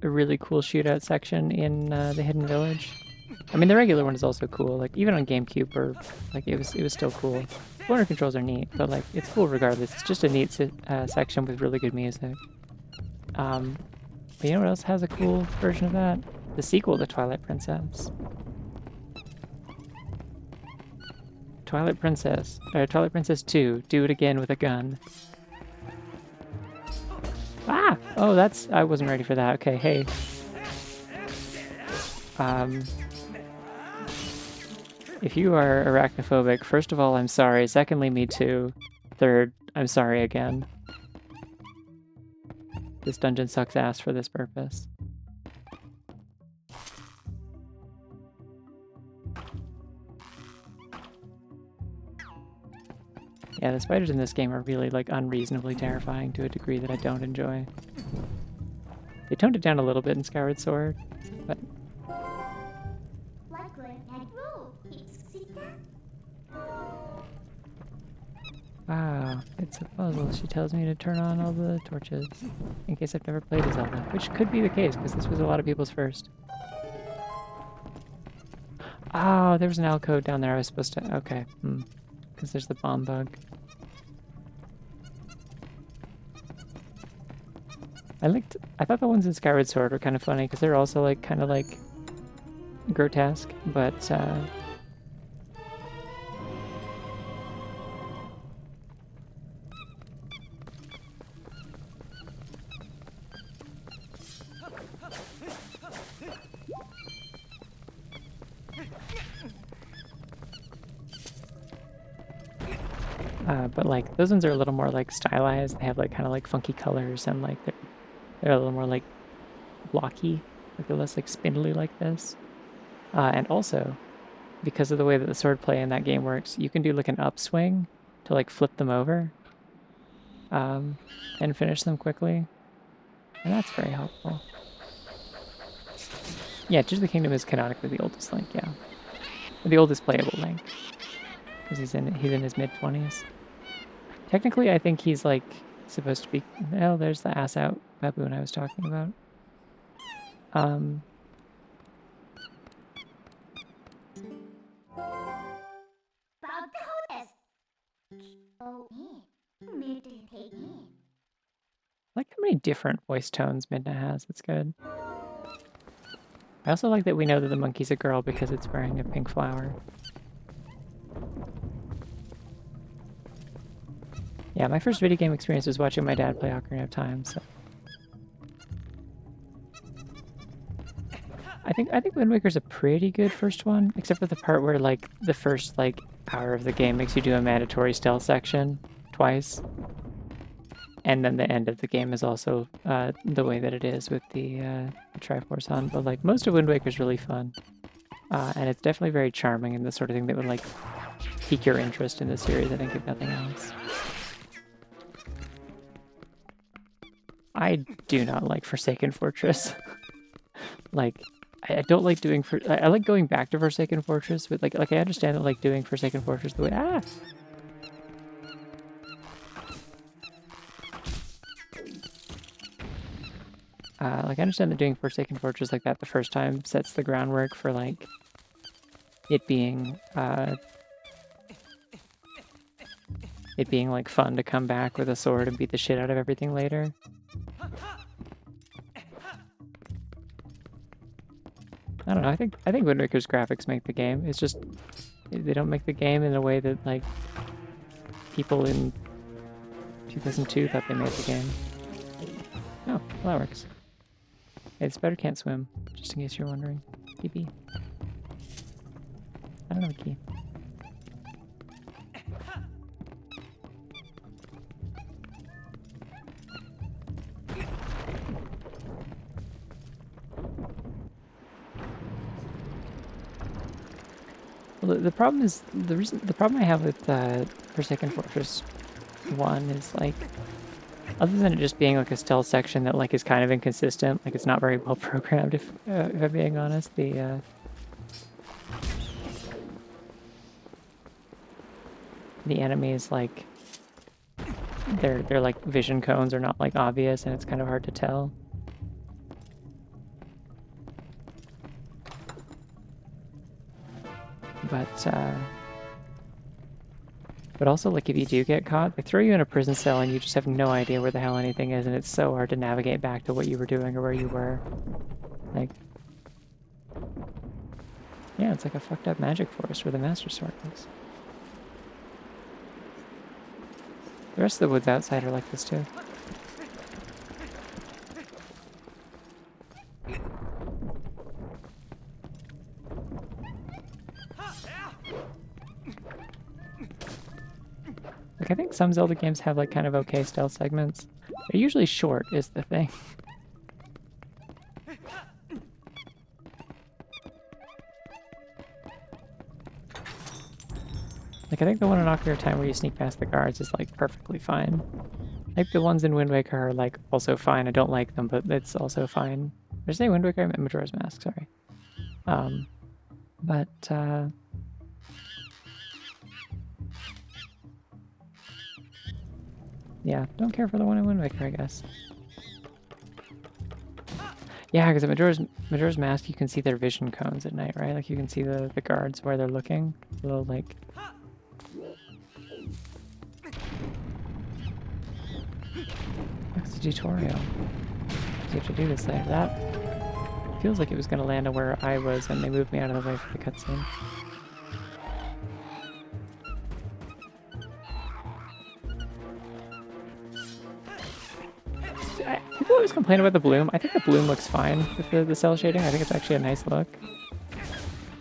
really cool shootout section in the Hidden Village? I mean, the regular one is also cool. Like even on GameCube, or like it was still cool. Corner controls are neat, but like it's cool regardless. It's just a neat section with really good music. But you know what else has a cool version of that? The sequel to Twilight Princess. Twilight Princess 2. Do it again with a gun. Ah! Oh, I wasn't ready for that. Okay, hey. If you are arachnophobic, first of all, I'm sorry. Secondly, me too. Third, I'm sorry again. This dungeon sucks ass for this purpose. Yeah, the spiders in this game are really, like, unreasonably terrifying to a degree that I don't enjoy. They toned it down a little bit in Skyward Sword, but... Wow, it's a puzzle. She tells me to turn on all the torches in case I've never played a Zelda, which could be the case because this was a lot of people's first. Oh, there was an alcove down there I was supposed to... Okay, because there's the bomb bug. I thought the ones in Skyward Sword were kind of funny because they're also like kind of like grotesque, but but like those ones are a little more like stylized. They have like kind of like funky colors and like they're a little more like blocky, like they're less like spindly like this. And also, because of the way that the sword play in that game works, you can do like an upswing to like flip them over and finish them quickly. And that's very helpful. Yeah, Tears of the Kingdom is canonically the oldest Link, yeah. Or the oldest playable Link. Because he's in his mid-20s. Technically, I think he's like supposed to be... Oh, there's the ass-out baboon I was talking about. I like how many different voice tones Midna has. It's good. I also like that we know that the monkey's a girl because it's wearing a pink flower. Yeah, my first video game experience was watching my dad play Ocarina of Time, so... I think Wind Waker's a pretty good first one, except for the part where, like, the first, like, hour of the game makes you do a mandatory stealth section twice. And then the end of the game is also the way that it is with the Triforce Hunt. But, like, most of Wind Waker's really fun. And it's definitely very charming and the sort of thing that would, like, pique your interest in the series, I think, if nothing else. I do not like Forsaken Fortress. Like... I don't like doing... I like going back to Forsaken Fortress, but like I understand that like doing Forsaken Fortress the way... Ah! Like I understand that doing Forsaken Fortress like that the first time sets the groundwork for like it being like fun to come back with a sword and beat the shit out of everything later. I don't know. I think Wind Waker's graphics make the game. It's just they don't make the game in a way that like people in 2002 thought they made the game. Oh, well, that works. Hey, this better can't swim, just in case you're wondering. TP. I don't have a key. Well, the problem is the problem I have with Forsaken Fortress 1 is like, other than it just being like a stealth section that like is kind of inconsistent, like it's not very well programmed if I'm being honest. The enemies like their like vision cones are not like obvious and it's kind of hard to tell. But also, like, if you do get caught, they throw you in a prison cell and you just have no idea where the hell anything is, and it's so hard to navigate back to what you were doing or where you were. Like... Yeah, it's like a fucked up magic forest where the Master Sword is. The rest of the woods outside are like this, too. Like, I think some Zelda games have, like, kind of okay stealth segments. They're usually short, is the thing. Like, I think the one in Ocarina of Time where you sneak past the guards is, like, perfectly fine. Like, the ones in Wind Waker are, like, also fine. I don't like them, but it's also fine. Did I say Wind Waker? I meant Majora's Mask, sorry. Yeah, don't care for the one in Wind Waker, I guess. Yeah, because at Majora's Mask, you can see their vision cones at night, right? Like you can see the guards where they're looking. Little like. It's a tutorial. You have to do this later. That feels like it was gonna land on where I was, and they moved me out of the way for the cutscene. People always complain about the bloom. I think the bloom looks fine with the cell shading. I think it's actually a nice look.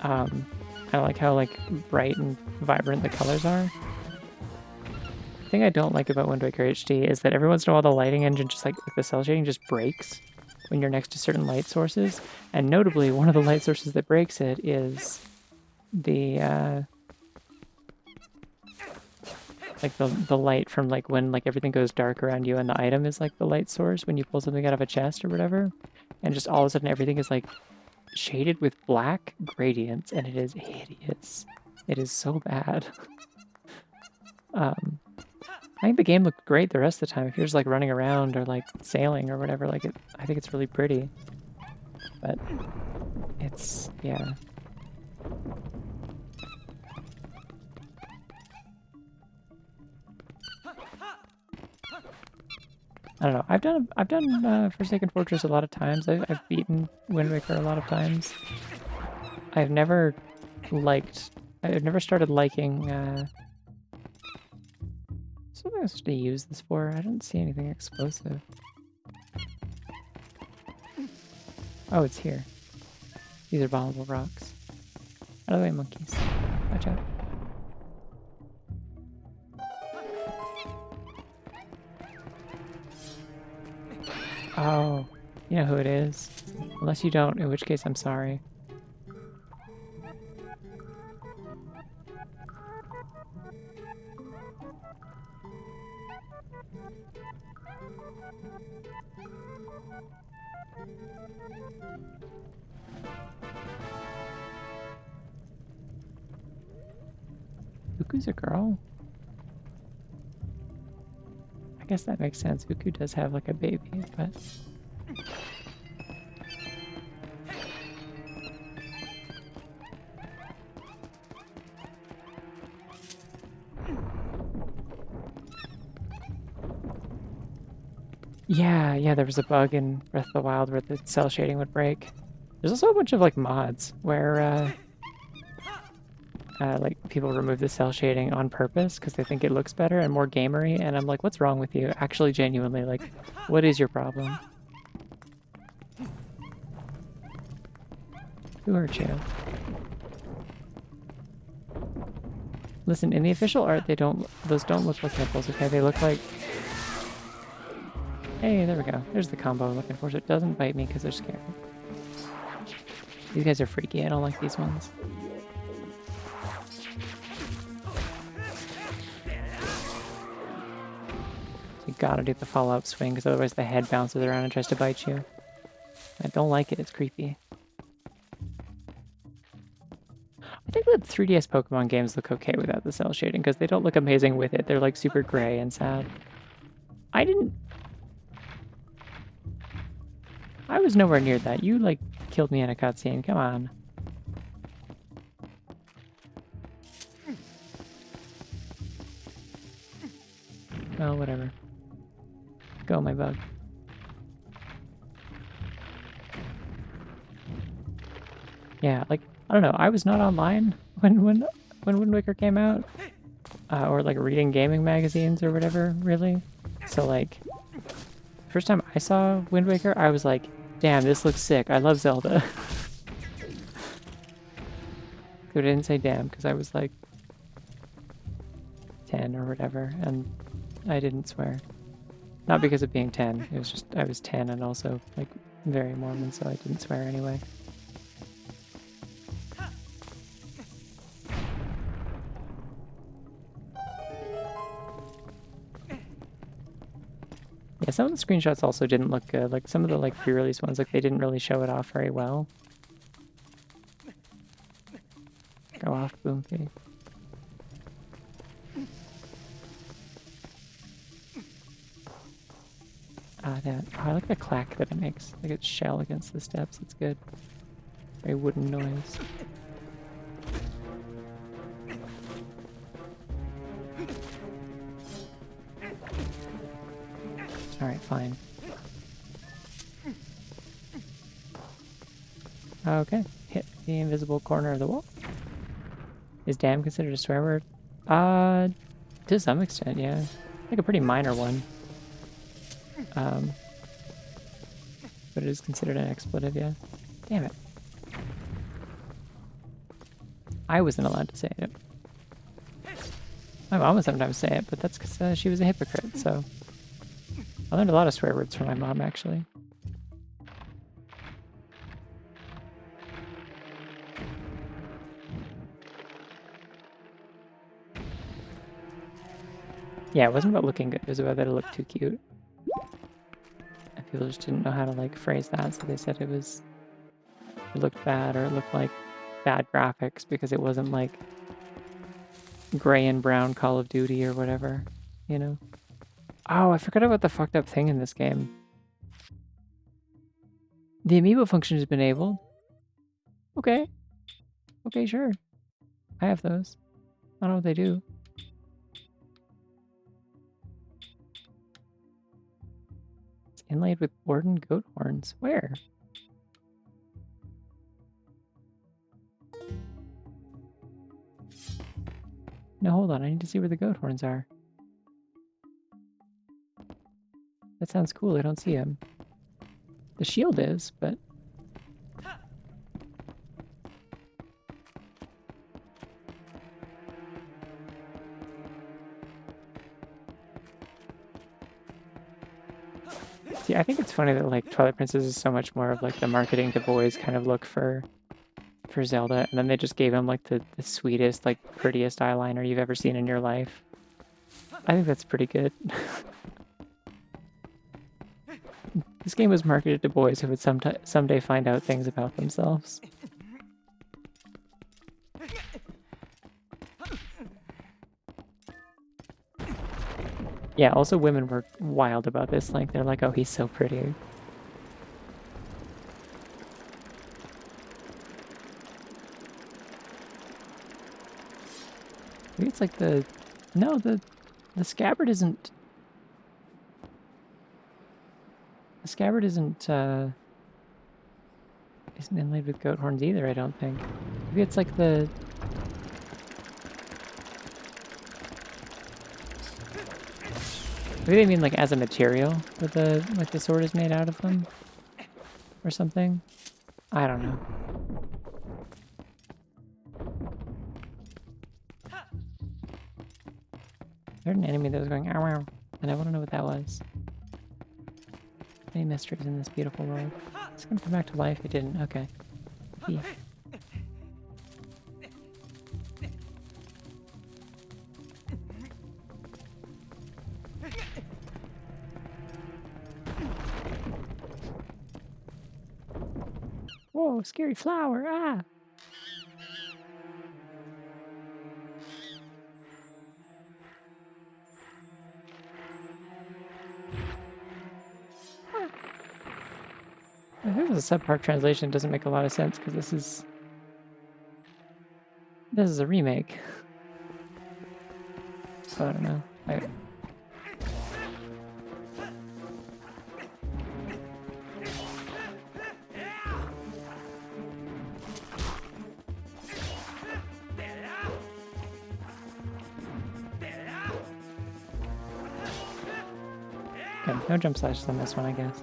I like how like bright and vibrant the colors are. The thing I don't like about Wind Waker HD is that every once in a while the lighting engine just like the cell shading just breaks when you're next to certain light sources. And notably, one of the light sources that breaks it is the like the light from like when like everything goes dark around you and the item is like the light source when you pull something out of a chest or whatever, and just all of a sudden everything is like shaded with black gradients and it is hideous. It is so bad. I think the game looked great the rest of the time. If you're just like running around or like sailing or whatever, like I think it's really pretty. But it's yeah. I don't know. I've done Forsaken Fortress a lot of times. I've beaten Wind Waker a lot of times. I've never started liking something I was supposed to use this for. I don't see anything explosive. Oh, it's here. These are bombable rocks. Out of the way, monkeys. Watch out. Oh, you know who it is. Unless you don't, in which case I'm sorry. Uku's a girl? I guess that makes sense. Uku does have like a baby, but... Yeah, there was a bug in Breath of the Wild where the cell shading would break. There's also a bunch of like mods where like people remove the cell shading on purpose because they think it looks better and more gamery, and I'm like, what's wrong with you? Actually, genuinely, like, what is your problem? Who hurt you? Listen, in the official art, those don't look like nipples, okay? They look like... Hey, there we go. There's the combo I'm looking for, so it doesn't bite me because they're scared. These guys are freaky. I don't like these ones. You gotta do the follow-up swing, because otherwise the head bounces around and tries to bite you. I don't like it, it's creepy. I think the 3DS Pokemon games look okay without the cell shading, because they don't look amazing with it. They're like super gray and sad. I was nowhere near that. You like killed me in a cutscene, come on. Well, whatever. Go, my bug. Yeah, like, I don't know, I was not online when Wind Waker came out. Or like reading gaming magazines or whatever, really. So like, first time I saw Wind Waker, I was like, damn, this looks sick. I love Zelda. But I didn't say damn, because I was like 10 or whatever, and I didn't swear. Not because of being 10, it was just, I was 10 and also like very Mormon, so I didn't swear anyway. Yeah, some of the screenshots also didn't look good. Like some of the like pre-release ones, like they didn't really show it off very well. Go off, Boomfee. Ah, damn it. Oh, I like the clack that it makes. Like its shell against the steps. It's good. Very wooden noise. Alright, fine. Okay. Hit the invisible corner of the wall. Is damn considered a swear word? To some extent, yeah. Like a pretty minor one. But it is considered an expletive, yeah. Damn it. I wasn't allowed to say it. My mom would sometimes say it, but that's because she was a hypocrite, so... I learned a lot of swear words from my mom, actually. Yeah, it wasn't about looking good, it was about that it looked too cute. And people just didn't know how to, like, phrase that, so they said it looked bad, or it looked like bad graphics, because it wasn't, like, gray and brown Call of Duty or whatever, you know? Oh, I forgot about the fucked up thing in this game. The amiibo function has been enabled. Okay. Okay, sure. I have those. I don't know what they do. It's inlaid with Borden goat horns. Where? No, hold on. I need to see where the goat horns are. That sounds cool. I don't see them. The shield is, but... See, I think it's funny that, like, Twilight Princess is so much more of, like, the marketing to boys kind of look for Zelda, and then they just gave him, like, the sweetest, like, prettiest eyeliner you've ever seen in your life. I think that's pretty good. This game was marketed to boys who would someday find out things about themselves. Yeah, also women were wild about this. Like, they're like, oh, he's so pretty. Maybe it's like the... No, the scabbard isn't... The scabbard isn't inlaid with goat horns either, I don't think. Maybe it's like the... Maybe they mean like as a material that the sword is made out of them? Or something? I don't know. I heard an enemy that was going ow ow, and I want to know what that was. Many mysteries in this beautiful world. It's gonna come back to life. It didn't. Okay. E. Whoa, scary flower! Ah! I think this subpart translation doesn't make a lot of sense because this is a remake. So I don't know. Okay, no jump slashes on this one, I guess.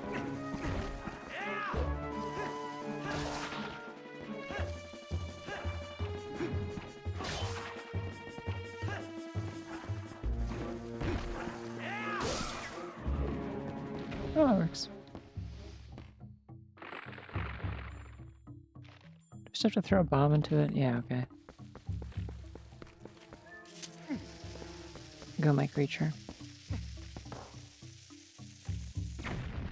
Oh, that works. Just have to throw a bomb into it? Yeah, okay. Go, my creature.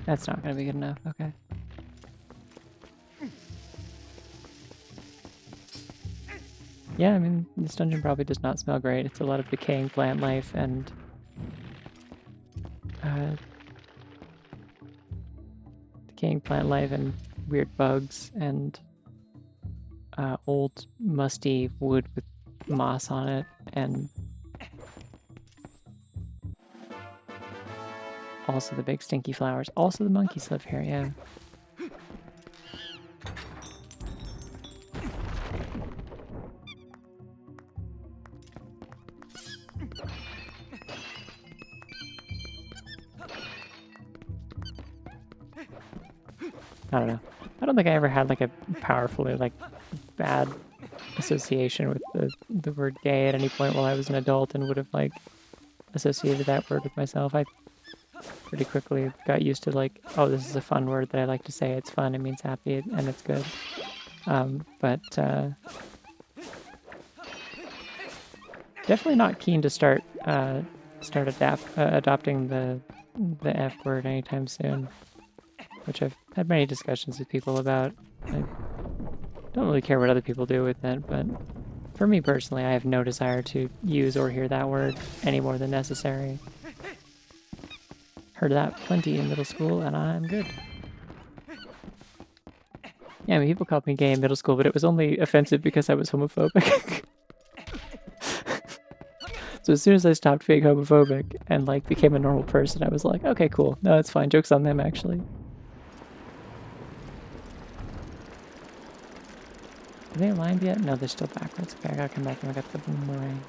That's not gonna be good enough, okay. Yeah, I mean, this dungeon probably does not smell great. It's a lot of decaying plant life and decaying plant life and weird bugs and old musty wood with moss on it, and also the big stinky flowers. Also the monkeys live here, yeah. I don't know. I don't think I ever had like a powerfully like bad association with the word gay at any point while I was an adult and would have like associated that word with myself. I pretty quickly got used to like, oh, this is a fun word that I like to say. It's fun, it means happy, and it's good. But definitely not keen to start adopting the F word anytime soon, which I've had many discussions with people about. I don't really care what other people do with it, but for me personally, I have no desire to use or hear that word any more than necessary. Heard that plenty in middle school, and I'm good. Yeah, I mean, people called me gay in middle school, but it was only offensive because I was homophobic. So as soon as I stopped being homophobic and like became a normal person, I was like, okay, cool. No, it's fine. Joke's on them, actually. Are they aligned yet? No, they're still backwards. Okay, I gotta come back and look at the boomerang.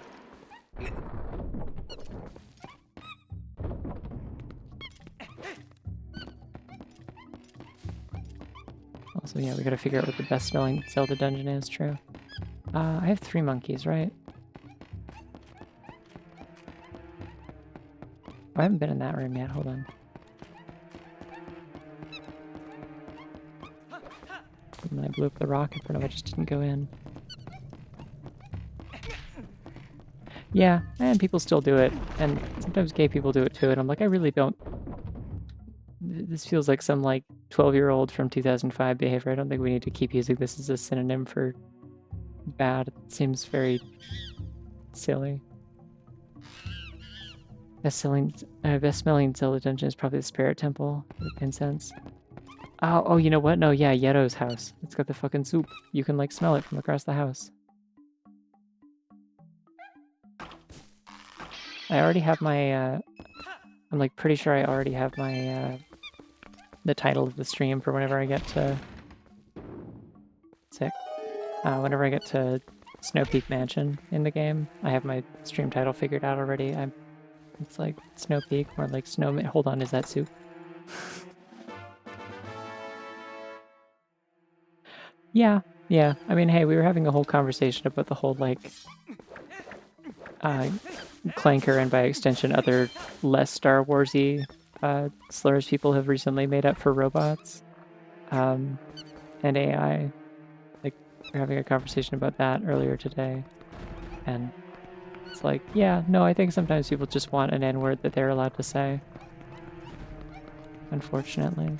Also, yeah, we gotta figure out what the best smelling Zelda dungeon is, true. I have 3 monkeys, right? Oh, I haven't been in that room yet, hold on. And then I blew up the rock in front of it, I just didn't go in. Yeah, and people still do it, and sometimes gay people do it too, and I'm like, I really don't... This feels like some, like, 12-year-old from 2005 behavior. I don't think we need to keep using this as a synonym for bad. It seems very silly. Best smelling Zelda dungeon is probably the Spirit Temple with incense. Oh, you know what? No, yeah, Yeto's house. It's got the fucking soup. You can, like, smell it from across the house. I already have my, I'm, like, pretty sure I already have my, the title of the stream for whenever I get to... Sick. Whenever I get to Snow Peak Mansion in the game, I have my stream title figured out already. It's like Snow Peak or like hold on, is that soup? Yeah. I mean, hey, we were having a whole conversation about the whole like Clanker and by extension other less Star Warsy slurs people have recently made up for robots and AI. Like, we were having a conversation about that earlier today, and it's like, yeah, no, I think sometimes people just want an N-word that they're allowed to say. Unfortunately.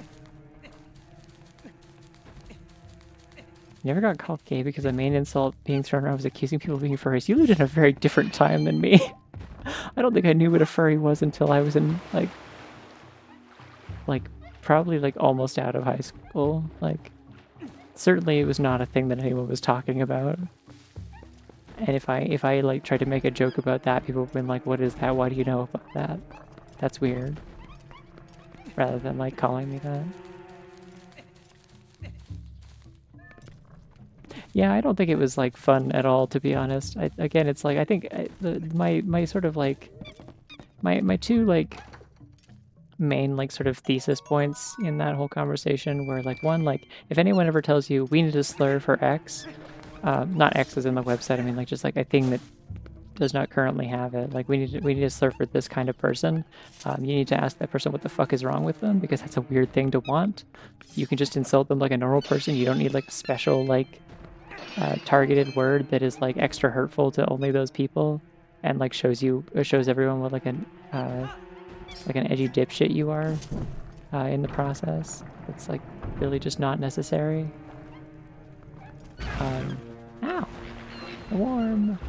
Never got called gay because the main insult being thrown around was accusing people of being furries. You lived in a very different time than me. I don't think I knew what a furry was until I was in, like probably, like, almost out of high school. Like, certainly it was not a thing that anyone was talking about. And if I like, tried to make a joke about that, people would have been like, what is that? Why do you know about that? That's weird. Rather than, like, calling me that. Yeah, I don't think it was, like, fun at all, to be honest. Again, it's like, I think my sort of, like, my 2, like, main, like, sort of thesis points in that whole conversation were, like, one, like, if anyone ever tells you, we need a slur for X, not X as in the website, I mean, like, just, like, a thing that does not currently have it. Like, we need a slur for this kind of person. You need to ask that person what the fuck is wrong with them, because that's a weird thing to want. You can just insult them like a normal person. You don't need, like, a special, like, targeted word that is, like, extra hurtful to only those people and, like, shows everyone what, like, an edgy dipshit you are in the process. It's, like, really just not necessary. Ow! Warm!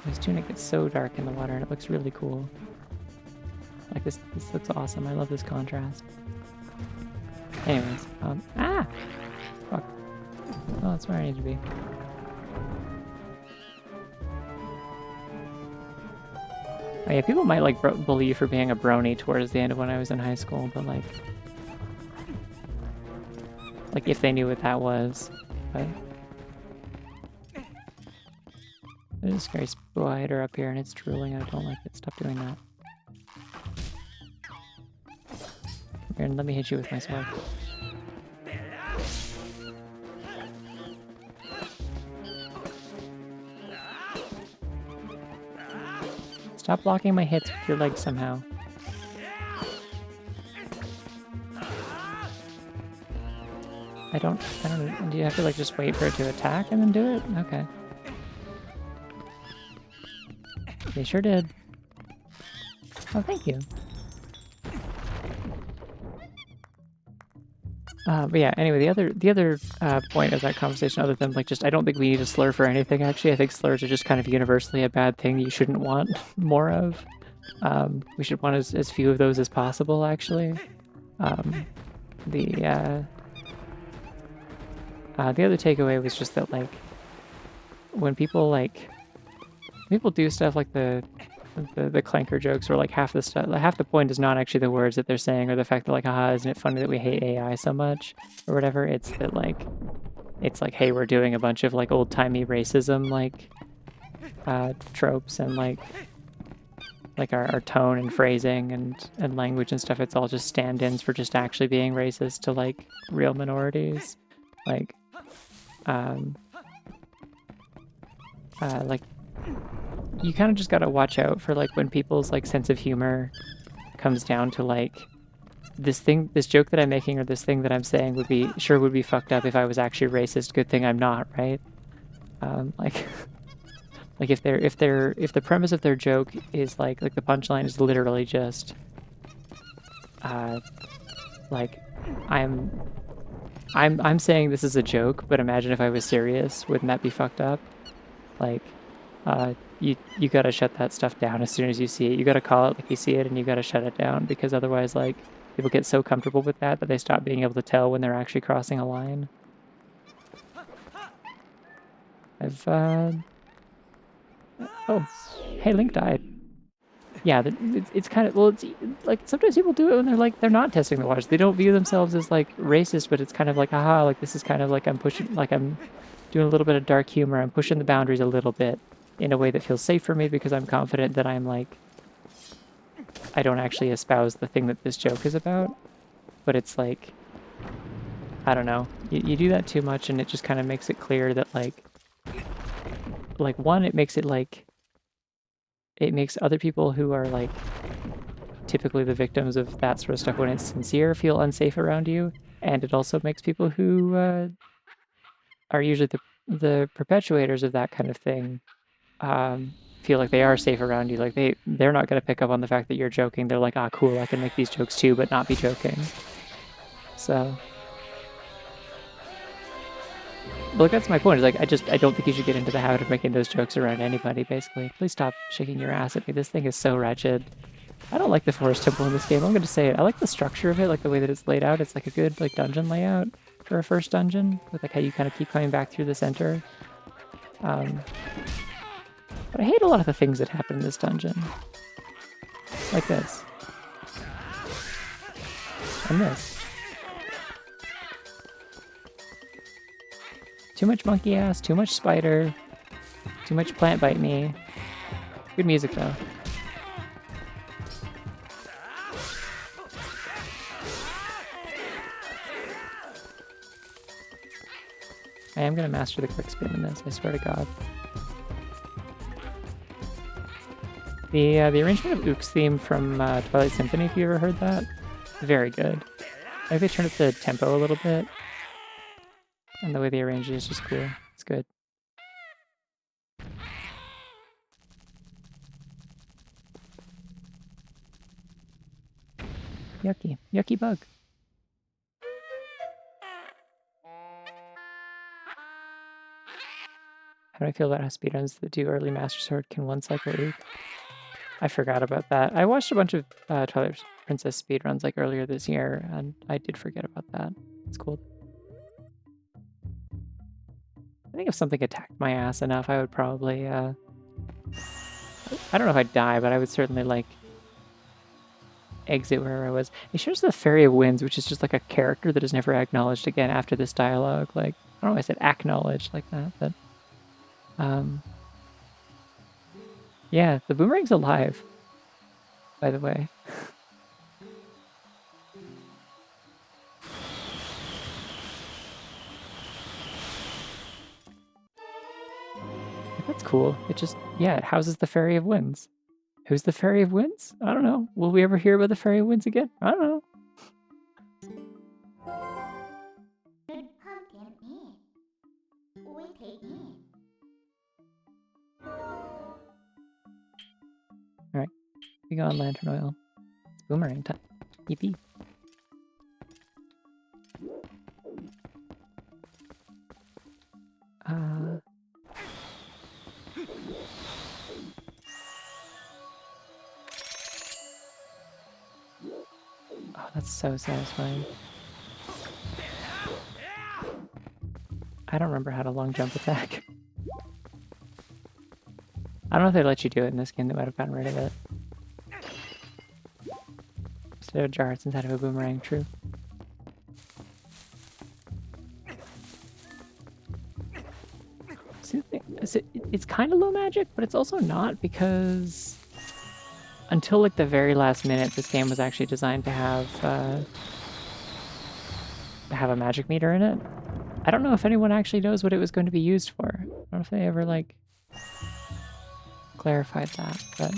This tunic gets so dark in the water and it looks really cool. Like this looks awesome. I love this contrast. Anyways, fuck. Oh, that's where I need to be. Oh, yeah, people might like bully you for being a brony towards the end of when I was in high school, but like if they knew what that was. But there's a scary spider up here and it's drooling. I don't like it. Stop doing that. Here, let me hit you with my sword. Stop blocking my hits with your legs somehow. I don't know. Do you have to like just wait for it to attack and then do it? Okay. They sure did. Oh, thank you. But yeah, anyway, the other point of that conversation, other than like just, I don't think we need a slur for anything, actually. I think slurs are just kind of universally a bad thing you shouldn't want more of. We should want as few of those as possible, actually. The other takeaway was just that, like, when people do stuff like the clanker jokes, where like half the point is not actually the words that they're saying or the fact that like, haha, isn't it funny that we hate AI so much or whatever. It's that like, hey, we're doing a bunch of like old-timey racism like tropes, and like our tone and phrasing and language and stuff, it's all just stand-ins for just actually being racist to like real minorities. Like like you kind of just gotta watch out for like when people's like sense of humor comes down to like, this joke that I'm making or this thing that I'm saying would be fucked up if I was actually racist. Good thing I'm not, right? Like like if the premise of their joke is like the punchline is literally just like I'm saying this is a joke, but imagine if I was serious, wouldn't that be fucked up? Like you gotta shut that stuff down as soon as you see it. You gotta call it like you see it, and you gotta shut it down, because otherwise like people get so comfortable with that they stop being able to tell when they're actually crossing a line. Oh, hey, Link died. Yeah, it's kind of, well, it's like sometimes people do it when they're not testing the waters. They don't view themselves as like racist, but it's kind of like, aha, like this is kind of like I'm doing a little bit of dark humor. I'm pushing the boundaries a little bit in a way that feels safe for me, because I'm confident that I don't actually espouse the thing that this joke is about. But it's like, I don't know. You do that too much, and it just kind of makes it clear that like one, it makes other people who are like typically the victims of that sort of stuff when it's sincere feel unsafe around you, and it also makes people who are usually the perpetuators of that kind of thing feel like they are safe around you. Like they're not going to pick up on the fact that you're joking. They're like, ah, cool, I can make these jokes too, but not be joking. So, look, that's my point. Is like, I don't think you should get into the habit of making those jokes around anybody. Basically, please stop shaking your ass at me. This thing is so wretched. I don't like the forest temple in this game. I'm going to say it. I like the structure of it, like the way that it's laid out. It's like a good like dungeon layout for a first dungeon, with like how you kind of keep coming back through the center. But I hate a lot of the things that happen in this dungeon. Like this. And this. Too much monkey ass, too much spider, too much plant bite me. Good music though. I am gonna master the quick spin in this, I swear to God. The arrangement of Ook's theme from Twilight Symphony, if you ever heard that, very good. I think they turned up the tempo a little bit, and the way they arrange it is just cool. It's good. Yucky. Yucky bug. How do I feel about how speedruns that do early Master Sword can one-cycle Ook? I forgot about that. I watched a bunch of Twilight Princess speedruns like earlier this year, and I did forget about that. It's cool. I think if something attacked my ass enough, I would probably, I don't know if I'd die, but I would certainly, like, exit wherever I was. It shows the Fairy of Winds, which is just, like, a character that is never acknowledged again after this dialogue. Like, I don't know why I said acknowledged like that, but, yeah, the boomerang's alive, by the way. That's cool. It just, yeah, it houses the Fairy of Winds. Who's the Fairy of Winds? I don't know. Will we ever hear about the Fairy of Winds again? I don't know. Good pumpkin in. We take in. Alright, we go on lantern oil. It's boomerang time. Yippee. Oh, that's so satisfying. I don't remember how to long jump attack. I don't know if they let you do it in this game. They might have gotten rid of it. Instead of jar, it's inside of a boomerang. True. See, it's kind of low magic, but it's also not, because until like the very last minute, this game was actually designed to have a magic meter in it. I don't know if anyone actually knows what it was going to be used for. I don't know if they ever like clarified that, but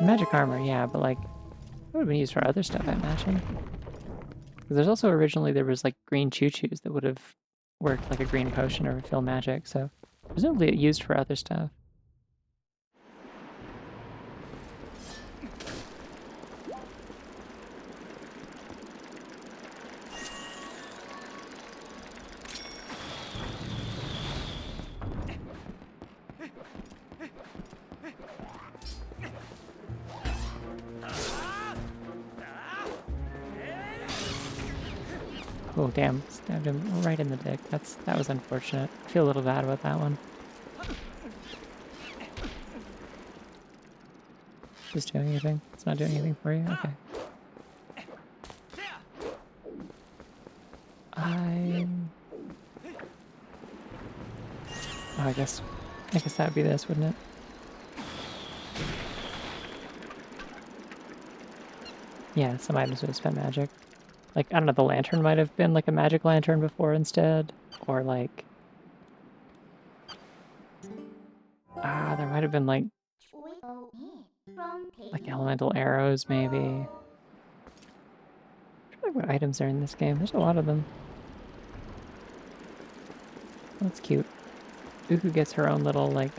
magic armor, yeah, but like it would have been used for other stuff, I imagine. Because there's also originally there was like green choo-choos that would have worked like a green potion or fill magic, so presumably it used for other stuff. Oh damn, stabbed him right in the dick. That was unfortunate. I feel a little bad about that one. Just doing anything? It's not doing anything for you? Okay. Oh, I guess that would be this, wouldn't it? Yeah, some items would have spent magic. Like, I don't know, the lantern might have been like a magic lantern before instead. Or like... there might have been like elemental arrows, maybe. I don't know what items are in this game. There's a lot of them. Oh, that's cute. Uku gets her own little, like,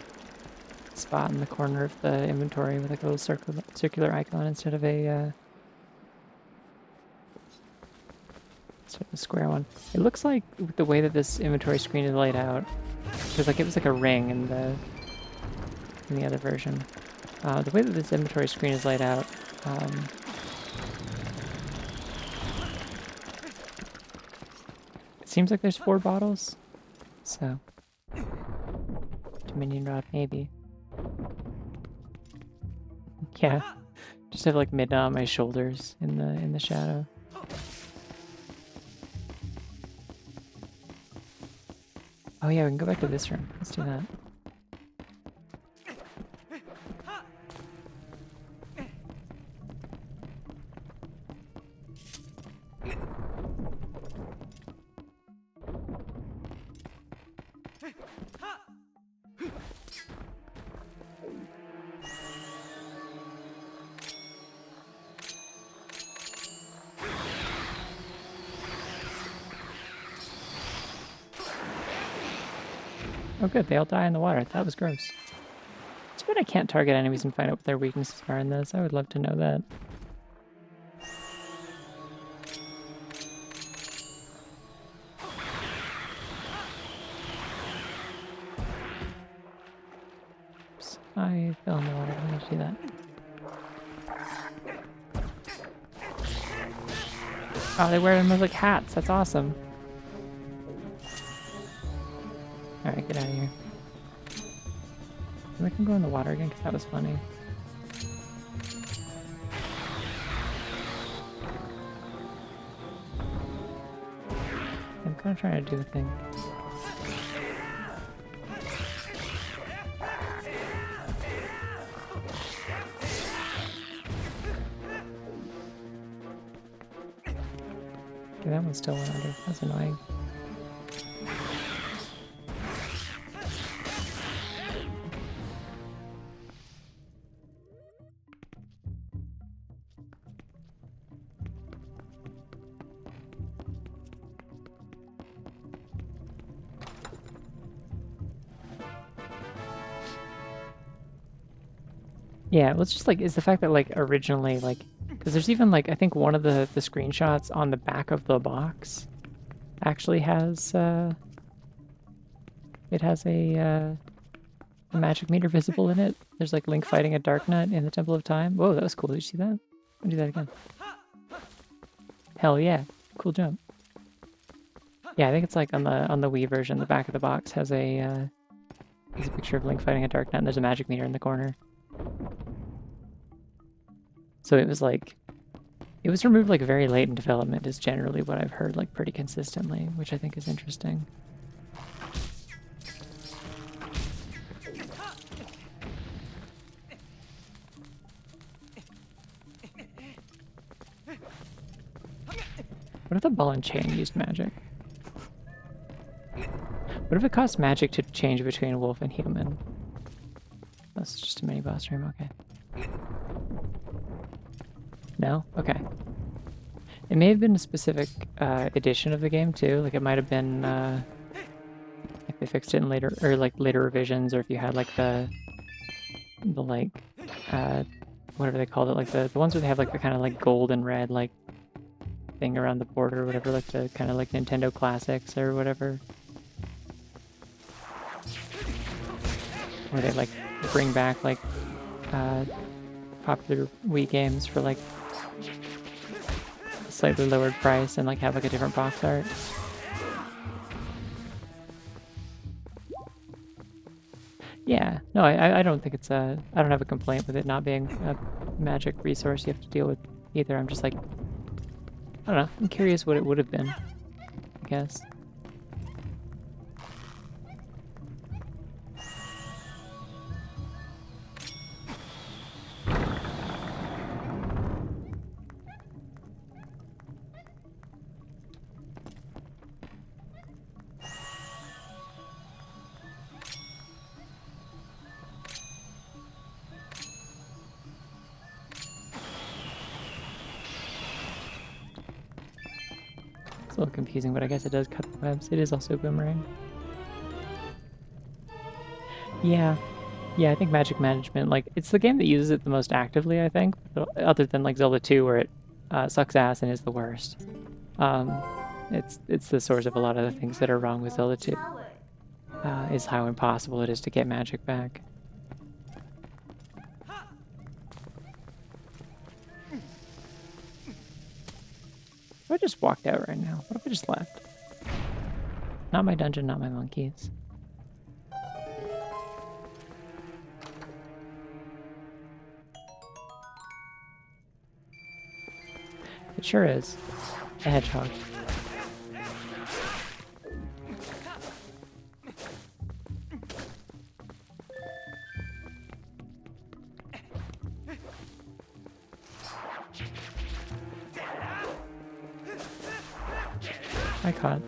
spot in the corner of the inventory with like a little circular icon instead of a square one. It looks like the way that this inventory screen is laid out, because like it was like a ring in the other version. The way that this inventory screen is laid out, it seems like there's 4 bottles. So, Dominion Rod maybe. Yeah, just have like Midna on my shoulders in the shadow. Oh yeah, we can go back to this room. Let's do that. Oh good, they all die in the water. That was gross. It's been bad I can't target enemies and find out what their weaknesses are in this. I would love to know that. Oops, I fell in the water. Why did I do that? Oh, they wear them as like hats. That's awesome. Alright, get out of here. We can go in the water again because that was funny. I'm kind of trying to do a thing. Okay, that one still went under. That's annoying. Yeah, well, it's just like, it's the fact that like originally, like, because there's even like, I think one of the screenshots on the back of the box actually has, it has a magic meter visible in it. There's like Link fighting a Dark Knight in the Temple of Time. Whoa, that was cool. Did you see that? I'll do that again. Hell yeah. Cool jump. Yeah, I think it's like on the Wii version, the back of the box has a picture of Link fighting a Dark Knight and there's a magic meter in the corner. So it was like, it was removed like very late in development is generally what I've heard like pretty consistently, which I think is interesting. What if the ball and chain used magic? What if it costs magic to change between wolf and human? That's just a mini boss room, okay. No? Okay. It may have been a specific edition of the game too. Like it might have been if they fixed it in later or like later revisions, or if you had like the like whatever they called it, like the ones where they have like the kind of like gold and red like thing around the border or whatever, like the kind of like Nintendo classics or whatever. Where they like bring back like popular Wii games for like a slightly lowered price and like have like a different box art. Yeah, no, I don't think it's I don't have a complaint with it not being a magic resource you have to deal with either. I'm just like, I don't know, I'm curious what it would have been, I guess. It's a little confusing, but I guess it does cut the webs. It is also a boomerang. Yeah. Yeah, I think Magic Management, like, it's the game that uses it the most actively, I think, other than, like, Zelda 2, where it sucks ass and is the worst. It's the source of a lot of the things that are wrong with Zelda 2, is how impossible it is to get magic back. What if I just walked out right now? What if I just left? Not my dungeon, not my monkeys. It sure is. A hedgehog. I caught.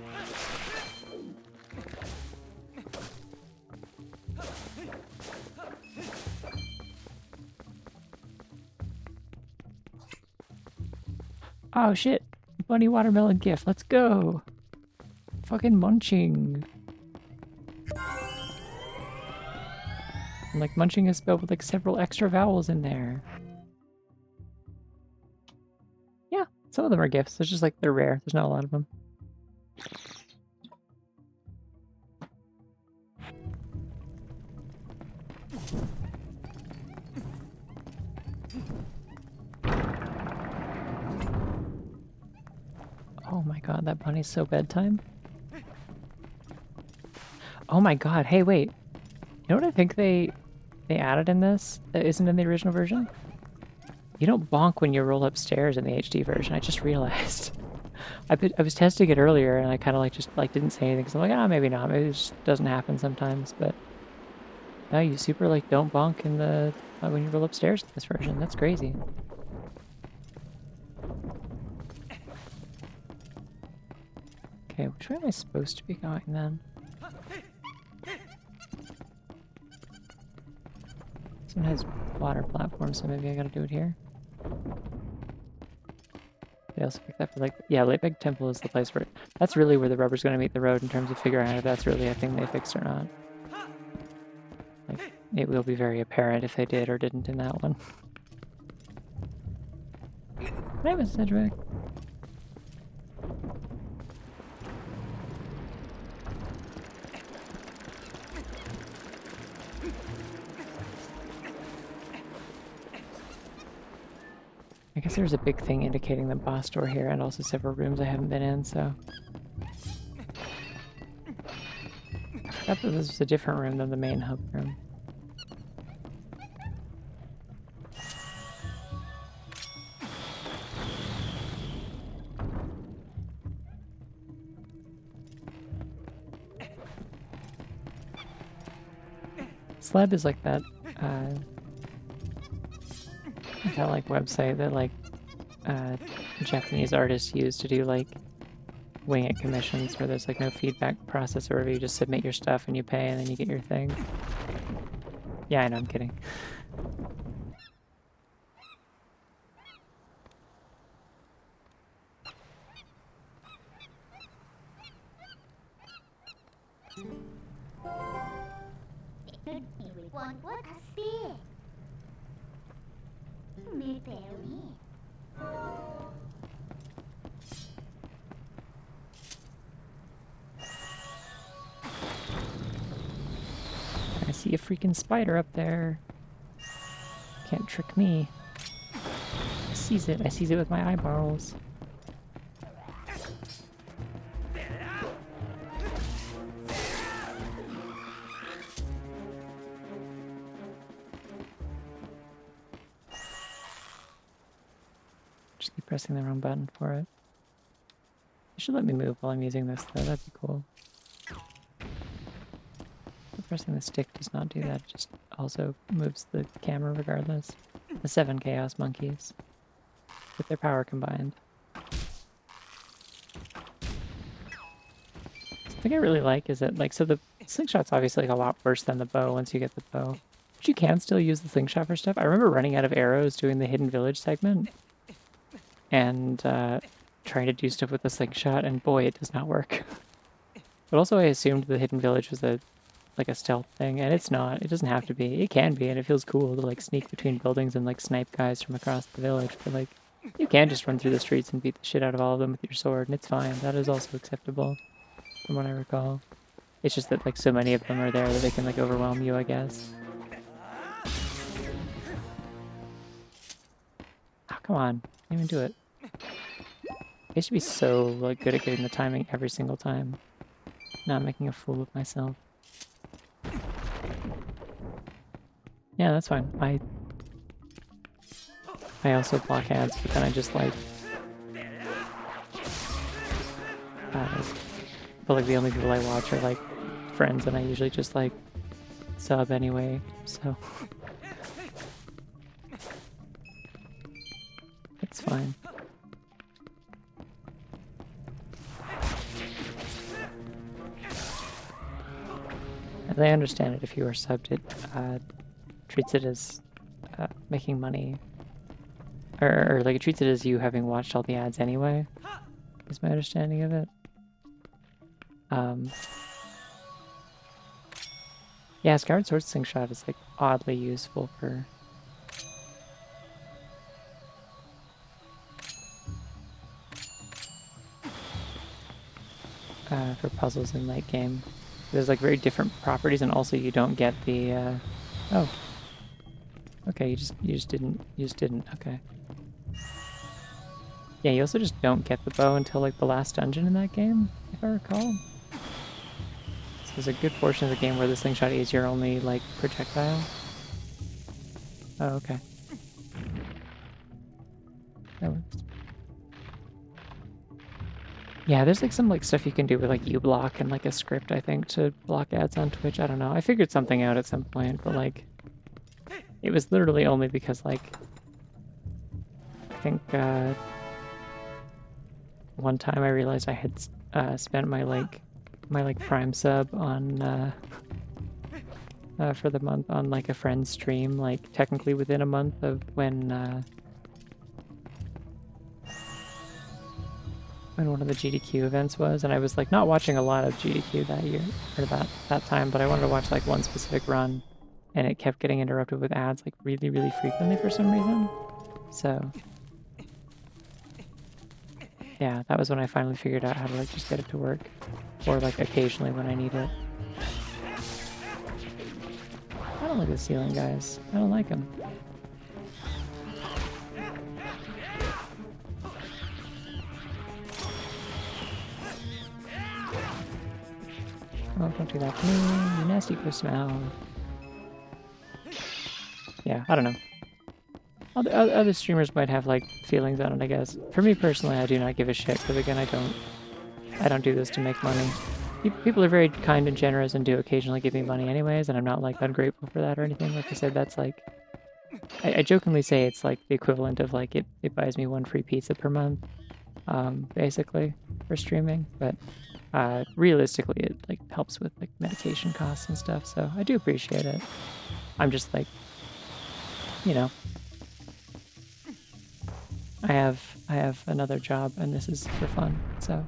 Oh shit! Bunny watermelon gift, let's go! Fucking munching! And like munching is spelled with like several extra vowels in there. Yeah, some of them are gifts. It's just like they're rare. There's not a lot of them. Oh my god, that bunny's so bedtime. Oh my god, hey wait. You know what I think they added in this that isn't in the original version? You don't bonk when you roll upstairs in the HD version. I just realized. I was testing it earlier and I kind of like just like didn't say anything because I'm like, ah, maybe not. Maybe it just doesn't happen sometimes. But no, you super like don't bonk in the when you roll upstairs in this version. That's crazy. Okay, which way am I supposed to be going then? This one has water platforms, so maybe I gotta do it here. They also picked that for like, yeah, Leipzig Temple is the place where, that's really where the rubber's gonna meet the road in terms of figuring out if that's really a thing they fixed or not. Like, it will be very apparent if they did or didn't in that one. Hey, Miss Sedgwick. I guess there's a big thing indicating the boss door here and also several rooms I haven't been in, so... I forgot that this was a different room than the main hub room. Slab is like that, that like website that like Japanese artists use to do like wing it commissions where there's like no feedback process or whatever. You just submit your stuff and you pay and then you get your thing. Yeah, I know, I'm kidding. Want what a spear. Me tell me. I see a freaking spider up there. Can't trick me. I seize it. I seize it with my eyeballs. Just keep pressing the wrong button for it. You should let me move while I'm using this though. That'd be cool. Pressing the stick does not do that, it just also moves the camera regardless. The 7 Chaos Monkeys, with their power combined. Something I really like is that, like, so the slingshot's obviously like a lot worse than the bow once you get the bow. But you can still use the slingshot for stuff. I remember running out of arrows doing the Hidden Village segment, and trying to do stuff with the slingshot, and boy, it does not work. But also I assumed the Hidden Village was like a stealth thing, and it's not. It doesn't have to be. It can be, and it feels cool to like sneak between buildings and like snipe guys from across the village, but like you can just run through the streets and beat the shit out of all of them with your sword, and it's fine. That is also acceptable, from what I recall. It's just that like so many of them are there that they can like overwhelm you, I guess. Oh, come on. Can't even do it. I should be so like good at getting the timing every single time. Not making a fool of myself. Yeah, that's fine. I also block ads, but then I just like but like the only people I watch are like friends, and I usually just like sub anyway, so it's fine. As I understand it, if you are subbed, it treats it as making money. Or like it treats it as you having watched all the ads anyway, is my understanding of it. Yeah, Skyward Sword Slingshot is like oddly useful for puzzles in late game. There's like very different properties, and also you don't get the oh, okay, you just didn't, okay. Yeah, you also just don't get the bow until like the last dungeon in that game, if I recall. So there's a good portion of the game where the slingshot is your only like projectile. Oh, okay. That works. Yeah, there's like some like stuff you can do with like uBlock and like a script, I think, to block ads on Twitch. I don't know. I figured something out at some point, but like it was literally only because like I think one time I realized I had spent my Prime sub on for the month on like a friend's stream, like technically within a month of when one of the GDQ events was, and I was like not watching a lot of GDQ that year or that time, but I wanted to watch like one specific run, and it kept getting interrupted with ads like really, really frequently for some reason. So yeah, that was when I finally figured out how to like just get it to work, or like occasionally when I need it. I don't like the ceiling guys. I don't like them. Oh, don't do that to me, you nasty gross smell. Yeah, I don't know. Other streamers might have like feelings on it, I guess. For me personally, I do not give a shit because again, I don't do this to make money. People are very kind and generous and do occasionally give me money anyways, and I'm not like ungrateful for that or anything. Like I said, that's like I jokingly say it's like the equivalent of like it buys me one free pizza per month, basically for streaming. But realistically, it like helps with like medication costs and stuff. So I do appreciate it. I'm just like, you know, I have another job and this is for fun. So.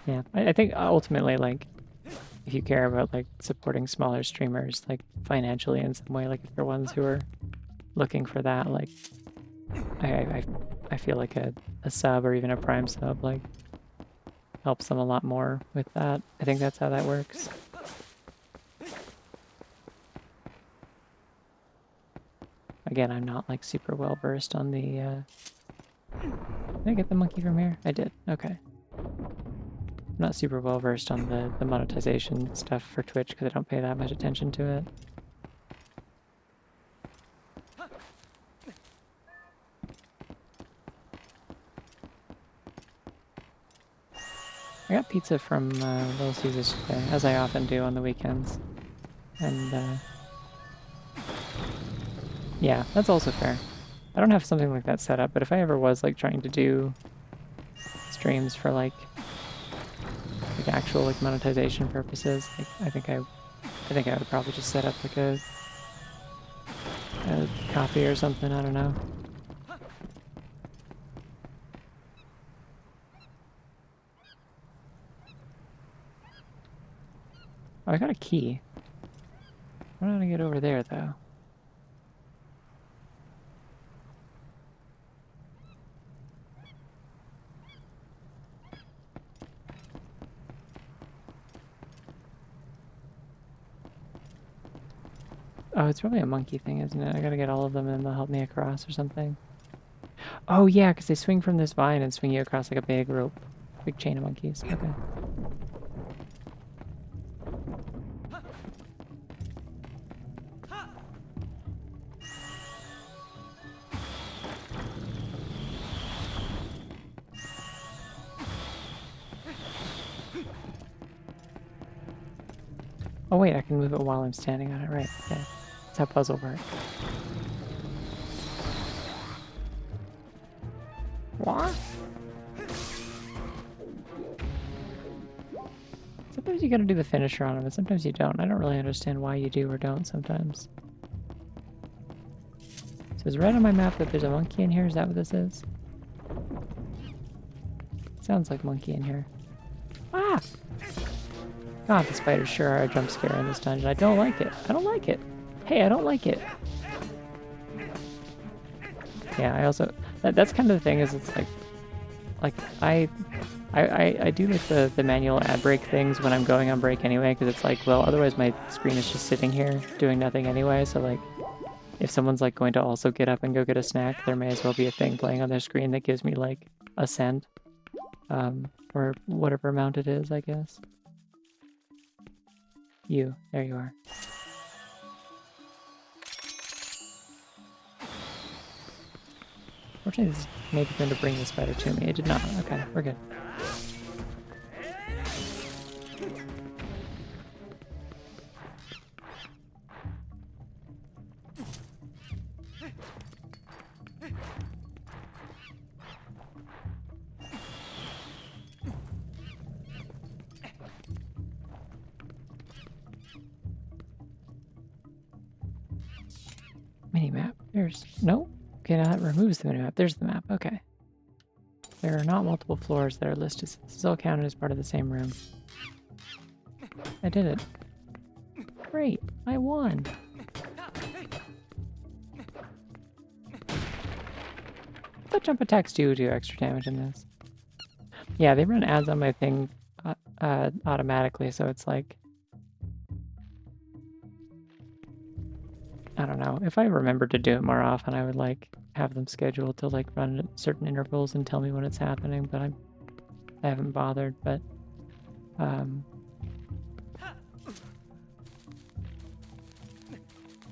Yeah, I think ultimately, like, if you care about like supporting smaller streamers, like financially in some way, like if they're ones who are looking for that, like, I feel like a sub or even a Prime sub like helps them a lot more with that. I think that's how that works. Again, I'm not like super well versed on the. Did I get the monkey from here? I did. Okay. I'm not super well versed on the monetization stuff for Twitch because I don't pay that much attention to it. I got pizza from Little Caesars today, as I often do on the weekends. And yeah, that's also fair. I don't have something like that set up, but if I ever was like trying to do streams for like actual like monetization purposes, like I think I would probably just set up like a copy or something, I don't know. Oh, I got a key. I don't know how to get over there though. Oh, it's probably a monkey thing, isn't it? I gotta get all of them and they'll help me across or something. Oh yeah, because they swing from this vine and swing you across like a big rope. Big chain of monkeys. Okay. Oh wait, I can move it while I'm standing on it, right? Okay. That's how puzzle works. What? It's Sometimes you gotta do the finisher on them, and sometimes you don't. I don't really understand why you do or don't sometimes. It says right on my map that there's a monkey in here. Is that what this is? Sounds like monkey in here. Ah! God, the spiders sure are a jump scare in this dungeon. I don't like it. I don't like it. Hey, I don't like it. Yeah, I also... That's kind of the thing, is it's like I do like the manual ad break things when I'm going on break anyway, because it's like, well, otherwise my screen is just sitting here doing nothing anyway, so like, if someone's like going to also get up and go get a snack, there may as well be a thing playing on their screen that gives me like a cent, or whatever amount it is, I guess. There you are. Fortunately, this is maybe going to bring the spider to me. It did not. Okay, we're good. Minimap. There's... No? Okay, now that removes the minimap. There's the map. Okay. There are not multiple floors that are listed. This is all counted as part of the same room. I did it. Great. I won. I thought jump attacks do extra damage in this. Yeah, they run ads on my thing automatically, so it's like... I don't know. If I remembered to do it more often, I would like have them scheduled to like run at certain intervals and tell me when it's happening, but I haven't bothered, but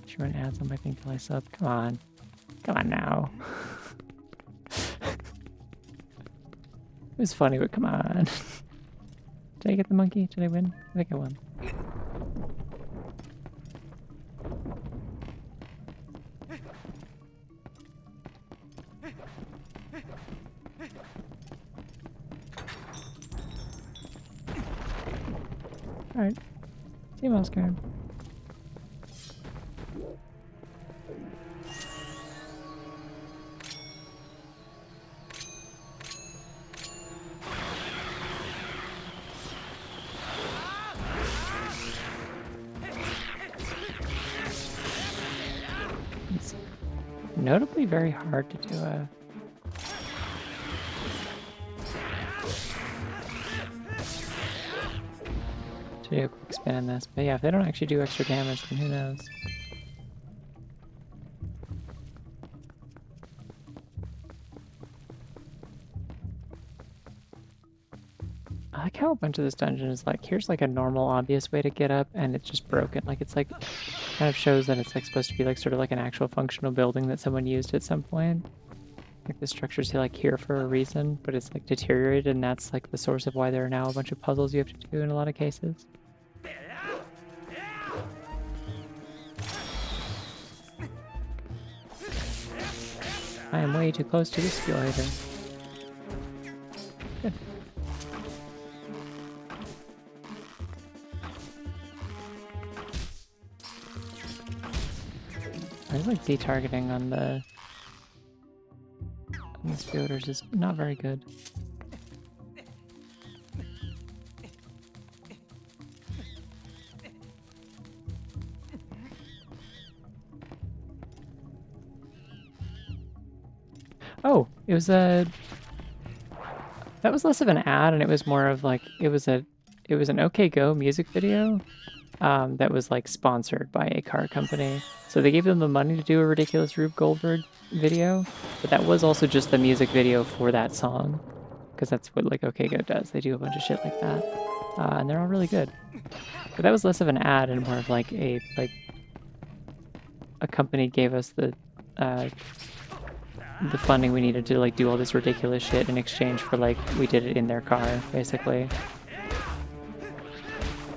she run ads on my thing till I sub. Come on. Come on now. It was funny, but come on. Did I get the monkey? Did I win? I think I won. Alright. Team Oscar. It's notably very hard to do a... to do a quick spin in this. But yeah, if they don't actually do extra damage, then who knows? I like how a bunch of this dungeon is like, here's like a normal, obvious way to get up, and it's just broken. Like, it's like, kind of shows that it's like supposed to be like sort of like an actual functional building that someone used at some point. Like the structure's like here for a reason, but it's like deteriorated, and that's like the source of why there are now a bunch of puzzles you have to do in a lot of cases. I am way too close to the spider. Good. I just like Z-targeting on the spiders is not very good. Oh, it was a... That was less of an ad, and it was more of like, it was an OK Go music video that was like sponsored by a car company. So they gave them the money to do a ridiculous Rube Goldberg video, but that was also just the music video for that song, because that's what like OK Go does. They do a bunch of shit like that, and they're all really good. But that was less of an ad and more of like a company gave us the funding we needed to like do all this ridiculous shit in exchange for like we did it in their car, basically.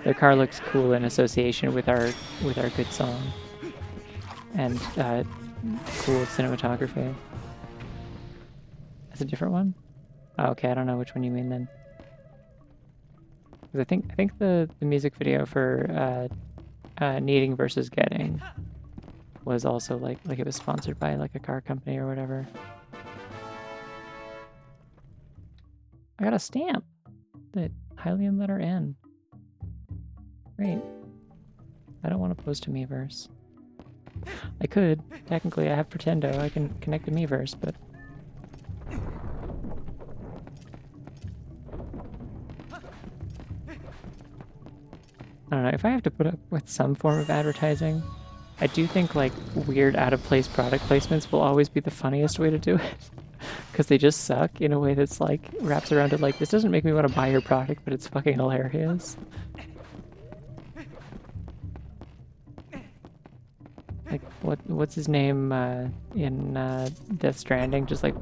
Their car looks cool in association with our good song and cool cinematography. That's a different one? Oh, okay, I don't know which one you mean then. Because I think the music video for Needing versus Getting was also like it was sponsored by like a car company or whatever. I got a stamp. The Hylian letter N. Great. I don't want to post to Miiverse. I could. Technically, I have Pretendo. I can connect to Miiverse, but... I don't know. If I have to put up with some form of advertising, I do think, like, weird out-of-place product placements will always be the funniest way to do it. Because they just suck in a way that's, like, wraps around it like, this doesn't make me want to buy your product, but it's fucking hilarious. Like, what's his name in Death Stranding? Just, like,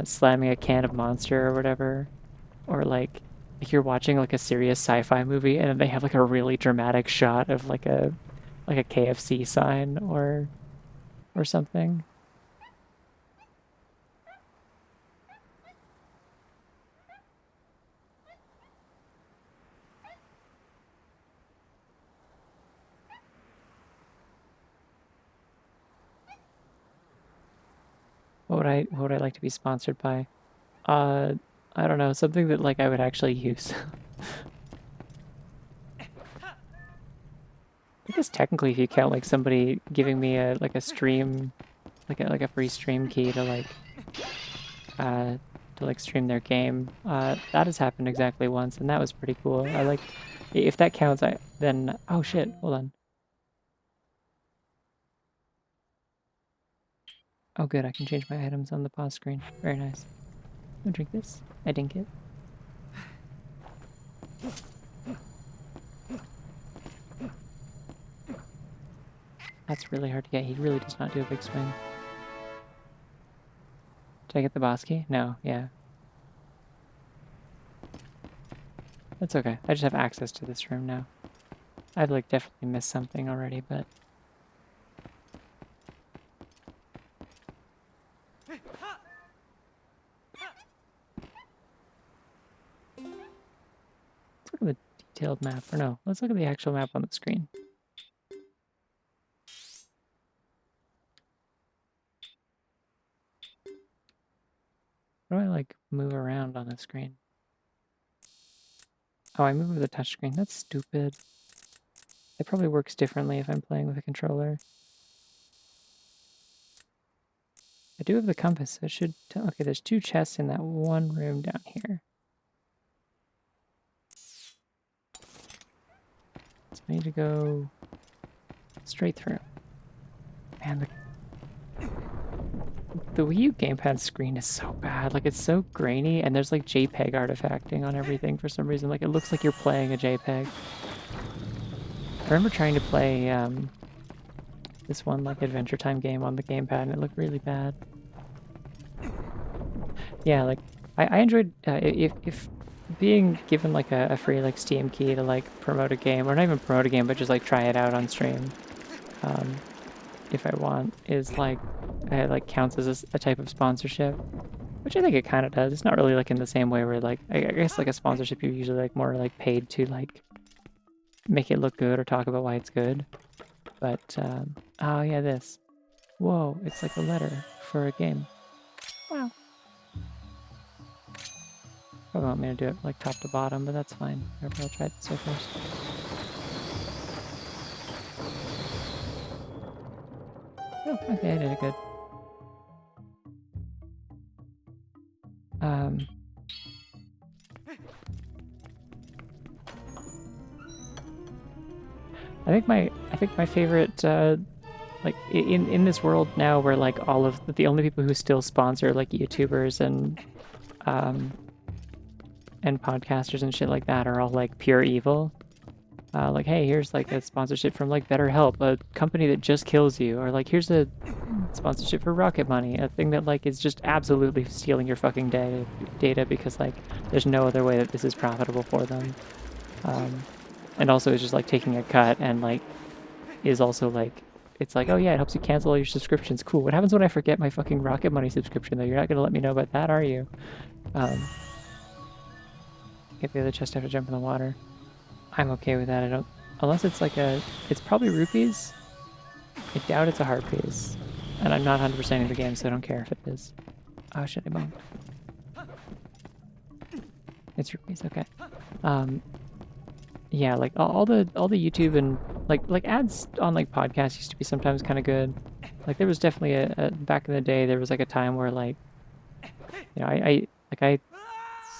slamming a can of Monster or whatever. Or, like you're watching, like, a serious sci-fi movie, and then they have, like, a really dramatic shot of, like a KFC sign or something. What would I like to be sponsored by? I don't know, something that like I would actually use. I guess technically if you count like somebody giving me a like a stream like a free stream key to like stream their game, that has happened exactly once and that was pretty cool. I like if that counts then oh shit, hold on. Oh good, I can change my items on the pause screen. Very nice. I'll drink this. I dink it. That's really hard to get. He really does not do a big swing. Did I get the boss key? No, yeah. That's okay. I just have access to this room now. I've like definitely missed something already, but... Let's look at the detailed map. Or no, let's look at the actual map on the screen. How do I like move around on the screen? Oh, I move with the touchscreen. That's stupid. It probably works differently if I'm playing with a controller. I do have the compass, so it should... Okay, there's 2 chests in that one room down here. So I need to go straight through. Man, the Wii U gamepad screen is so bad. Like, it's so grainy, and there's like JPEG artifacting on everything for some reason. Like, it looks like you're playing a JPEG. I remember trying to play this one like Adventure Time game on the gamepad, and it looked really bad. Yeah, like I enjoyed if being given like a free like Steam key to like promote a game, or not even promote a game, but just like try it out on stream. If I want, is like it like counts as a type of sponsorship, which I think it kind of does. It's not really like in the same way where like I guess like a sponsorship you're usually like more like paid to like make it look good or talk about why it's good. But oh yeah, this. Whoa, it's like a letter for a game. Wow. Probably want me to do it like top to bottom, but that's fine. I'll try it this way first. Oh, okay, I did it good. I think my favorite like in this world now where like all of the only people who still sponsor like YouTubers and podcasters and shit like that are all like pure evil. Like, hey, here's like a sponsorship from like BetterHelp, a company that just kills you, or like here's a sponsorship for Rocket Money, a thing that like is just absolutely stealing your fucking data because like there's no other way that this is profitable for them. And also it's just like taking a cut and like is also like it's like, oh yeah, it helps you cancel all your subscriptions. Cool. What happens when I forget my fucking Rocket Money subscription though? You're not gonna let me know about that, are you? get the other chest, I have to jump in the water. I'm okay with that. I don't... Unless it's like a... It's probably rupees. I doubt it's a heart piece. And I'm not 100%ing the game, so I don't care if it is. Oh shit, I bumped. It's rupees, okay. Yeah, like all the YouTube and like ads on like podcasts used to be sometimes kind of good. Like there was definitely a back in the day there was like a time where like you know I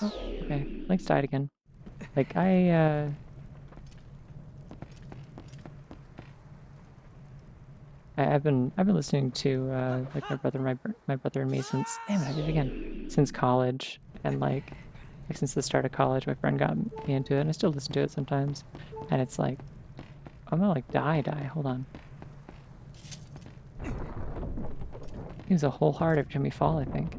oh, okay, Link's died again. Like I've been listening to like my brother and me since, damn it, I did it again, since college. And like since the start of college my friend got me into it and I still listen to it sometimes. And it's like I'm gonna like die, hold on. He was a whole heart every time you fall, I think.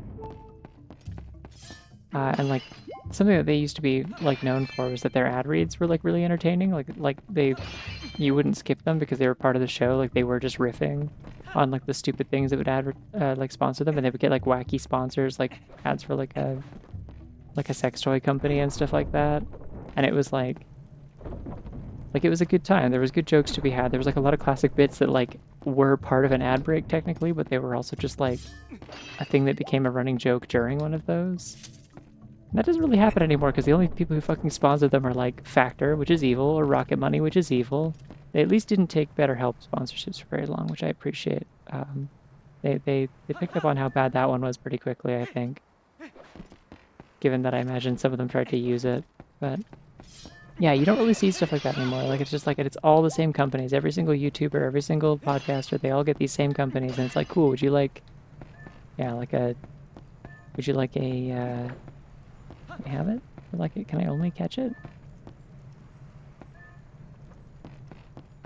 And like something that they used to be like known for was that their ad reads were like really entertaining. Like you wouldn't skip them because they were part of the show. Like they were just riffing on like the stupid things that would like sponsor them, and they would get like wacky sponsors, like ads for like a sex toy company and stuff like that. And it was like it was a good time. There was good jokes to be had. There was like a lot of classic bits that like were part of an ad break technically, but they were also just like a thing that became a running joke during one of those. And that doesn't really happen anymore because the only people who fucking sponsor them are like Factor, which is evil, or Rocket Money, which is evil. They at least didn't take BetterHelp sponsorships for very long, which I appreciate. They picked up on how bad that one was pretty quickly, I think. Given that I imagine some of them tried to use it, but yeah, you don't really see stuff like that anymore. Like it's just like it's all the same companies. Every single YouTuber, every single podcaster, they all get these same companies, and it's like, cool. Would you like, yeah, like a, would you like a, can I have it? Or like, can I only catch it?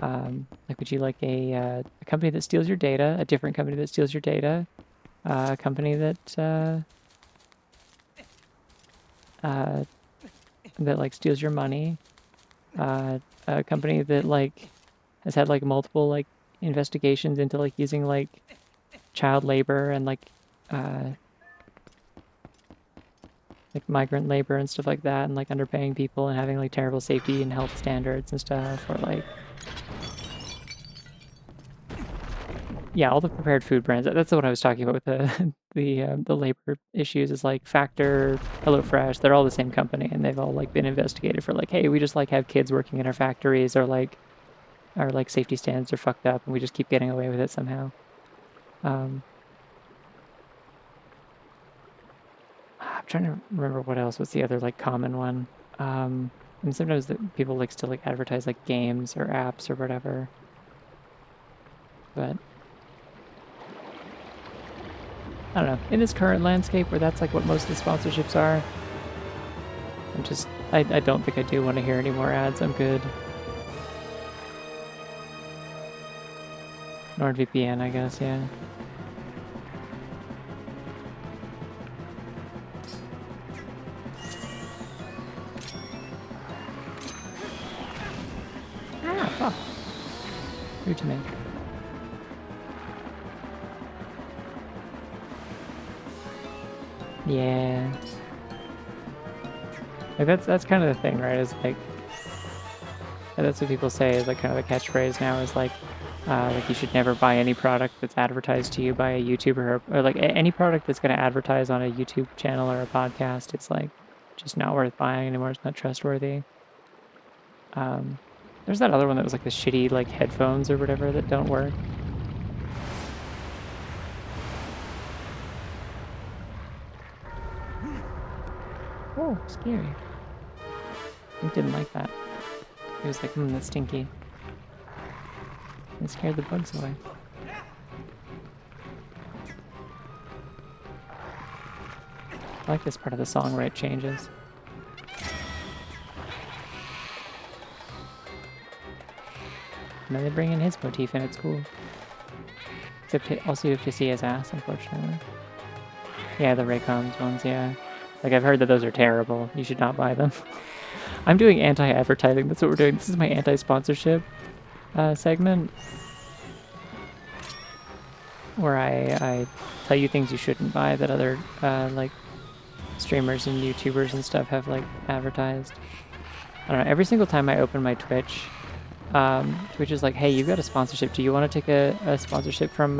Like, would you like a company that steals your data, a different company that steals your data, a company that that like steals your money, a company that like has had like multiple like investigations into like using like child labor and like migrant labor and stuff like that, and like underpaying people and having like terrible safety and health standards and stuff, or like yeah, all the prepared food brands. That's what I was talking about with the the labor issues. Is like Factor, HelloFresh. They're all the same company, and they've all like been investigated for like, hey, we just like have kids working in our factories, or like our like safety standards are fucked up, and we just keep getting away with it somehow. I'm trying to remember what else was the other like common one. And sometimes people like still like advertise like games or apps or whatever. But I don't know. In this current landscape where that's like what most of the sponsorships are, I don't think I do want to hear any more ads. I'm good. NordVPN, I guess, yeah. Ah, fuck. Rude to me. Yeah. Like that's kind of the thing, right? Is like that's what people say is like kind of the catchphrase now is like you should never buy any product that's advertised to you by a YouTuber or like any product that's going to advertise on a YouTube channel or a podcast. It's like just not worth buying anymore. It's not trustworthy. There's that other one that was like the shitty like headphones or whatever that don't work. Oh, scary. I didn't like that. He was like, that's stinky. It scared the bugs away. I like this part of the song where it changes. And then they bring in his motif and it's cool. Except also you have to see his ass, unfortunately. Yeah, the Raycons ones, yeah. Like, I've heard that those are terrible. You should not buy them. I'm doing anti-advertising. That's what we're doing. This is my anti-sponsorship segment. Where I tell you things you shouldn't buy that other, like, streamers and YouTubers and stuff have like advertised. I don't know, every single time I open my Twitch, Twitch is like, hey, you got a sponsorship. Do you want to take a sponsorship from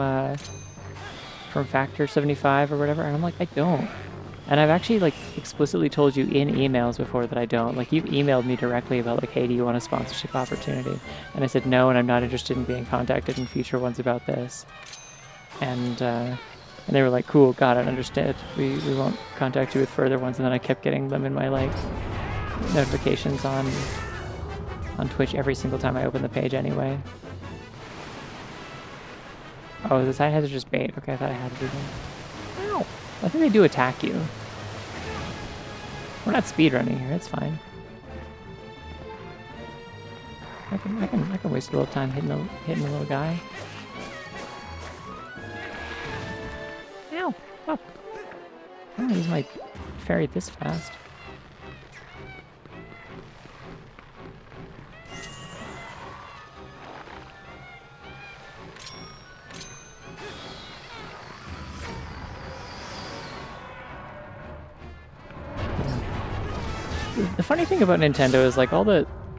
Factor 75 or whatever? And I'm like, I don't. And I've actually like explicitly told you in emails before that I don't. Like you've emailed me directly about like, hey, do you want a sponsorship opportunity? And I said no, and I'm not interested in being contacted in future ones about this. And they were like, cool, got it, understood. We won't contact you with further ones. And then I kept getting them in my like notifications on Twitch every single time I open the page anyway. Oh, the side heads are just bait. Okay, I thought I had to do them. Ow! I think they do attack you. We're not speedrunning here, it's fine. I can waste a little time hitting the little guy. Ow! Up! I don't use my fairy this fast. The funny thing about Nintendo is like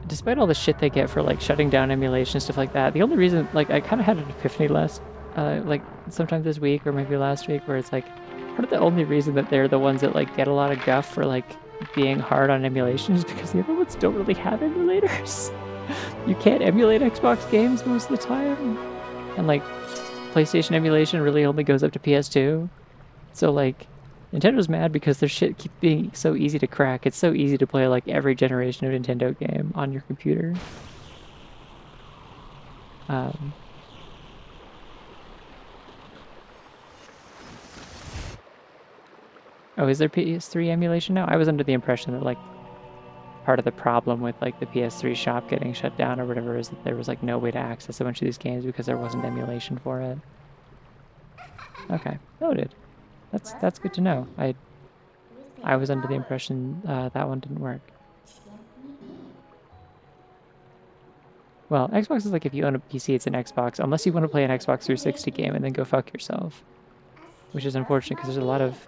despite all the shit they get for like shutting down emulation and stuff like that, the only reason, like I kind of had an epiphany like sometime this week or maybe last week, where it's like part of the only reason that they're the ones that like get a lot of guff for like being hard on emulation is because the other ones don't really have emulators. You can't emulate Xbox games most of the time, and like PlayStation emulation really only goes up to PS2. So like Nintendo's mad because their shit keeps being so easy to crack. It's so easy to play like every generation of Nintendo game on your computer. Oh, is there PS3 emulation now? I was under the impression that like part of the problem with like the PS3 shop getting shut down or whatever is that there was like no way to access a bunch of these games because there wasn't emulation for it. Okay, noted. That's good to know. I was under the impression that one didn't work. Well, Xbox is like if you own a PC, it's an Xbox, unless you want to play an Xbox 360 game and then go fuck yourself. Which is unfortunate because there's a lot of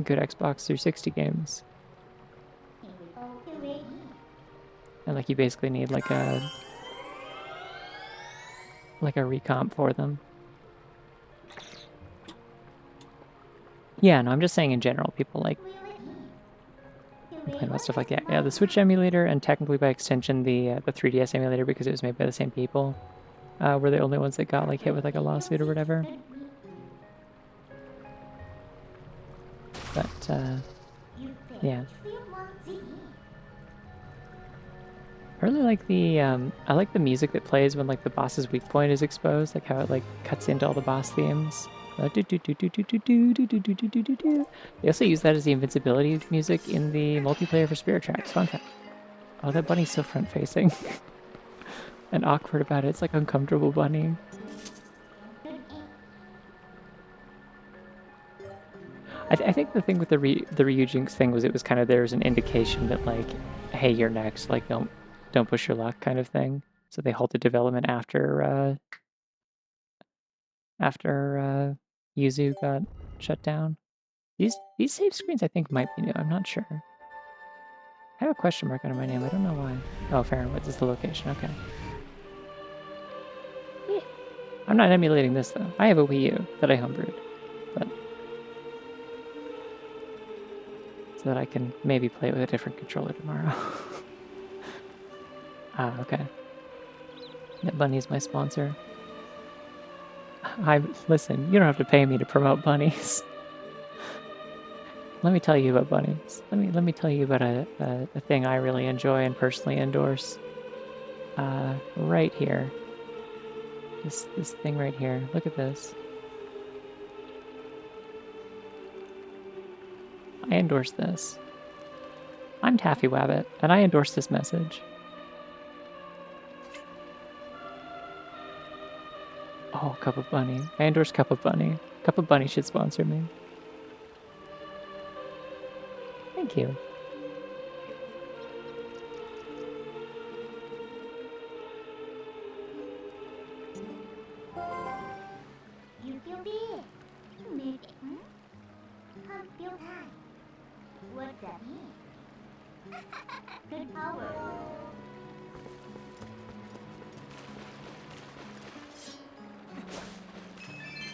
good Xbox 360 games. And like you basically need like a recomp for them. Yeah, no, I'm just saying in general, people like complain about stuff like that. Yeah, the Switch emulator and technically by extension the 3DS emulator, because it was made by the same people, were the only ones that got like hit with like a lawsuit or whatever. But yeah. I really like the I like the music that plays when like the boss's weak point is exposed, like how it like cuts into all the boss themes. They also use that as the invincibility music in the multiplayer for Spirit Tracks. Fun fact. Oh, that bunny's so front facing and awkward about it. It's like uncomfortable bunny. I think the thing with the Ryujinx thing was it was kind of there was an indication that like, hey, you're next. Like don't push your luck kind of thing. So they halted development after Yuzu got shut down. These save screens I think might be new. I'm not sure. I have a question mark under my name. I don't know why. Oh, Fahrenwoods is the location. Okay. Yeah. I'm not emulating this though. I have a Wii U that I homebrewed, but so that I can maybe play it with a different controller tomorrow. Ah, okay. That bunny's my sponsor. Listen, you don't have to pay me to promote bunnies. Let me tell you about bunnies. Let me tell you about a thing I really enjoy and personally endorse. Right here. This thing right here. Look at this. I endorse this. I'm Taffy Wabbit, and I endorse this message. Oh, Cup of Bunny. I endorse Cup of Bunny. Cup of Bunny should sponsor me. Thank you. What's that mean? Good power.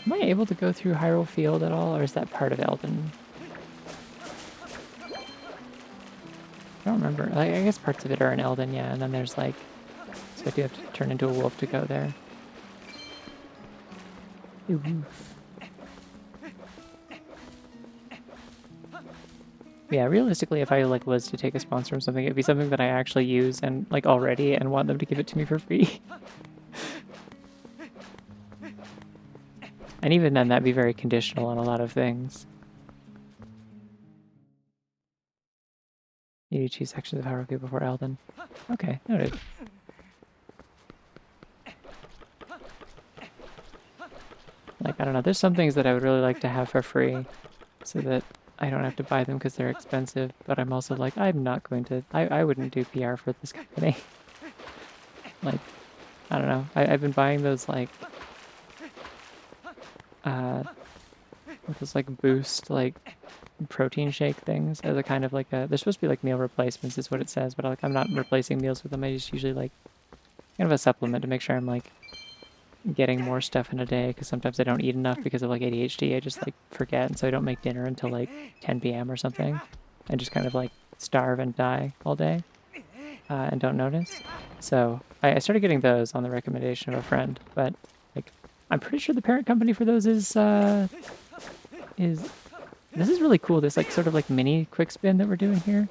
Am I able to go through Hyrule Field at all, or is that part of Elden? I don't remember. Like, I guess parts of it are in Elden, yeah, and then there's like... So I do have to turn into a wolf to go there. Ooh. Yeah, realistically, if I like was to take a sponsor or something, it'd be something that I actually use and like already and want them to give it to me for free. And even then, that'd be very conditional on a lot of things. You choose sections of Hyrule before Elden. Okay, noted. Like, I don't know, there's some things that I would really like to have for free so that I don't have to buy them because they're expensive, but I'm also like, I'm not going to, I wouldn't do PR for this company. Like, I don't know, I've been buying those like, those like boost, like protein shake things as a kind of like a, they're supposed to be like meal replacements is what it says, but like I'm not replacing meals with them, I just usually like kind of a supplement to make sure I'm like getting more stuff in a day because sometimes I don't eat enough because of like ADHD. I just like forget, and so I don't make dinner until like 10 p.m. or something, and just kind of like starve and die all day and don't notice. So I started getting those on the recommendation of a friend, but like I'm pretty sure the parent company for those is this is really cool. This like sort of like mini quick spin that we're doing here.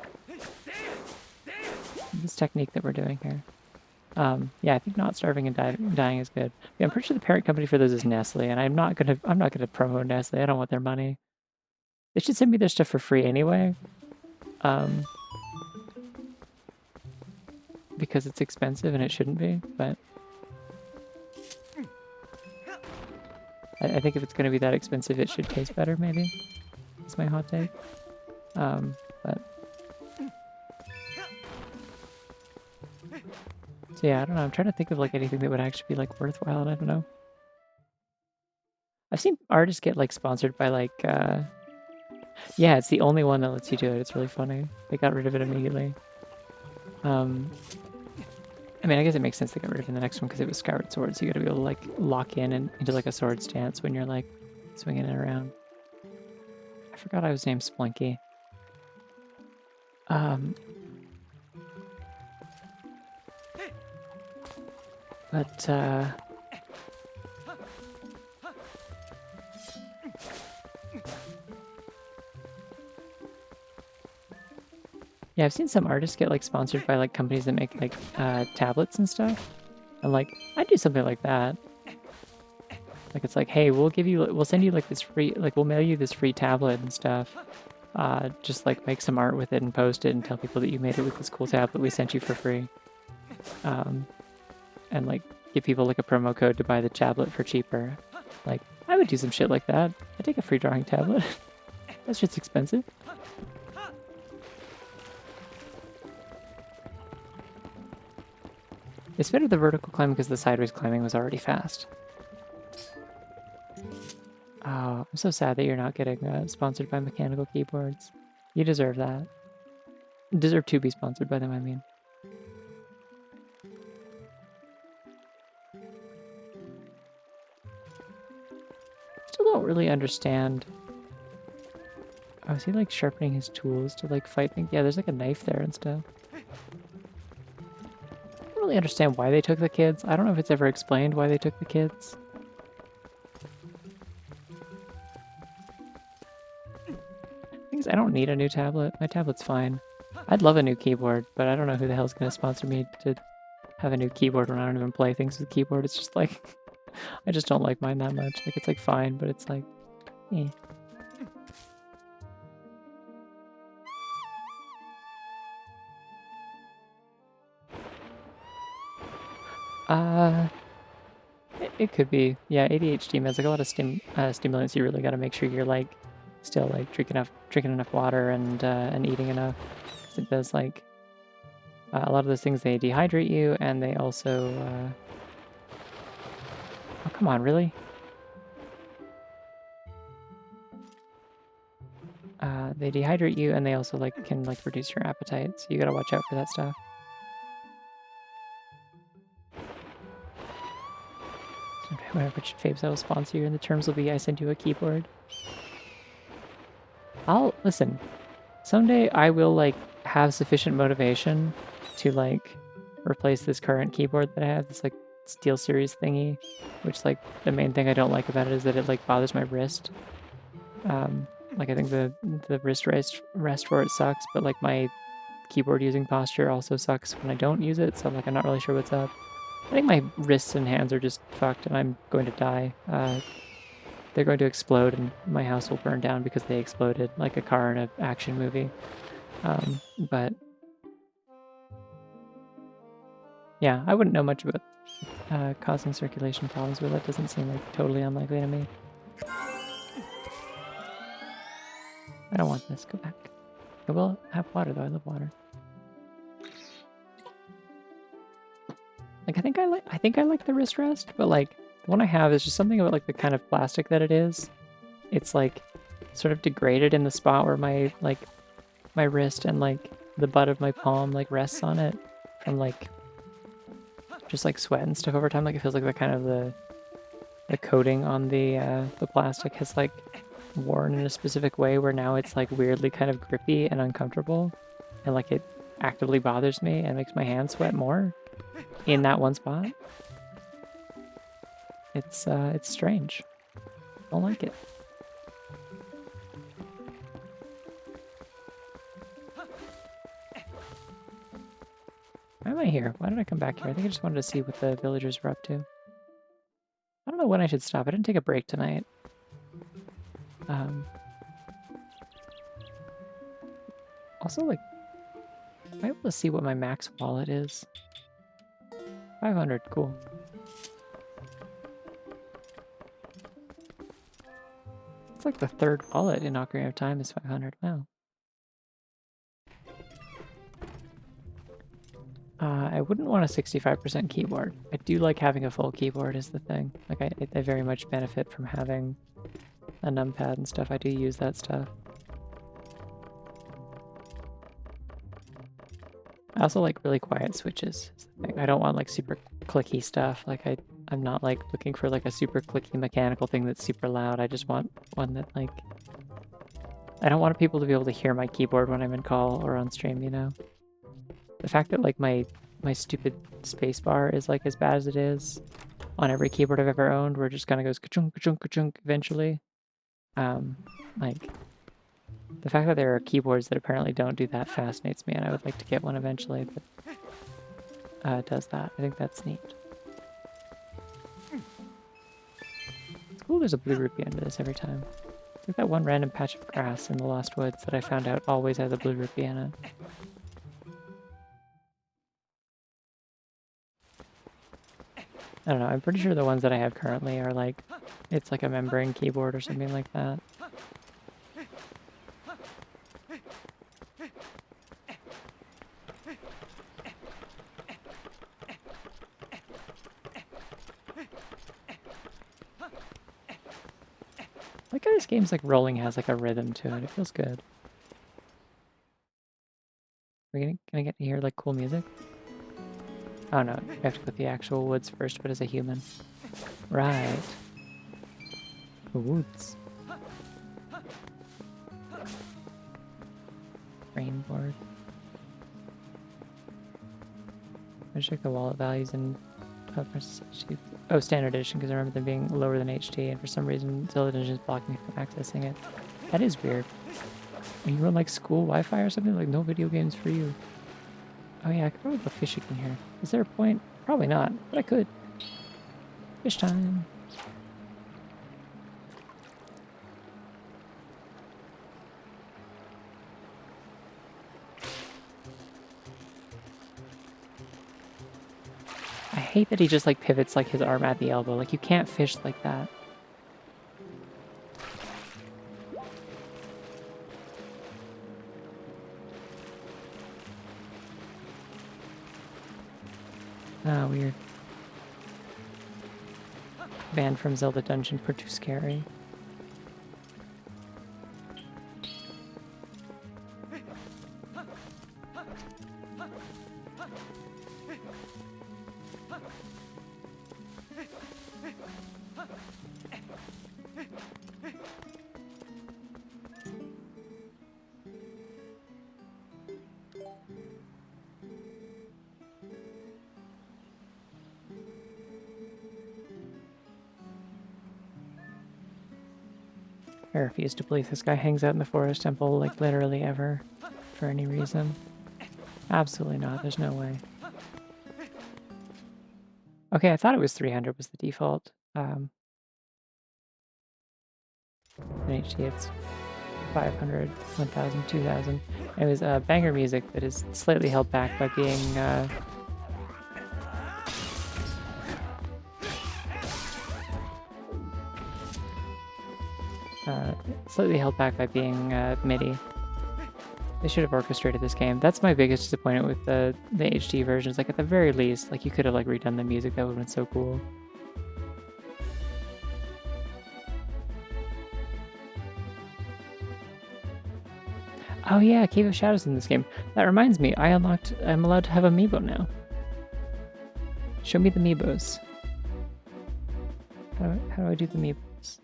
This technique that we're doing here. Yeah, I think not starving and dying is good. Yeah, I'm pretty sure the parent company for those is Nestle, and I'm not gonna promote Nestle. I don't want their money. They should send me their stuff for free anyway. Because it's expensive and it shouldn't be, but I think if it's gonna be that expensive, it should taste better, maybe. That's my hot take. But so yeah, I don't know. I'm trying to think of like anything that would actually be like worthwhile, and I don't know. I've seen artists get like sponsored by like yeah, it's the only one that lets you do it. It's really funny. They got rid of it immediately. I mean, I guess it makes sense they got rid of it in the next one because it was Skyward Sword, so you gotta be able to like lock in and into like a sword stance when you're like swinging it around. I forgot I was named Splinky. But yeah, I've seen some artists get like sponsored by like companies that make like tablets and stuff. And like I'd do something like that. Like it's like, hey, we'll send you like this free, like we'll mail you this free tablet and stuff. Just like make some art with it and post it and tell people that you made it with this cool tablet we sent you for free. And like give people like a promo code to buy the tablet for cheaper. Like I would do some shit like that. I'd take a free drawing tablet. That shit's expensive. It's better the vertical climbing because the sideways climbing was already fast. Oh, I'm so sad that you're not getting sponsored by mechanical keyboards. You deserve that. You deserve to be sponsored by them, I mean. Still don't really understand. Oh, is he like sharpening his tools to like fight things? Yeah, there's like a knife there and stuff. I don't really understand why they took the kids. I don't know if it's ever explained why they took the kids. Things I don't need a new tablet. My tablet's fine. I'd love a new keyboard, but I don't know who the hell's gonna sponsor me to have a new keyboard when I don't even play things with keyboard. It's just like I just don't like mine that much. Like it's like fine, but it's like eh. It could be. Yeah, ADHD meds, like a lot of stimulants, you really got to make sure you're like still like drinking enough water and eating enough. 'Cause it does like a lot of those things, they dehydrate you, and they also oh come on, really? they dehydrate you, and they also like can like reduce your appetite. So you gotta watch out for that stuff. Whenever Fabes, I will sponsor you, and the terms will be I send you a keyboard. I'll listen. Someday I will like have sufficient motivation to like replace this current keyboard that I have, this like Steel Series thingy, which like the main thing I don't like about it is that it like bothers my wrist. Like I think the wrist rest for it sucks, but like my keyboard using posture also sucks when I don't use it, so like I'm not really sure what's up. I think my wrists and hands are just fucked and I'm going to die. They're going to explode and my house will burn down because they exploded like a car in an action movie. But yeah, I wouldn't know much about causing circulation problems, but that doesn't seem like totally unlikely to me. I don't want this. Go back. I will have water though. I love water. Like I think I like the wrist rest, but like the one I have is just something about like the kind of plastic that it is. It's like sort of degraded in the spot where my my wrist and like the butt of my palm like rests on it from like just like sweat and stuff over time. Like it feels like the kind of the coating on the plastic has like worn in a specific way where now it's like weirdly kind of grippy and uncomfortable, and like it actively bothers me and makes my hands sweat more in that one spot. It's strange. Don't like it. Why am I here? Why did I come back here? I think I just wanted to see what the villagers were up to. I don't know when I should stop. I didn't take a break tonight. Also, like, am I able to see what my max wallet is? 500, cool. It's like the third wallet in Ocarina of Time is 500. Wow. I wouldn't want a 65% keyboard. I do like having a full keyboard is the thing. Like, I very much benefit from having a numpad and stuff. I do use that stuff. I also like really quiet switches is the thing. I don't want like super clicky stuff. Like I'm not like looking for like a super clicky mechanical thing that's super loud. I just want one that like... I don't want people to be able to hear my keyboard when I'm in call or on stream, you know? The fact that like my stupid spacebar is like as bad as it is on every keyboard I've ever owned, where it just kind of goes ka-chunk, ka-chunk, ka-chunk eventually. Like the fact that there are keyboards that apparently don't do that fascinates me, and I would like to get one eventually that does that. I think that's neat. It's cool there's a blue rupee under this every time. It's like that one random patch of grass in the Lost Woods that I found out always has a blue rupee in it. I don't know, I'm pretty sure the ones that I have currently are like, it's like a membrane keyboard or something like that. I like how this game's like rolling has like a rhythm to it. It feels good. Can I get to hear like cool music? Oh no, I have to go to the actual woods first, but as a human. Right. The woods. Rainboard. I check the wallet values in standard edition because I remember them being lower than HD, and for some reason Zelda Edition is blocking me from accessing it. That is weird. When you run like school Wi-Fi or something, like no video games for you. Oh yeah, I could probably go fishing in here. Is there a point? Probably not, but I could. Fish time. I hate that he just like pivots like his arm at the elbow. Like you can't fish like that. Ah, weird. Banned from Zelda Dungeon for too scary. I refuse to believe this guy hangs out in the forest temple, like, literally ever. For any reason. Absolutely not. There's no way. Okay, I thought it was 300 was the default. In HD, it's 500, 1000, 2000. It was banger music that is slightly held back by being MIDI. They should have orchestrated this game. That's my biggest disappointment with the HD versions. Like, at the very least, like, you could have, like, redone the music. That would have been so cool. Oh yeah, Cave of Shadows in this game. That reminds me, I'm allowed to have Amiibo now. Show me the Amiibos. How do I do the Amiibos?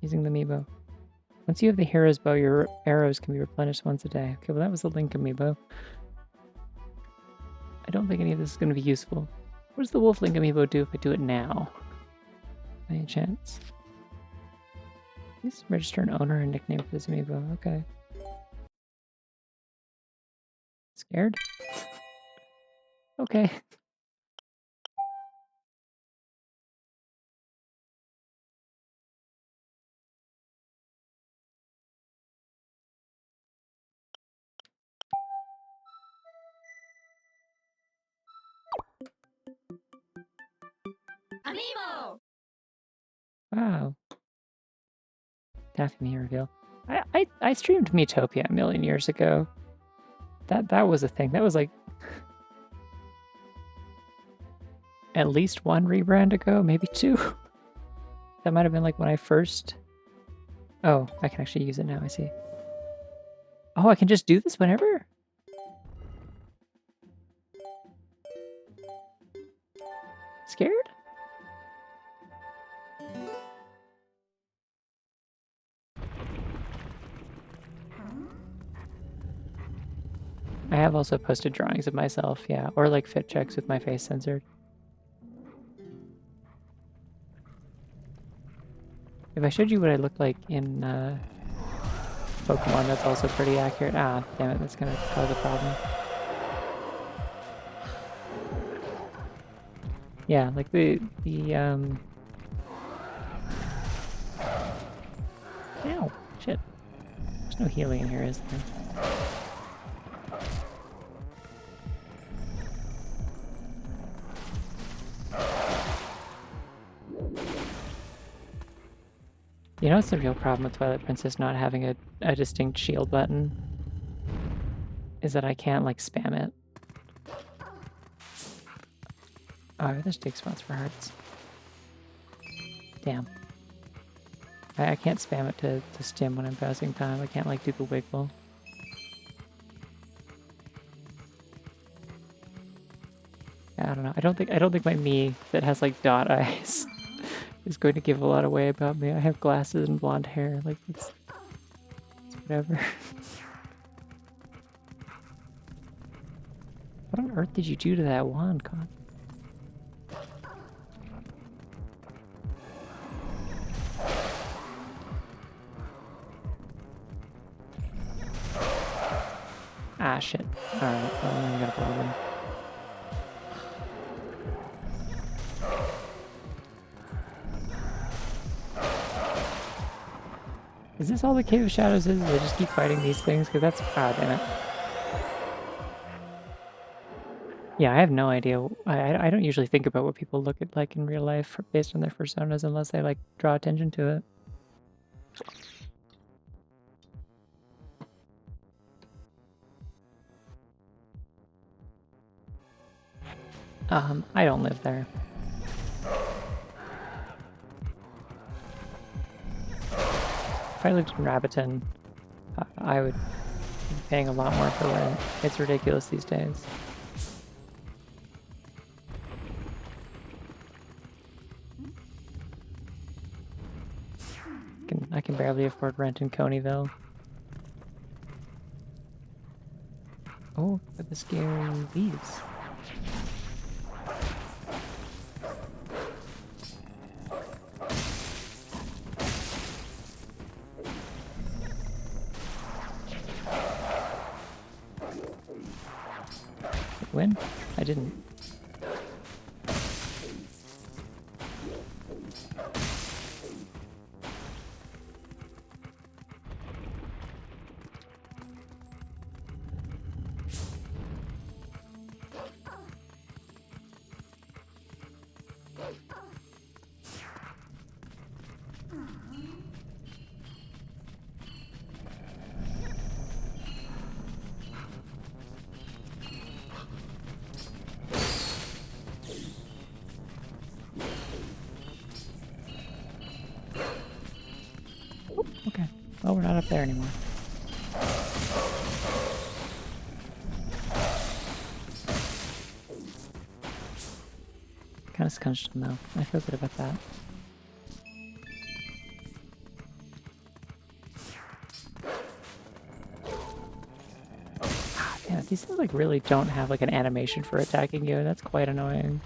Using the Amiibo. Once you have the hero's bow, your arrows can be replenished once a day. Okay, well that was the Link Amiibo. I don't think any of this is going to be useful. What does the Wolf Link Amiibo do if I do it now? By any chance? Please register an owner and nickname for this Amiibo. Okay. Scared? Okay. Amiibo! Wow. Taffy Me reveal. I streamed Miitopia a million years ago. That was a thing. That was like at least one rebrand ago, maybe two. That might have been like when I first... Oh, I can actually use it now, I see. Oh, I can just do this whenever? Scared? I have also posted drawings of myself, yeah, or like fit checks with my face censored. If I showed you what I looked like in Pokemon, that's also pretty accurate. Ah, damn it, that's gonna cause a problem. Yeah, like Ow, shit. There's no healing in here, is there? You know what's the real problem with Twilight Princess not having a distinct shield button? Is that I can't, like, spam it. Oh, there's dig spots for hearts. Damn. I can't spam it to stim when I'm passing time. I can't, like, do the wiggle. Yeah, I don't know. I don't think my me that has, like, dot eyes is going to give a lot away about me. I have glasses and blonde hair. Like, it's whatever. What on earth did you do to that wand, Con? Ah, shit. Alright, well, I got a problem. Is this all the Cave of Shadows is? They just keep fighting these things? Because that's... Ah, damn it. Yeah, I have no idea. I don't usually think about what people look at like in real life based on their personas unless they, like, draw attention to it. I don't live there. If I lived in Rabbiton, I would be paying a lot more for rent. It's ridiculous these days. I can barely afford rent in Coneyville. Oh, look at the scary leaves. win? I didn't. Okay. Well, we're not up there anymore. Kind of scunched him though. I feel good about that. Yeah, these things like really don't have like an animation for attacking you. That's quite annoying.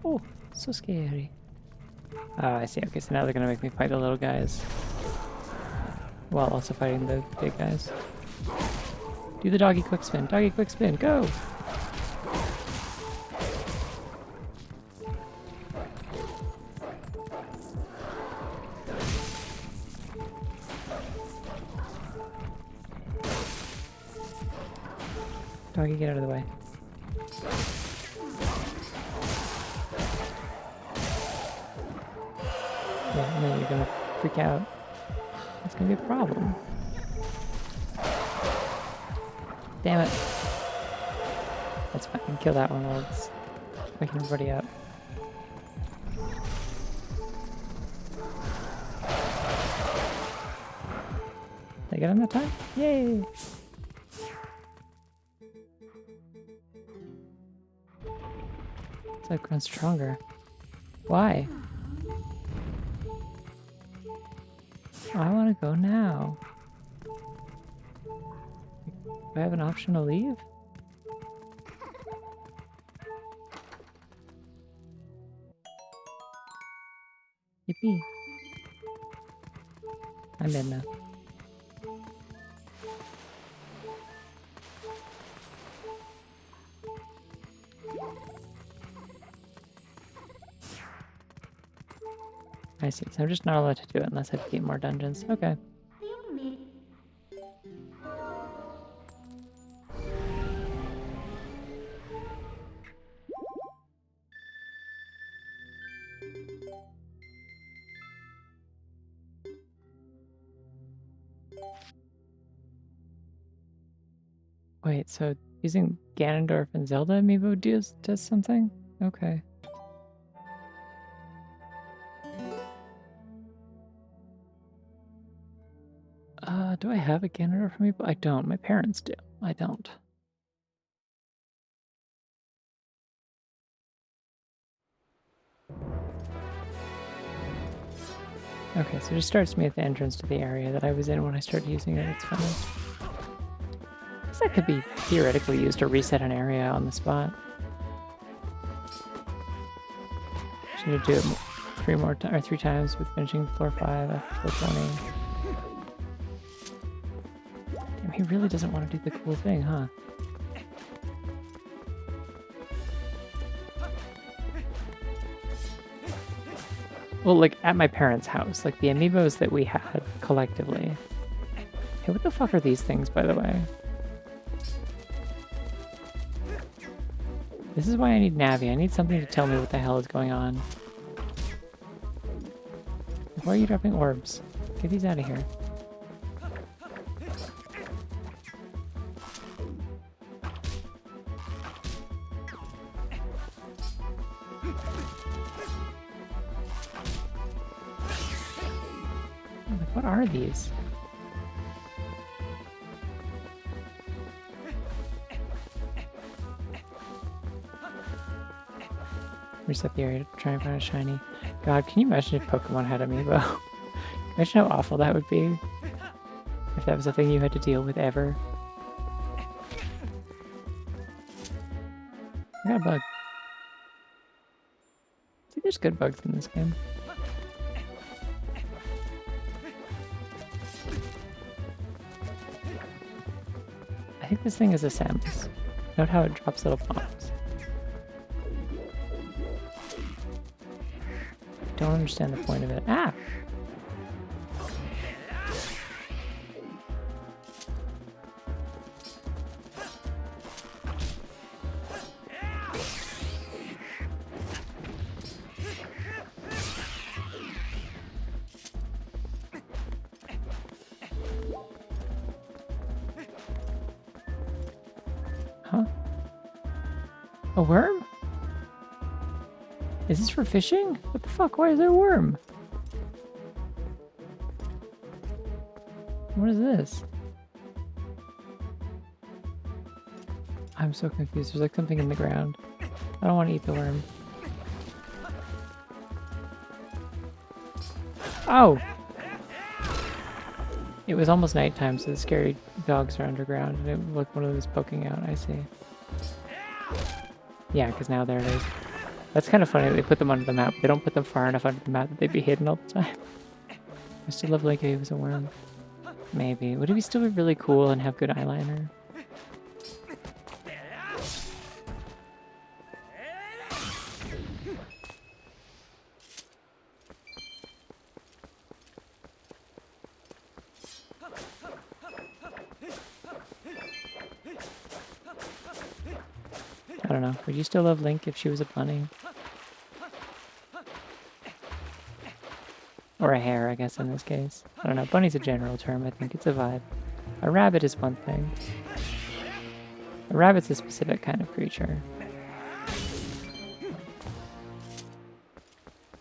Oh, so scary. Oh, I see. Okay, so now they're gonna make me fight the little guys. While also fighting the big guys. Do the doggy quick spin. Doggy quick spin. Go! Doggy, get out of the way. Yeah, and then you're gonna freak out. It's gonna be a problem. Damn it. That's fine. Kill that one while it's waking everybody up. Did I get him that time? Yay! It's like grown stronger. Why? I want to go now. Do I have an option to leave? Yippee. I'm in now. I see, so I'm just not allowed to do it unless I beat more dungeons. Okay. Wait, so using Ganondorf and Zelda amiibo does something? Okay. Do I have a Ganondorf amiibo? I don't. My parents do. I don't. Okay, so it just starts me at the entrance to the area that I was in when I started using it. It's fine. I guess that could be theoretically used to reset an area on the spot. Just need to do it 3 times with finishing floor 5 after floor 20. Damn, he really doesn't want to do the cool thing, huh? Well, like, at my parents' house, like, the amiibos that we had collectively. Hey, what the fuck are these things, by the way? This is why I need Navi. I need something to tell me what the hell is going on. Why are you dropping orbs? Get these out of here. Like, what are these? Reset the area to try and find a shiny. God, can you imagine if Pokemon had amiibo? Imagine how awful that would be. If that was a thing you had to deal with ever. I got a bug. See, there's good bugs in this game. I think this thing is a Samus. Note how it drops little bombs. Don't understand the point of it. Ah! Huh? A worm? Is this for fishing? What the fuck? Why is there a worm? What is this? I'm so confused. There's like something in the ground. I don't want to eat the worm. Oh! It was almost nighttime, so the scary dogs are underground, and it looked one of them was poking out. I see. Yeah, because now there it is. That's kind of funny that they put them under the map. They don't put them far enough under the map that they'd be hidden all the time. I still love like if he was a worm. Maybe. Would he still be really cool and have good eyeliner? I don't know. Would you still love Link if she was a bunny? Or a hare, I guess, in this case. I don't know. Bunny's a general term. I think it's a vibe. A rabbit is one thing. A rabbit's a specific kind of creature.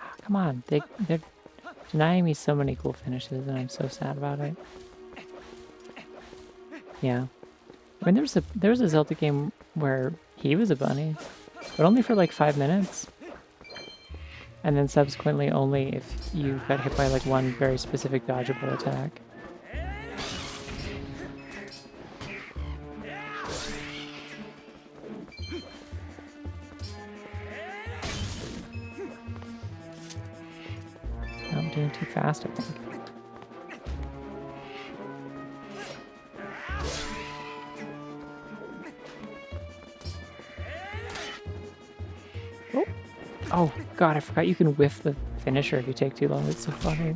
Ah, come on. They're denying me so many cool finishes, and I'm so sad about it. Yeah. I mean, there was a Zelda game where he was a bunny, but only for like 5 minutes. And then subsequently only if you got hit by like one very specific dodgeable attack. I'm doing too fast, I think. Oh. Oh, God, I forgot you can whiff the finisher if you take too long. It's so funny.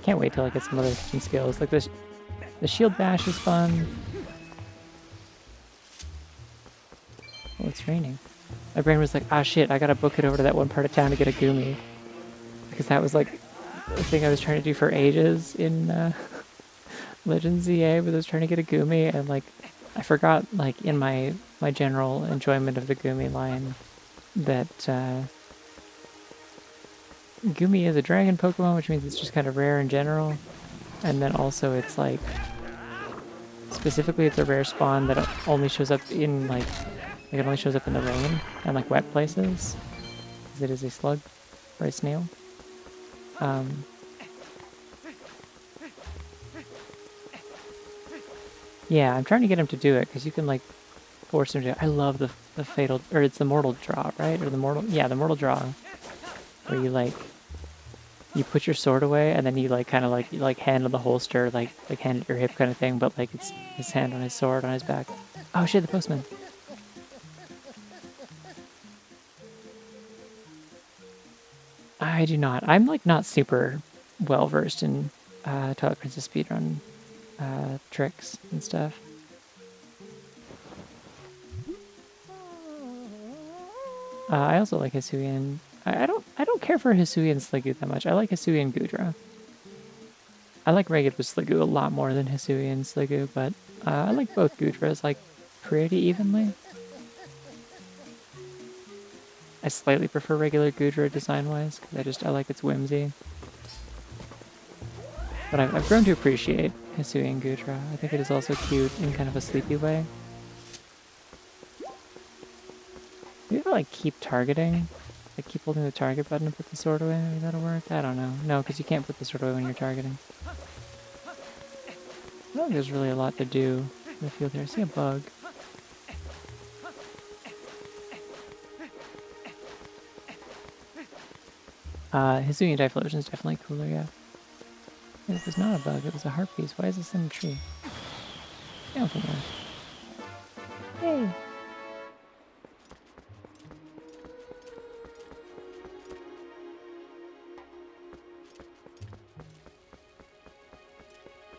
Can't wait till I get some other fishing skills. Like this, the shield bash is fun. Oh, it's raining. My brain was like, ah shit, I gotta book it over to that one part of town to get a gumi. Because that was like the thing I was trying to do for ages in Legends ZA, but I was trying to get a gumi, and like I forgot, like in my general enjoyment of the gumi line, that gumi is a dragon Pokemon, which means it's just kind of rare in general, and then also it's like specifically it's a rare spawn that only shows up in like it only shows up in the rain and like wet places, because it is a slug or a snail. Yeah, I'm trying to get him to do it, because you can, like, force him to... I love the fatal... Or it's the mortal draw, right? Or the mortal... Yeah, the mortal draw. Where you, like... You put your sword away, and then you, like, kind of, like, you, like, hand on the holster, like hand at your hip kind of thing, but, like, it's his hand on his sword on his back. Oh, shit, the postman. I do not. I'm, like, not super well-versed in Twilight Princess speedrun tricks and stuff. I also like Hisuian. I don't care for Hisuian Sliggoo that much. I like Hisuian Goodra. I like regular Sliggoo a lot more than Hisuian Sliggoo, but I like both Goodras like pretty evenly. I slightly prefer regular Goodra design-wise, because I like its whimsy. But I've grown to appreciate Hisuian Goodra. I think it is also cute in kind of a sleepy way. Do you ever like keep targeting? Like keep holding the target button and put the sword away? Maybe that'll work? I don't know. No, because you can't put the sword away when you're targeting. I don't think there's really a lot to do in the field here. I see a bug. Hisuian Typhlosion is definitely cooler, yeah. It was not a bug, it was a heart piece. Why is this in a tree? I don't think that. Yay!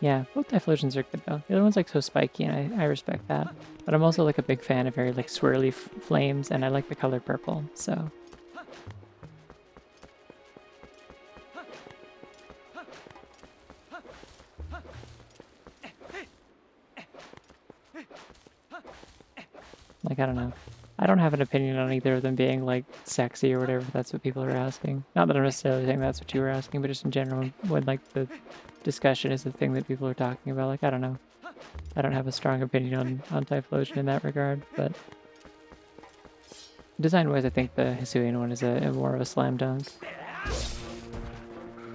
Yeah, both Typhlosions are good though. The other one's like so spiky and I respect that. But I'm also like a big fan of very like swirly flames and I like the color purple, so. Like, I don't know. I don't have an opinion on either of them being like sexy or whatever, if that's what people are asking. Not that I'm necessarily saying that's what you were asking, but just in general, when like the discussion is the thing that people are talking about, like, I don't know. I don't have a strong opinion on Typhlosion in that regard, but design-wise, I think the Hisuian one is a more of a slam dunk.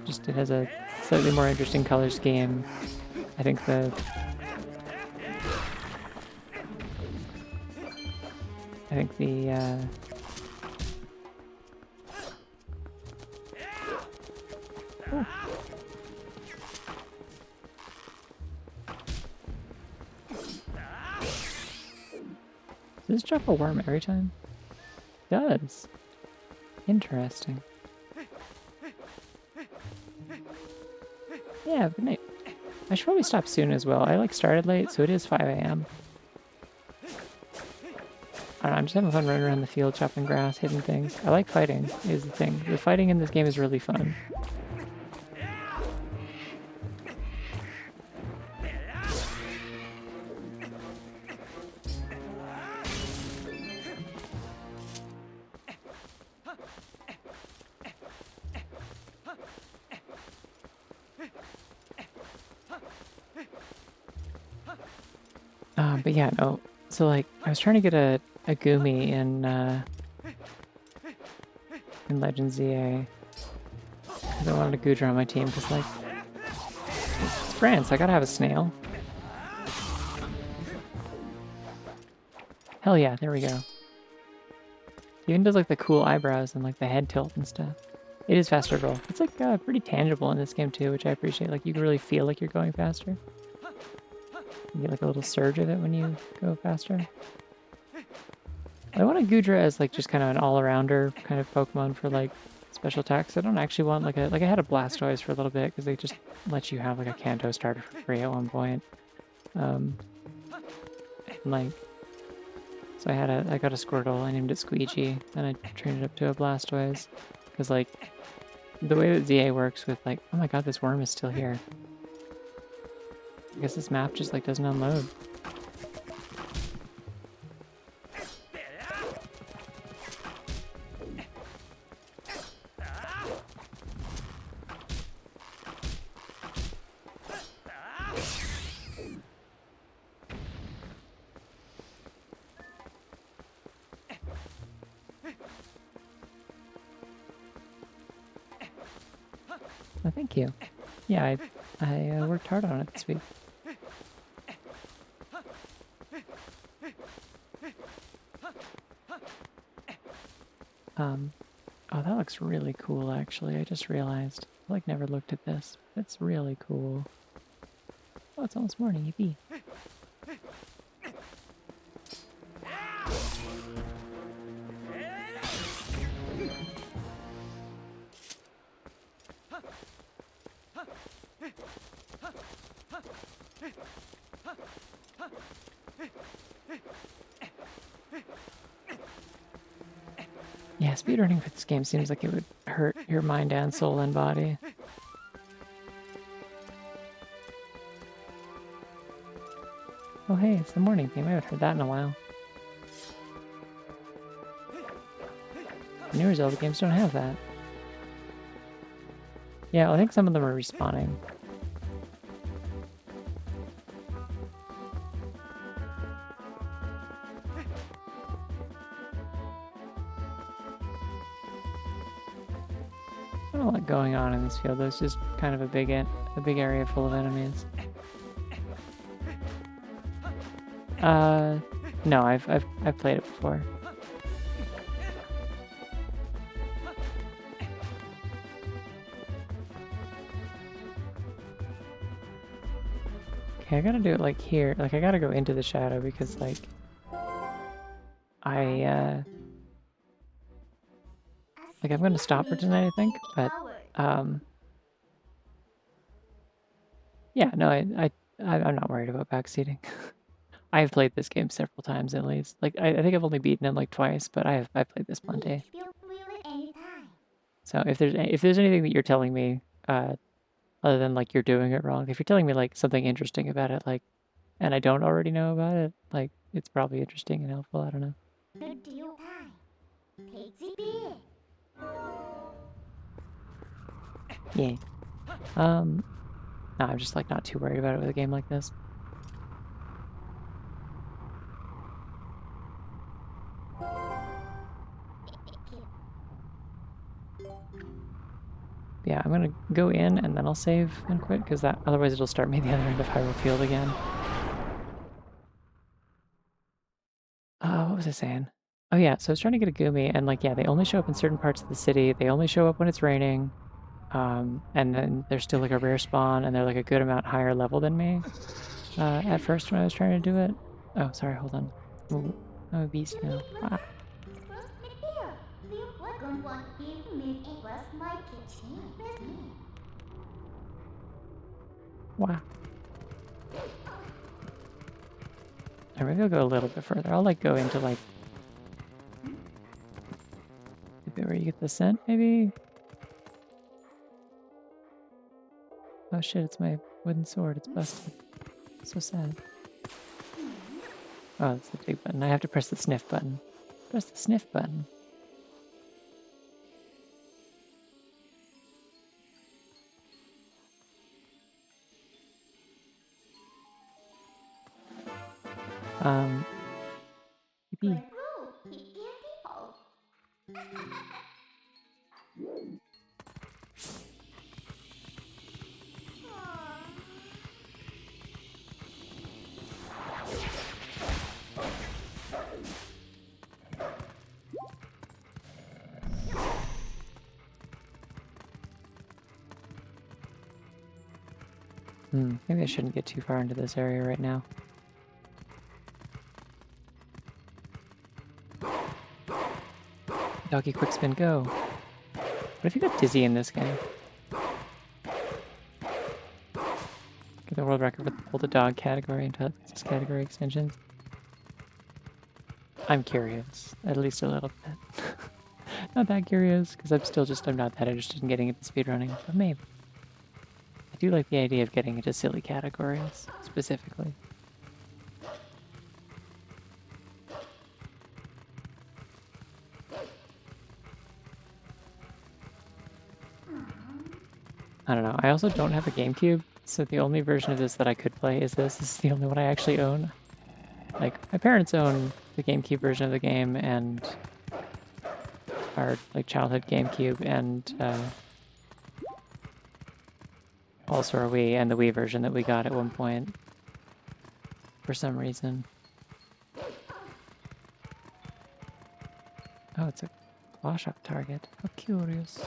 Just it has a slightly more interesting color scheme. I think the oh. Does this drop a worm every time? It does. Interesting. Yeah, good night. I should probably stop soon as well. I like started late, so it is 5 a.m. I don't know, I'm just having fun running around the field, chopping grass, hitting things. I like fighting, is the thing. The fighting in this game is really fun. But yeah, no. So like, I was trying to get a Gumi in Legends ZA. Because I wanted a Goodra on my team, because like, it's France, I gotta have a snail. Hell yeah, there we go. It even does like the cool eyebrows and like the head tilt and stuff. It is faster roll. It's like pretty tangible in this game too, which I appreciate. Like you can really feel like you're going faster. You get like a little surge of it when you go faster. I want a Goodra as like just kind of an all-arounder kind of Pokemon for like special attacks. I don't actually want like I had a Blastoise for a little bit because they just let you have like a Kanto starter for free at one point. And like, so I got a Squirtle. I named it Squeegee, and I trained it up to a Blastoise because like the way that ZA works with like, oh my god, this worm is still here. I guess this map just like doesn't unload. Oh, thank you. Yeah, I worked hard on it this week. Oh, that looks really cool, actually. I just realized. I, like, never looked at this. It's really cool. Oh, it's almost morning, yippee. Yeah, speedrunning for this game seems like it would hurt your mind and soul and body. Oh hey, it's the morning theme. I haven't heard that in a while. The newer Zelda games don't have that. Yeah, I think some of them are respawning. Not a lot going on in this field. There's just kind of a big area full of enemies. No, I've played it before. Okay, I gotta do it like here. Like I gotta go into the shadow because like I'm gonna stop for tonight, I think. But yeah, no, I'm not worried about backseating. I've played this game several times at least. Like I think I've only beaten it like twice, but I've played this plenty. Feel free anytime. So if there's anything that you're telling me, other than like you're doing it wrong, if you're telling me like something interesting about it, like, and I don't already know about it, like it's probably interesting and helpful. I don't know. The deal time. Take the beer. Yeah. No, I'm just like not too worried about it with a game like this. Yeah, I'm gonna go in and then I'll save and quit because that otherwise it'll start me the other end of Hyrule Field again. What was I saying? Oh yeah, so I was trying to get a Gumi and like yeah, they only show up in certain parts of the city. They only show up when it's raining. And then there's still like a rare spawn and they're like a good amount higher level than me. At first when I was trying to do it. Oh, sorry, hold on. Ooh, I'm a beast now. Ah, First the beer. Feel what don't want to give me a glass my kitchen. wow. Or maybe I'll go a little bit further. I'll like go into like the bit where you get the scent, maybe? Oh shit, it's my wooden sword. It's busted. So sad. Oh, that's the big button. I have to press the sniff button. Press the sniff button. Yippee. Brew. He people. Maybe I shouldn't get too far into this area right now. Doggy quick spin, go. What if you got dizzy in this game? Get the world record for all the dog category and this category extensions. I'm curious, at least a little bit. Not that curious, because I'm not that interested in getting into speedrunning, but maybe. I do like the idea of getting into silly categories, specifically. I don't know. I also don't have a GameCube, so the only version of this that I could play is this. This is the only one I actually own. Like, my parents own the GameCube version of the game and our like childhood GameCube and also our Wii and the Wii version that we got at one point for some reason. Oh, it's a claw-shot target. How curious.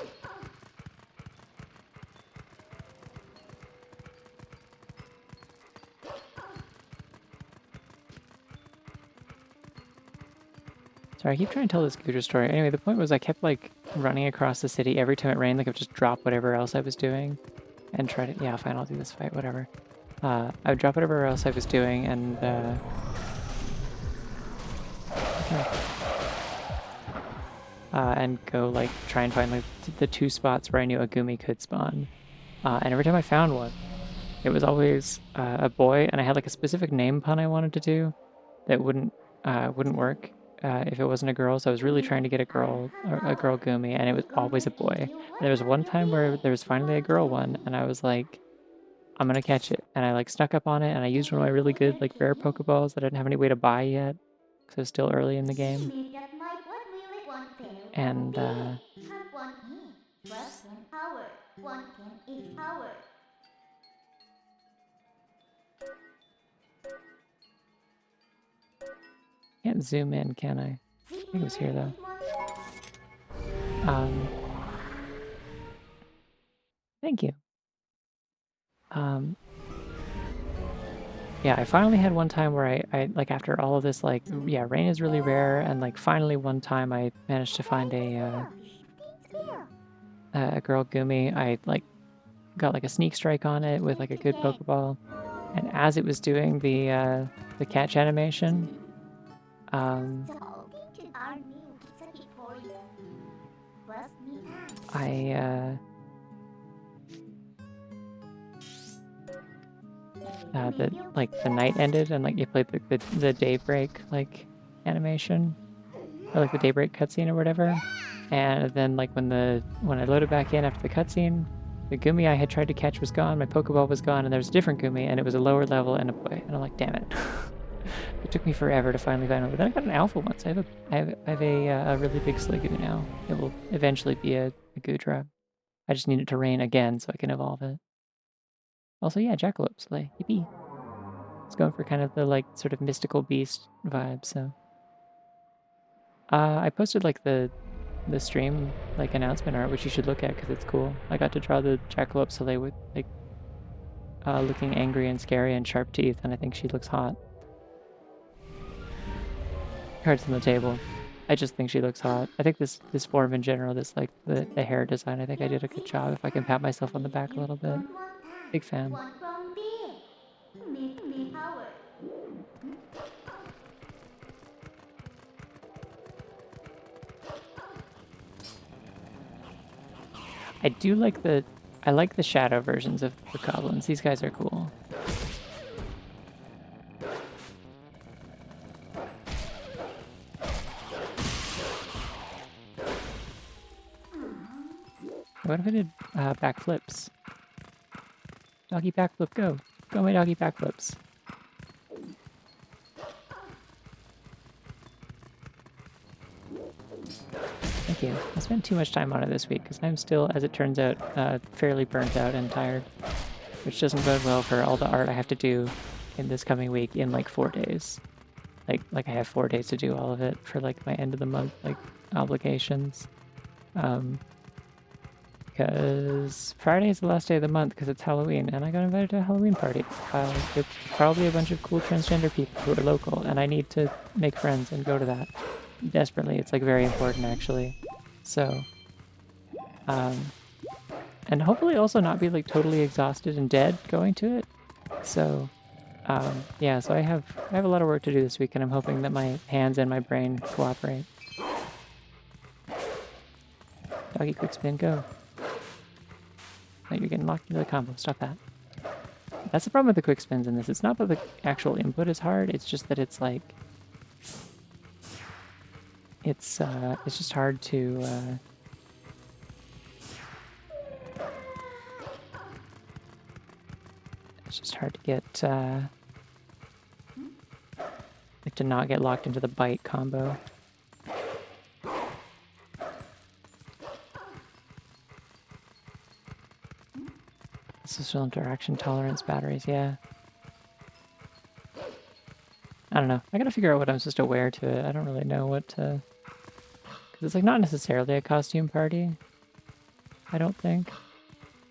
Sorry, I keep trying to tell this Guja story. Anyway, the point was I kept like running across the city every time it rained. Like I would just drop whatever else I was doing and try to, yeah, fine, I'll do this fight, whatever. I would drop whatever else I was doing and, and go like try and find like the two spots where I knew a Gumi could spawn. And every time I found one, it was always a boy, and I had like a specific name pun I wanted to do that wouldn't work if it wasn't a girl. So I was really trying to get a girl Gumi, and it was always a boy. And there was one time where there was finally a girl one, and I was like, I'm gonna catch it, and I like snuck up on it, and I used one of my really good like rare Pokeballs that I didn't have any way to buy yet, because it was still early in the game. And can't zoom in, can I? I think it was here though. Thank you. Yeah, I finally had one time where I like after all of this, like, yeah, rain is really rare, and like finally one time I managed to find a girl Gumi. I like got like a sneak strike on it with like a good Pokeball, and as it was doing the catch animation, um, I the night ended and like you played the daybreak like animation or like the daybreak cutscene or whatever, and then like when I loaded back in after the cutscene, the Gumi I had tried to catch was gone, my Pokeball was gone, and there was a different Gumi, and it was a lower level and a boy, and I'm like, damn it. It took me forever to finally find one, but then I got an alpha once. I have a really big Sliggoo now. It will eventually be a Goodra. I just need it to rain again so I can evolve it. Also, yeah, jackalope sleigh. Yippee. It's going for kind of the like sort of mystical beast vibe. So, I posted like the stream like announcement art, which you should look at because it's cool. I got to draw the jackalope sleigh with like looking angry and scary and sharp teeth, and I think she looks hot. Cards on the table. I just think she looks hot. I think this form in general, this like the hair design, I think I did a good job if I can pat myself on the back a little bit. Big fan. I like the shadow versions of the goblins. These guys are cool. What if I did backflips? Doggy backflip, go. Go my doggy backflips. Thank you. I spent too much time on it this week because I'm still, as it turns out, fairly burnt out and tired, which doesn't bode well for all the art I have to do in this coming week in like 4 days. Like I have 4 days to do all of it for like my end of the month like obligations. Because Friday is the last day of the month because it's Halloween, and I got invited to a Halloween party with probably a bunch of cool transgender people who are local, and I need to make friends and go to that desperately. It's like very important actually. So, and hopefully also not be like totally exhausted and dead going to it. So, yeah. So I have a lot of work to do this week, and I'm hoping that my hands and my brain cooperate. Doggy quick spin, go. Oh, you're getting locked into the combo. Stop that. That's the problem with the quick spins in this. It's not that the actual input is hard. It's just that it's like it's just hard to it's just hard to get like to not get locked into the bite combo. Social interaction tolerance batteries, yeah. I don't know. I gotta figure out what I'm supposed to wear to it. I don't really know what to... Because it's like not necessarily a costume party, I don't think.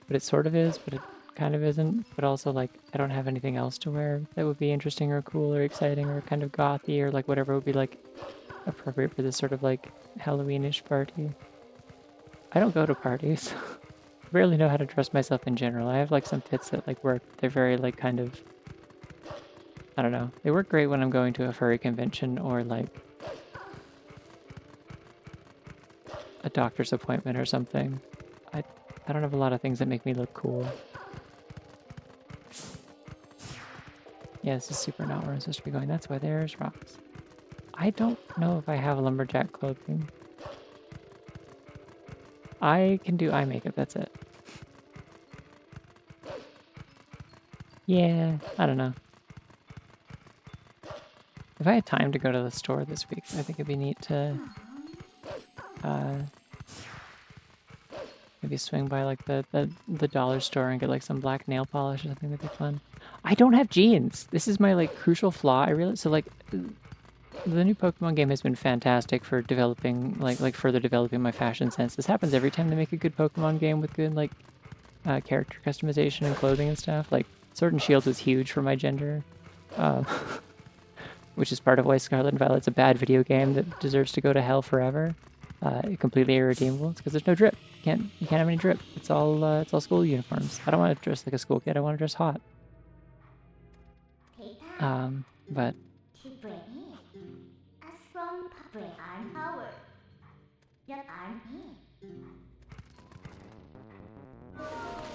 But it sort of is, but it kind of isn't. But also like I don't have anything else to wear that would be interesting or cool or exciting or kind of gothy or like whatever would be like appropriate for this sort of like Halloween-ish party. I don't go to parties. I barely know how to dress myself in general. I have like some fits that like work. They're very like kind of, I don't know. They work great when I'm going to a furry convention or like a doctor's appointment or something. I don't have a lot of things that make me look cool. Yeah, this is super not where I'm supposed to be going. That's why there's rocks. I don't know if I have lumberjack clothing. I can do eye makeup, that's it. Yeah, I don't know. If I had time to go to the store this week, I think it'd be neat to maybe swing by like the dollar store and get like some black nail polish or something. That'd be fun. I don't have jeans. This is my like crucial flaw. I realize so like the new Pokemon game has been fantastic for developing like further developing my fashion sense. This happens every time they make a good Pokemon game with good like character customization and clothing and stuff. Like Sword and Shield was huge for my gender. which is part of why Scarlet and Violet's a bad video game that deserves to go to hell forever. Completely irredeemable. It's because there's no drip. You can't have any drip. It's all school uniforms. I don't want to dress like a school kid. I want to dress hot. But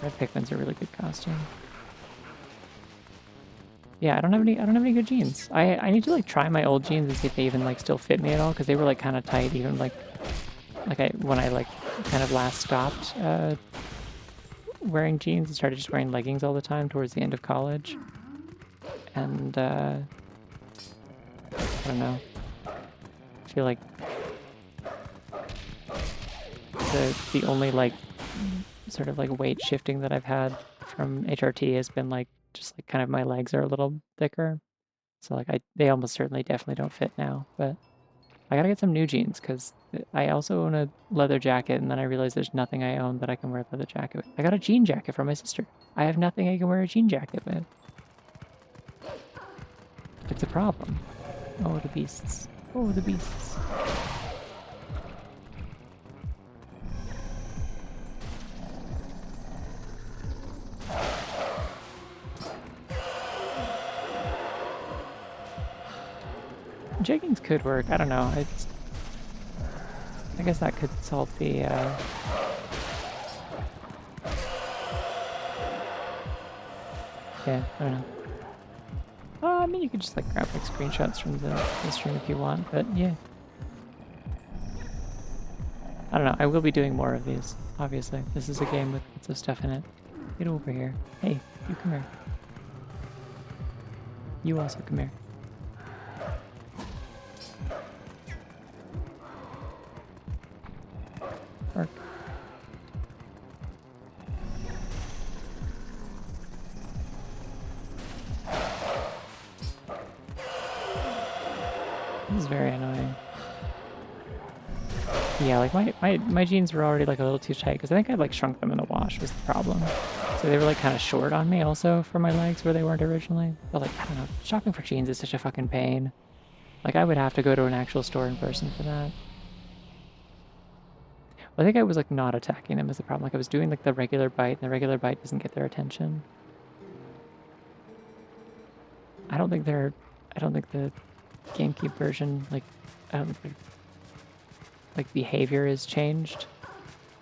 red Pikmin's a really good costume. Yeah, I don't have any good jeans. I need to like try my old jeans and see if they even like still fit me at all, because they were like kind of tight even when I like kind of last stopped wearing jeans and started just wearing leggings all the time towards the end of college. And I don't know. I feel like the only like sort of like weight shifting that I've had from HRT has been like just like kind of my legs are a little thicker. So like they almost certainly definitely don't fit now, but I gotta get some new jeans because I also own a leather jacket, and then I realized there's nothing I own that I can wear a leather jacket with. I got a jean jacket from my sister. I have nothing I can wear a jean jacket with. It's a problem. Oh, the beasts. Oh, the beasts. Jeggings could work. I don't know. I guess that could solve the yeah, I don't know. I mean, you could just like grab like screenshots from the stream if you want, but yeah. I don't know. I will be doing more of these, obviously. This is a game with lots of stuff in it. Get over here. Hey, you come here. You also come here. Work. This is very annoying. Yeah, like my jeans were already like a little too tight because I think I like shrunk them in the wash was the problem. So they were like kind of short on me also for my legs where they weren't originally. But like, I don't know, shopping for jeans is such a fucking pain. Like I would have to go to an actual store in person for that. I think I was like not attacking them as the problem. Like I was doing like the regular bite and the regular bite doesn't get their attention. I don't think the GameCube version, like, I don't think like behavior is changed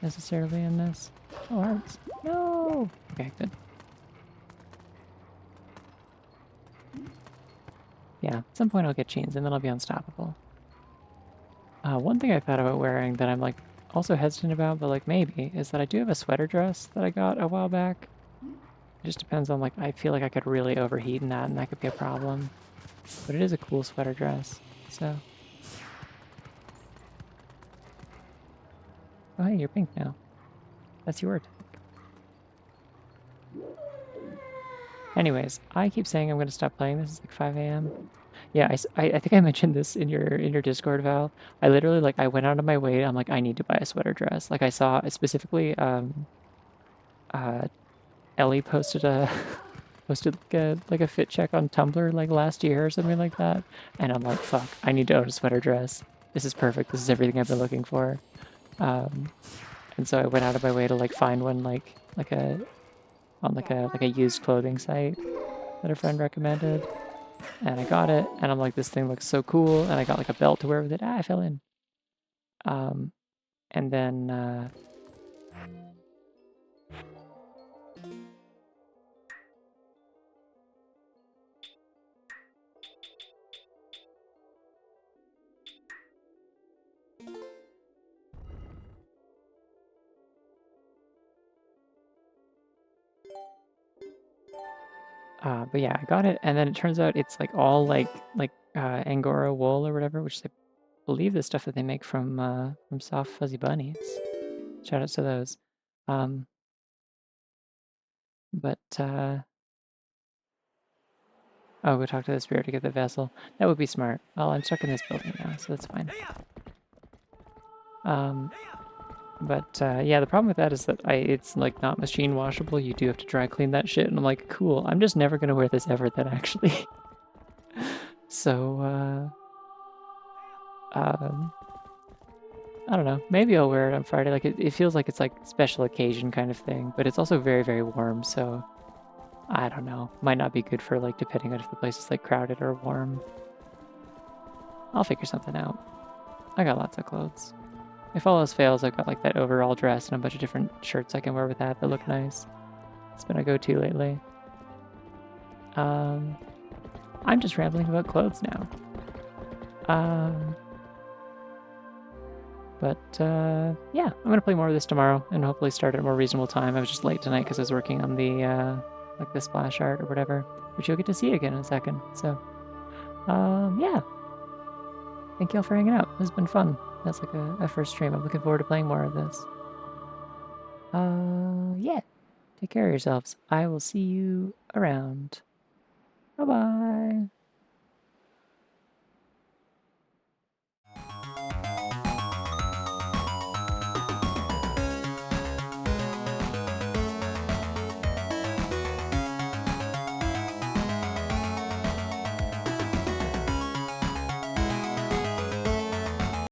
necessarily in this. Oh, hearts. No! Okay, good. Yeah, at some point I'll get jeans and then I'll be unstoppable. One thing I thought about wearing that I'm like also hesitant about, but like maybe, is that I do have a sweater dress that I got a while back. It just depends on like, I feel like I could really overheat in that and that could be a problem. But it is a cool sweater dress, so. Oh hey, you're pink now. That's your attack. Anyways, I keep saying I'm going to stop playing. This is like 5 a.m. Yeah, I think I mentioned this in your Discord, Val. I literally like I went out of my way. I'm like I need to buy a sweater dress. Like I saw specifically Ellie posted a posted like a fit check on Tumblr like last year or something like that, and I'm like fuck, I need to own a sweater dress. This is perfect. This is everything I've been looking for. And so I went out of my way to like find one on a used clothing site that a friend recommended, and I got it, and I'm like, this thing looks so cool, and I got like a belt to wear with it. I fell in. And then but yeah, I got it, and then it turns out it's like all like Angora wool or whatever, which I believe the stuff that they make from soft fuzzy bunnies. Shout out to those. But oh, go talk to the spirit to get the vessel. That would be smart. Well, I'm stuck in this building now, so that's fine. But yeah, the problem with that is that it's like not machine washable. You do have to dry clean that shit, and I'm like, cool. I'm just never gonna wear this ever then, actually. So, I don't know. Maybe I'll wear it on Friday. Like it feels like it's like special occasion kind of thing, but it's also very, very warm. So I don't know. Might not be good for like depending on if the place is like crowded or warm. I'll figure something out. I got lots of clothes. If all else fails, I've got like that overall dress and a bunch of different shirts I can wear with that look nice. It's been a go-to lately. I'm just rambling about clothes now. Yeah, I'm gonna play more of this tomorrow and hopefully start at a more reasonable time. I was just late tonight because I was working on the like the splash art or whatever, which you'll get to see again in a second. So, yeah. Thank y'all for hanging out. This has been fun. That's like a first stream. I'm looking forward to playing more of this. Yeah. Take care of yourselves. I will see you around. Bye bye.